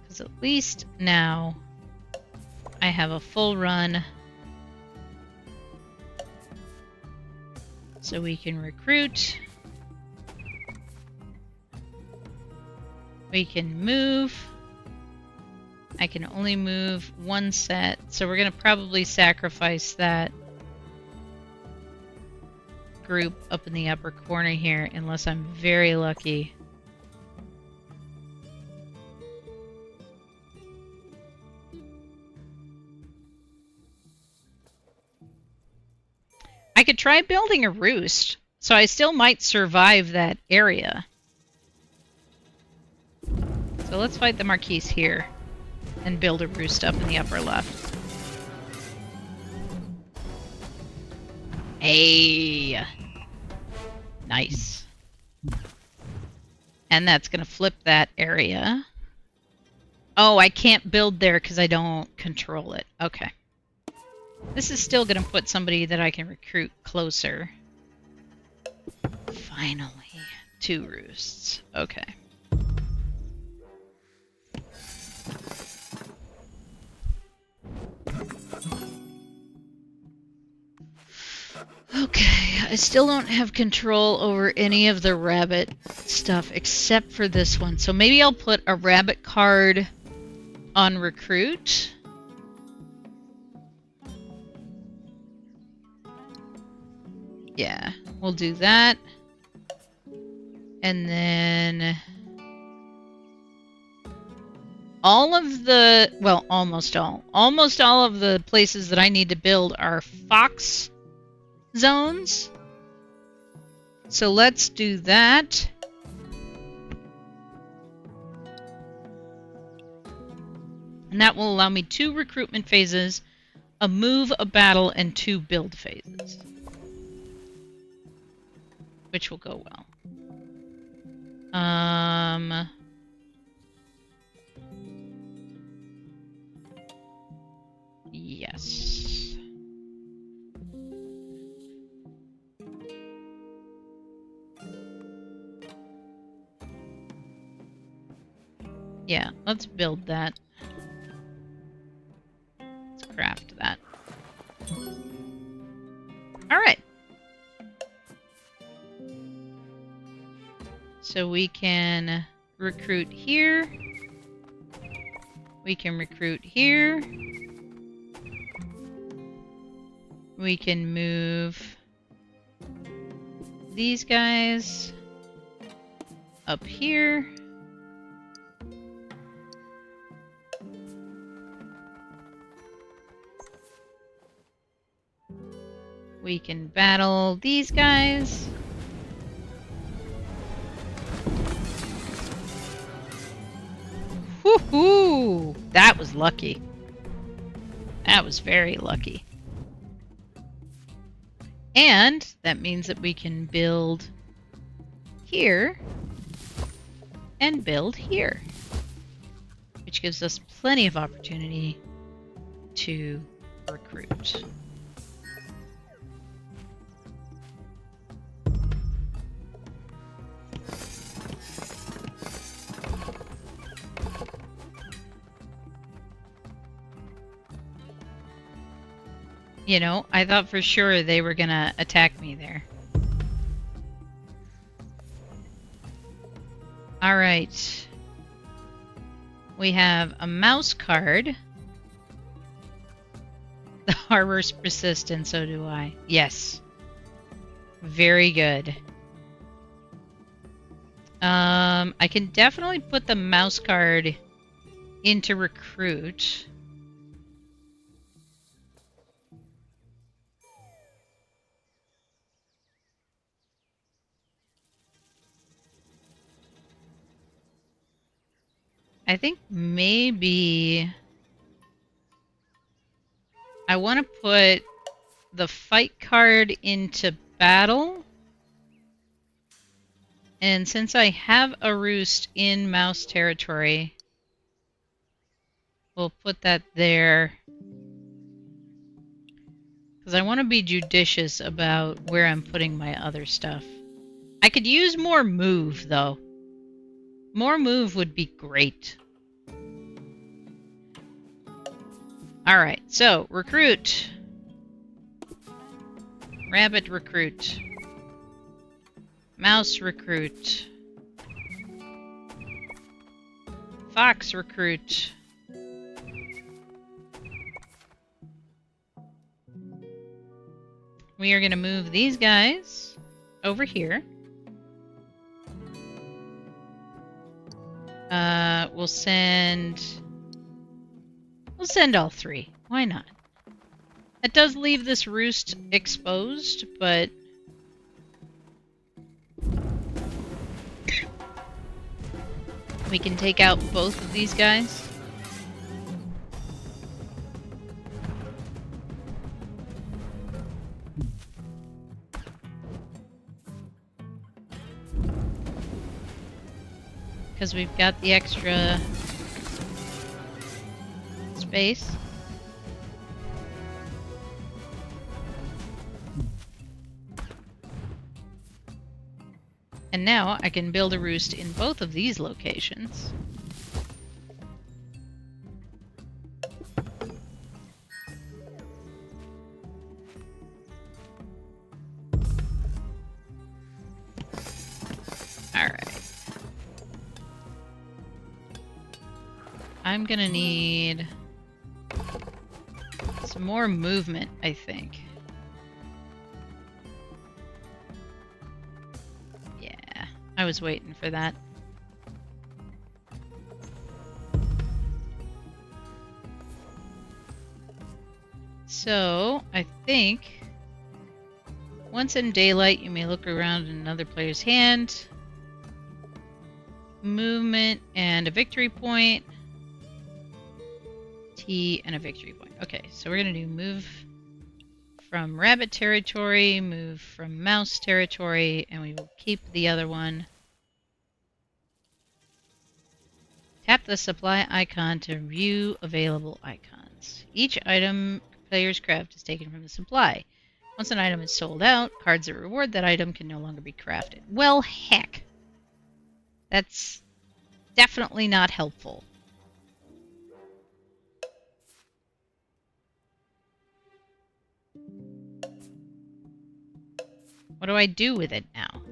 Because at least now I have a full run. So we can recruit. We can move. I can only move 1 set, so we're going to probably sacrifice that group up in the upper corner here, unless I'm very lucky. I could try building a roost, so I still might survive that area. So let's fight the Marquise here and build a roost up in the upper left. Hey! Nice. And that's going to flip that area. Oh, I can't build there because I don't control it. Okay. This is still going to put somebody that I can recruit closer. Finally. 2 roosts. Okay. Okay, I still don't have control over any of the rabbit stuff except for this one. So maybe I'll put a rabbit card on recruit. Yeah, we'll do that. And then all of the, well, almost all of the places that I need to build are fox zones. So let's do that. And that will allow me 2 recruitment phases, a move, a battle, and 2 build phases. Which will go well. Yes. Yeah, let's build that. Let's craft that. Alright. So we can recruit here. We can recruit here. We can move these guys up here. We can battle these guys. Woohoo! That was lucky. That was very lucky. And that means that we can build here and build here, which gives us plenty of opportunity to recruit. You know, I thought for sure they were gonna attack me there. Alright. We have a mouse card. The harbors persist, and so do I. Yes. Very good. I can definitely put the mouse card into recruit. I think maybe I want to put the fight card into battle. And since I have a roost in mouse territory, we'll put that there. Because I want to be judicious about where I'm putting my other stuff. I could use more move, though. More move would be great. Alright, so recruit. Rabbit recruit. Mouse recruit. Fox recruit. We are going to move these guys over here. We'll send all three. Why not? It does leave this roost exposed, but we can take out both of these guys. Because we've got the extra space. And now I can build a roost in both of these locations. Alright. I'm gonna need some more movement, I think. Yeah, I was waiting for that. So, I think once in daylight, you may look around in another player's hand. Movement and a victory point. T and a victory point. Okay, so we're going to do move from rabbit territory, move from mouse territory, and we will keep the other one. Tap the supply icon to view available icons. Each item player's craft is taken from the supply. Once an item is sold out, cards that reward that item can no longer be crafted. Well, heck. That's definitely not helpful. What do I do with it now?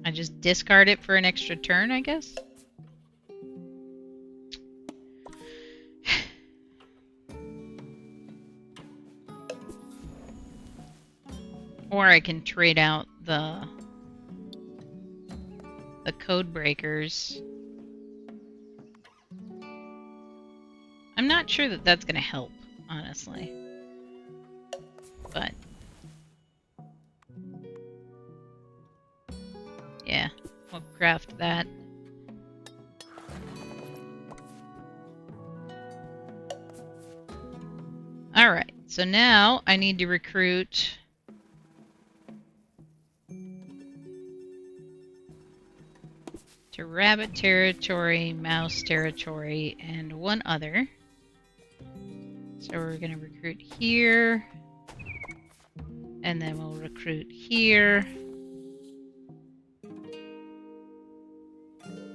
I just discard it for an extra turn, I guess? Or I can trade out the code breakers. I'm not sure that that's going to help, honestly. But yeah, we'll craft that. Alright, so now I need to recruit to rabbit territory, mouse territory, and one other. So we're going to recruit here, and then we'll recruit here.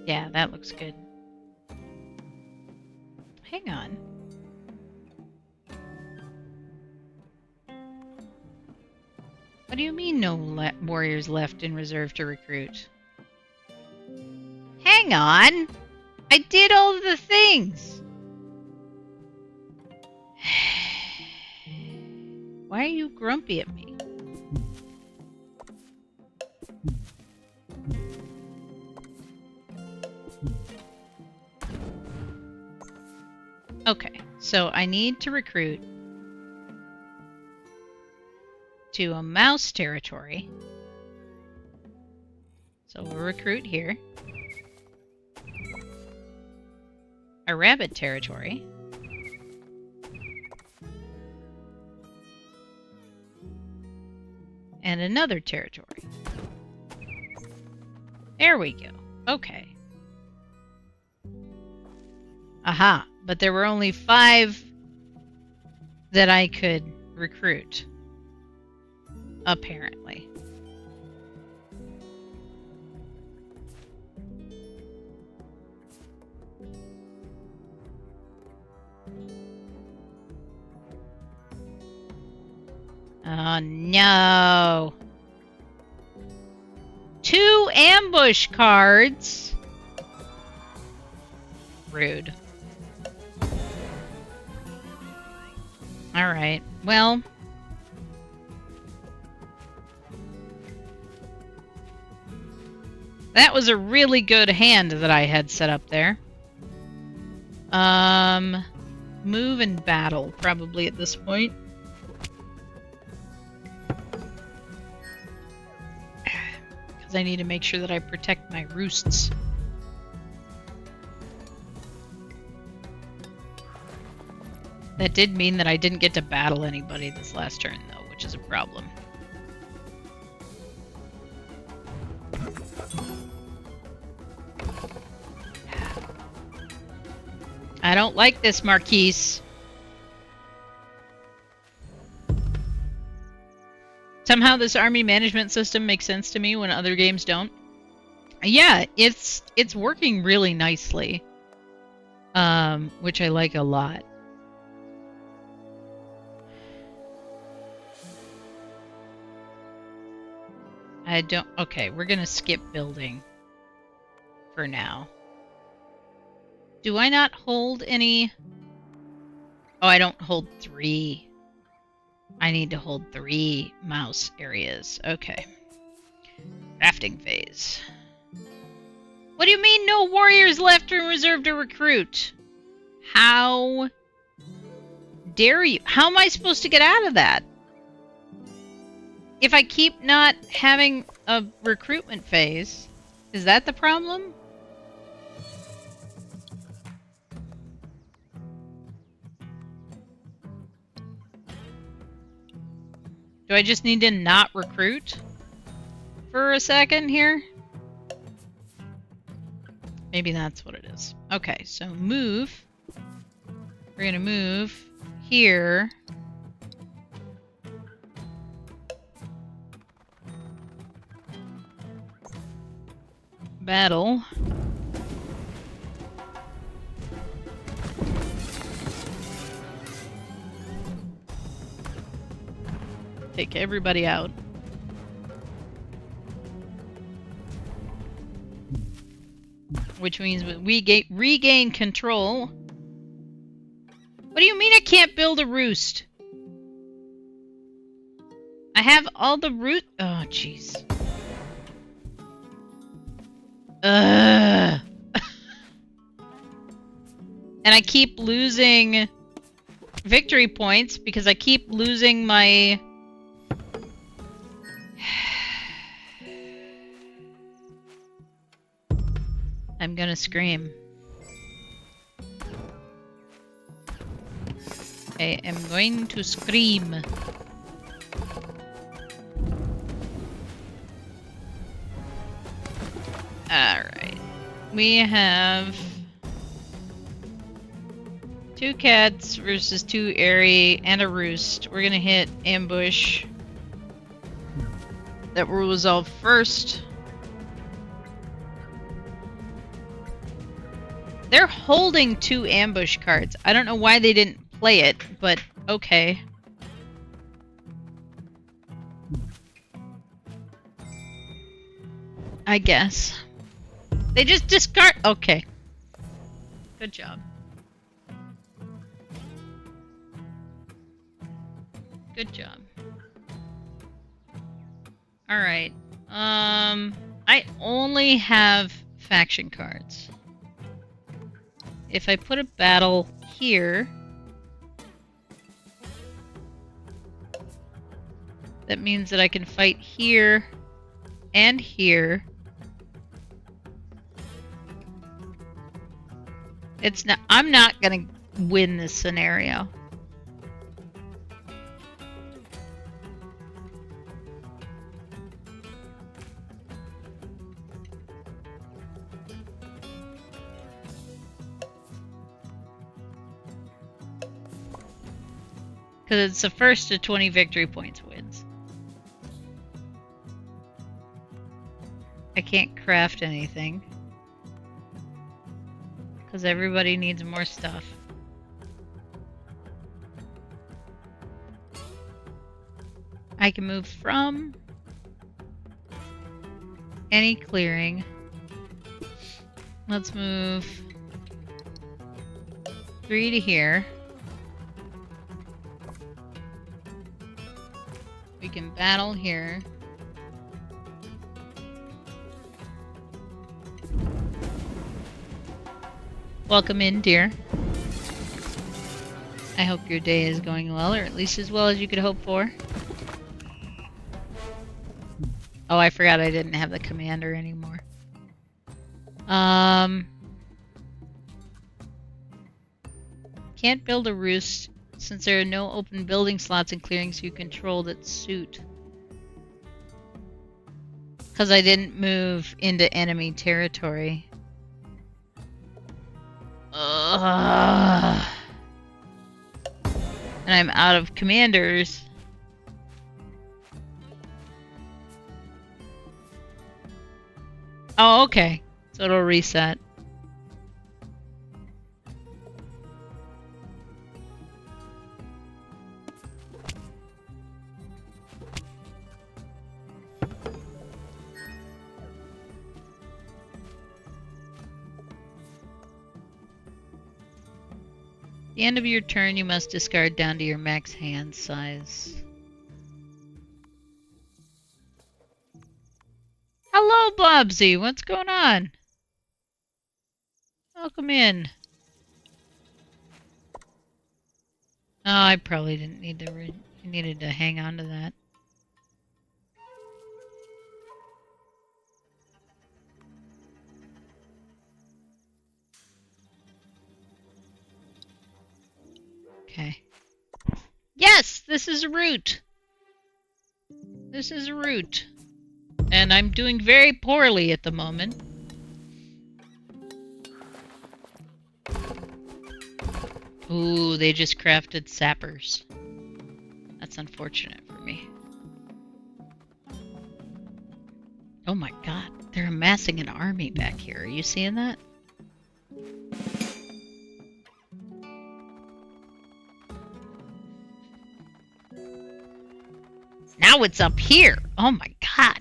Yeah, that looks good. Hang on. What do you mean no warriors left in reserve to recruit? Hang on! I did all of the things! Why are you grumpy at me? Okay, so I need to recruit to a mouse territory. So we'll recruit here. A rabbit territory. And another territory. There we go. Okay. Aha. But there were only 5 that I could recruit. Apparently. Oh no! 2 ambush cards? Rude. Alright, well... that was a really good hand that I had set up there. Move and battle, probably at this point. Because I need to make sure that I protect my roosts. That did mean that I didn't get to battle anybody this last turn, though, which is a problem. I don't like this, Marquise. Somehow this army management system makes sense to me when other games don't. Yeah, it's working really nicely. Which I like a lot. I don't... okay, we're gonna skip building for now. Do I not hold any... oh, I don't hold 3. I need to hold 3 mouse areas. Okay. Crafting phase. What do you mean no warriors left in reserve to recruit? How dare you? How am I supposed to get out of that? If I keep not having a recruitment phase, is that the problem? Do I just need to not recruit for a second here? Maybe that's what it is. Okay, so move. We're gonna move here. Battle. Take everybody out. Which means we regain control. What do you mean I can't build a roost? I have all the root... oh, jeez. Ugh. And I keep losing victory points because I keep losing my... I'm gonna scream. I am going to scream. Alright. We have 2 cats versus 2 airy and a roost. We're gonna hit ambush. That will resolve first. They're holding 2 ambush cards. I don't know why they didn't play it, but okay. I guess. They just discard. Okay. Good job. Good job. Alright. I only have faction cards. If I put a battle here, that means that I can fight here and here. It's not. I'm not gonna win this scenario. Because it's the first to 20 victory points wins. I can't craft anything. Because everybody needs more stuff. I can move from any clearing. Let's move 3 to here. We can battle here. Welcome in, dear. I hope your day is going well, or at least as well as you could hope for. Oh, I forgot I didn't have the commander anymore. Can't build a roost since there are no open building slots and clearings you control that suit. Because I didn't move into enemy territory. Ugh. And I'm out of commanders. Oh, okay. So it'll reset. At the end of your turn, you must discard down to your max hand size. Hello, Blobsy. What's going on? Welcome in. Oh, I probably didn't need to. You needed to hang on to that. Okay. Yes, this is a route. This is a route. And I'm doing very poorly at the moment. Ooh, they just crafted sappers. That's unfortunate for me. Oh my god, they're amassing an army back here. Are you seeing that? Now it's up here. Oh my god.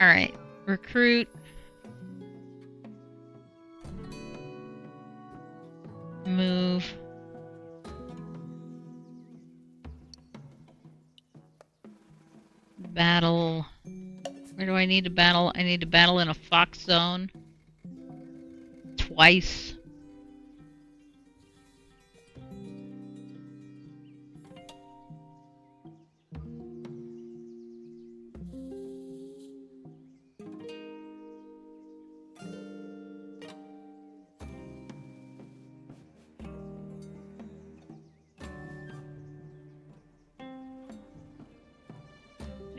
Alright, recruit. Move. Battle. Where do I need to battle? I need to battle in a fox zone. Twice.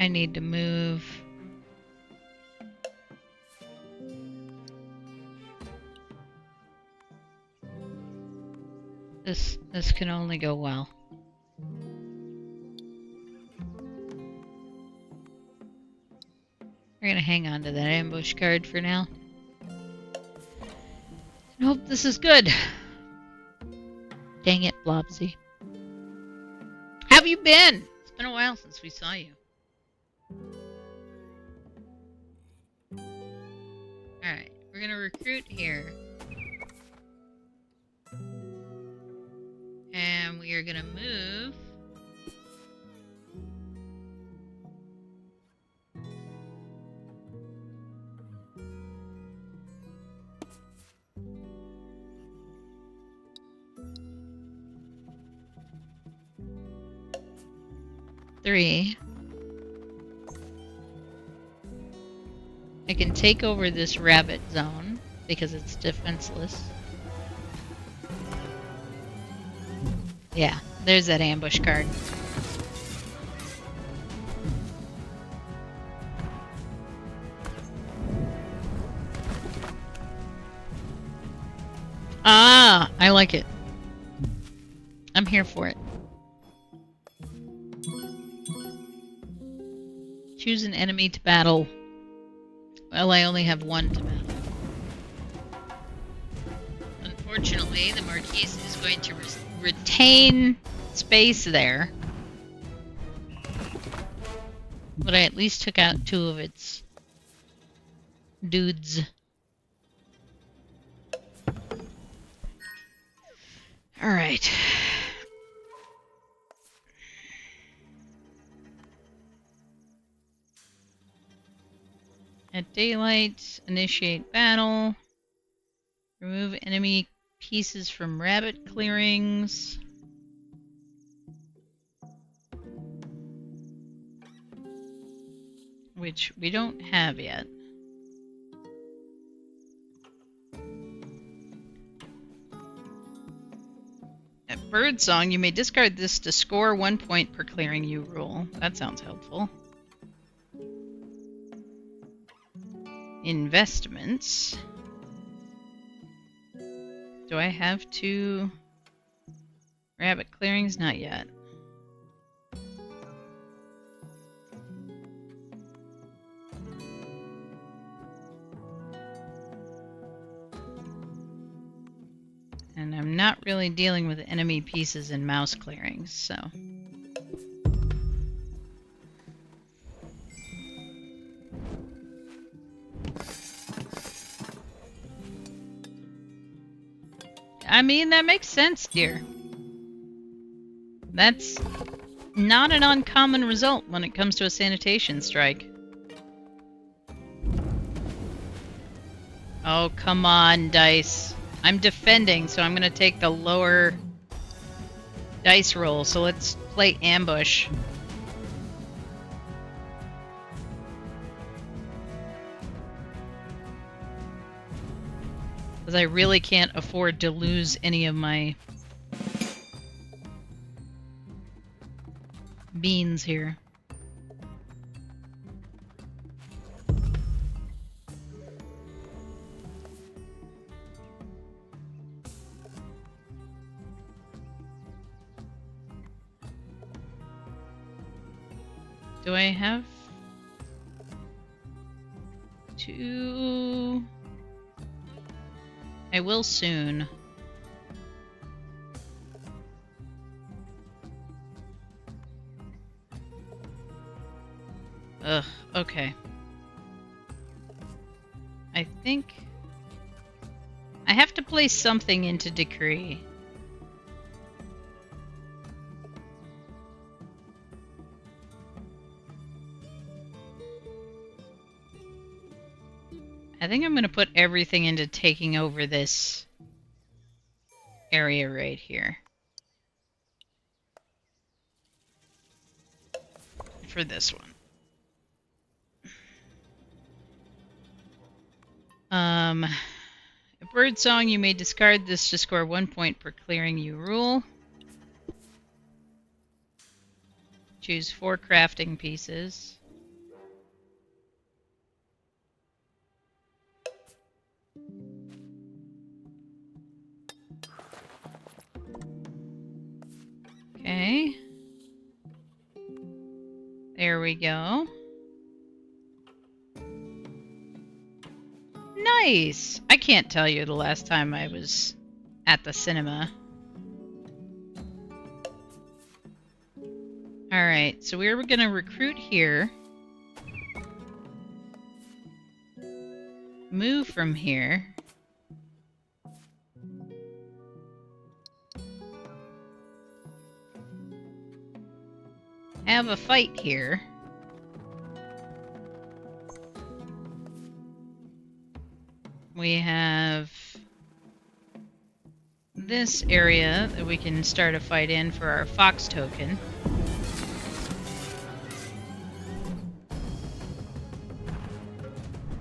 I need to move. This can only go well. We're gonna hang on to that ambush card for now. And hope this is good. Dang it, Blobsy. How have you been? It's been a while since we saw you. recruit here. And we are gonna move. Three. I can take over this rabbit zone because it's defenseless. Yeah, there's that ambush card. Ah, I like it. I'm here for it. Choose an enemy to battle. Well, I only have one to battle. Unfortunately, the Marquise is going to retain space there. But I at least took out 2 of its dudes. Alright. At daylight, initiate battle. Remove enemy pieces from rabbit clearings. Which we don't have yet. At Birdsong, you may discard this to score 1 point per clearing you rule. That sounds helpful. Investments. Do I have 2 rabbit clearings? Not yet. And I'm not really dealing with enemy pieces and mouse clearings, so... I mean, that makes sense, dear. That's not an uncommon result when it comes to a sanitation strike. Oh, come on, dice. I'm defending, so I'm gonna take the lower dice roll, so let's play ambush. Because I really can't afford to lose any of my beans here. Do I have 2? I will soon. Ugh, okay. I think I have to place something into decree. I think I'm going to put everything into taking over this area right here. For this one. A Birdsong, you may discard this to score 1 point per clearing you rule. Choose 4 crafting pieces. Okay. There we go. Nice! I can't tell you the last time I was at the cinema. Alright, so we're going to recruit here. move from here. Have a fight here. We have this area that we can start a fight in for our fox token.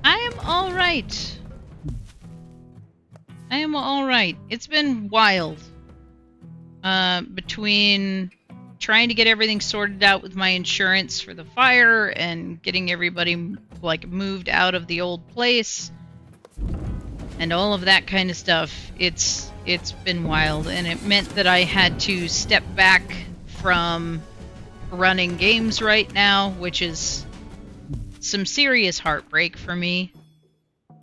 I am all right. I am all right. It's been wild. Between trying to get everything sorted out with my insurance for the fire and getting everybody like moved out of the old place and all of that kind of stuff, it's been wild, and it meant that I had to step back from running games right now, which is some serious heartbreak for me.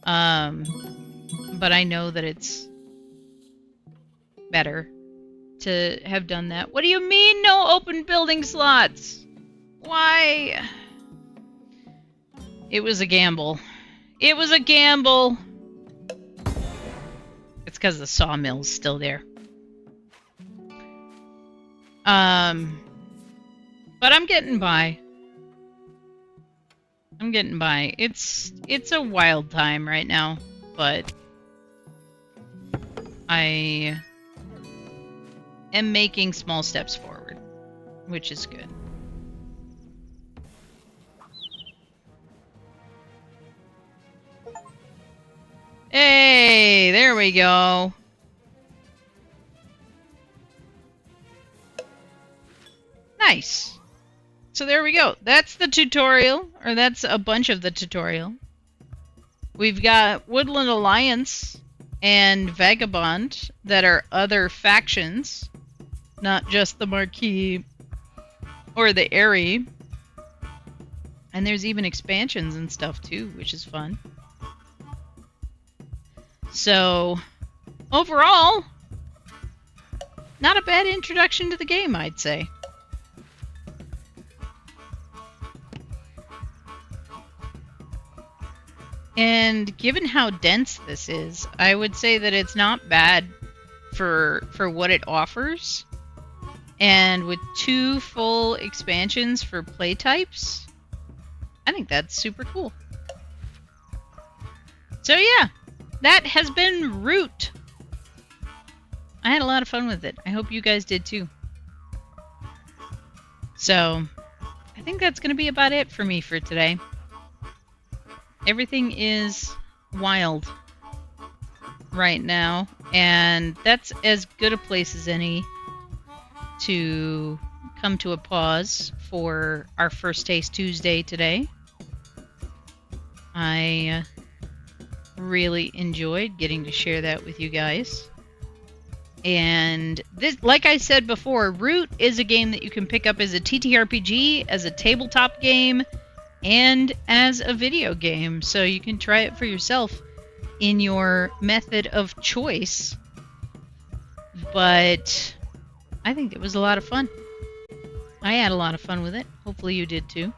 But I know that it's better to have done that. What do you mean no open building slots? Why? It was a gamble. It was a gamble. It's because the sawmill's still there. But I'm getting by. I'm getting by. It's a wild time right now, but I am making small steps forward, which is good. Hey, there we go. Nice. So there we go. That's the tutorial, or that's a bunch of the tutorial. We've got Woodland Alliance and Vagabond that are other factions, not just the Marquis or the Airy. And there's even expansions and stuff too, which is fun. So, overall, not a bad introduction to the game, I'd say. And given how dense this is, I would say that it's not bad for what it offers. And with 2 full expansions for play types, I think that's super cool. So yeah, that has been Root. I had a lot of fun with it. I hope you guys did too. So, I think that's going to be about it for me for today. Everything is wild right now, and that's as good a place as any to come to a pause for our First Taste Tuesday today. I really enjoyed getting to share that with you guys. And this, like I said before, Root is a game that you can pick up as a TTRPG, as a tabletop game, and as a video game. So you can try it for yourself in your method of choice. But I think it was a lot of fun. I had a lot of fun with it. Hopefully you did too.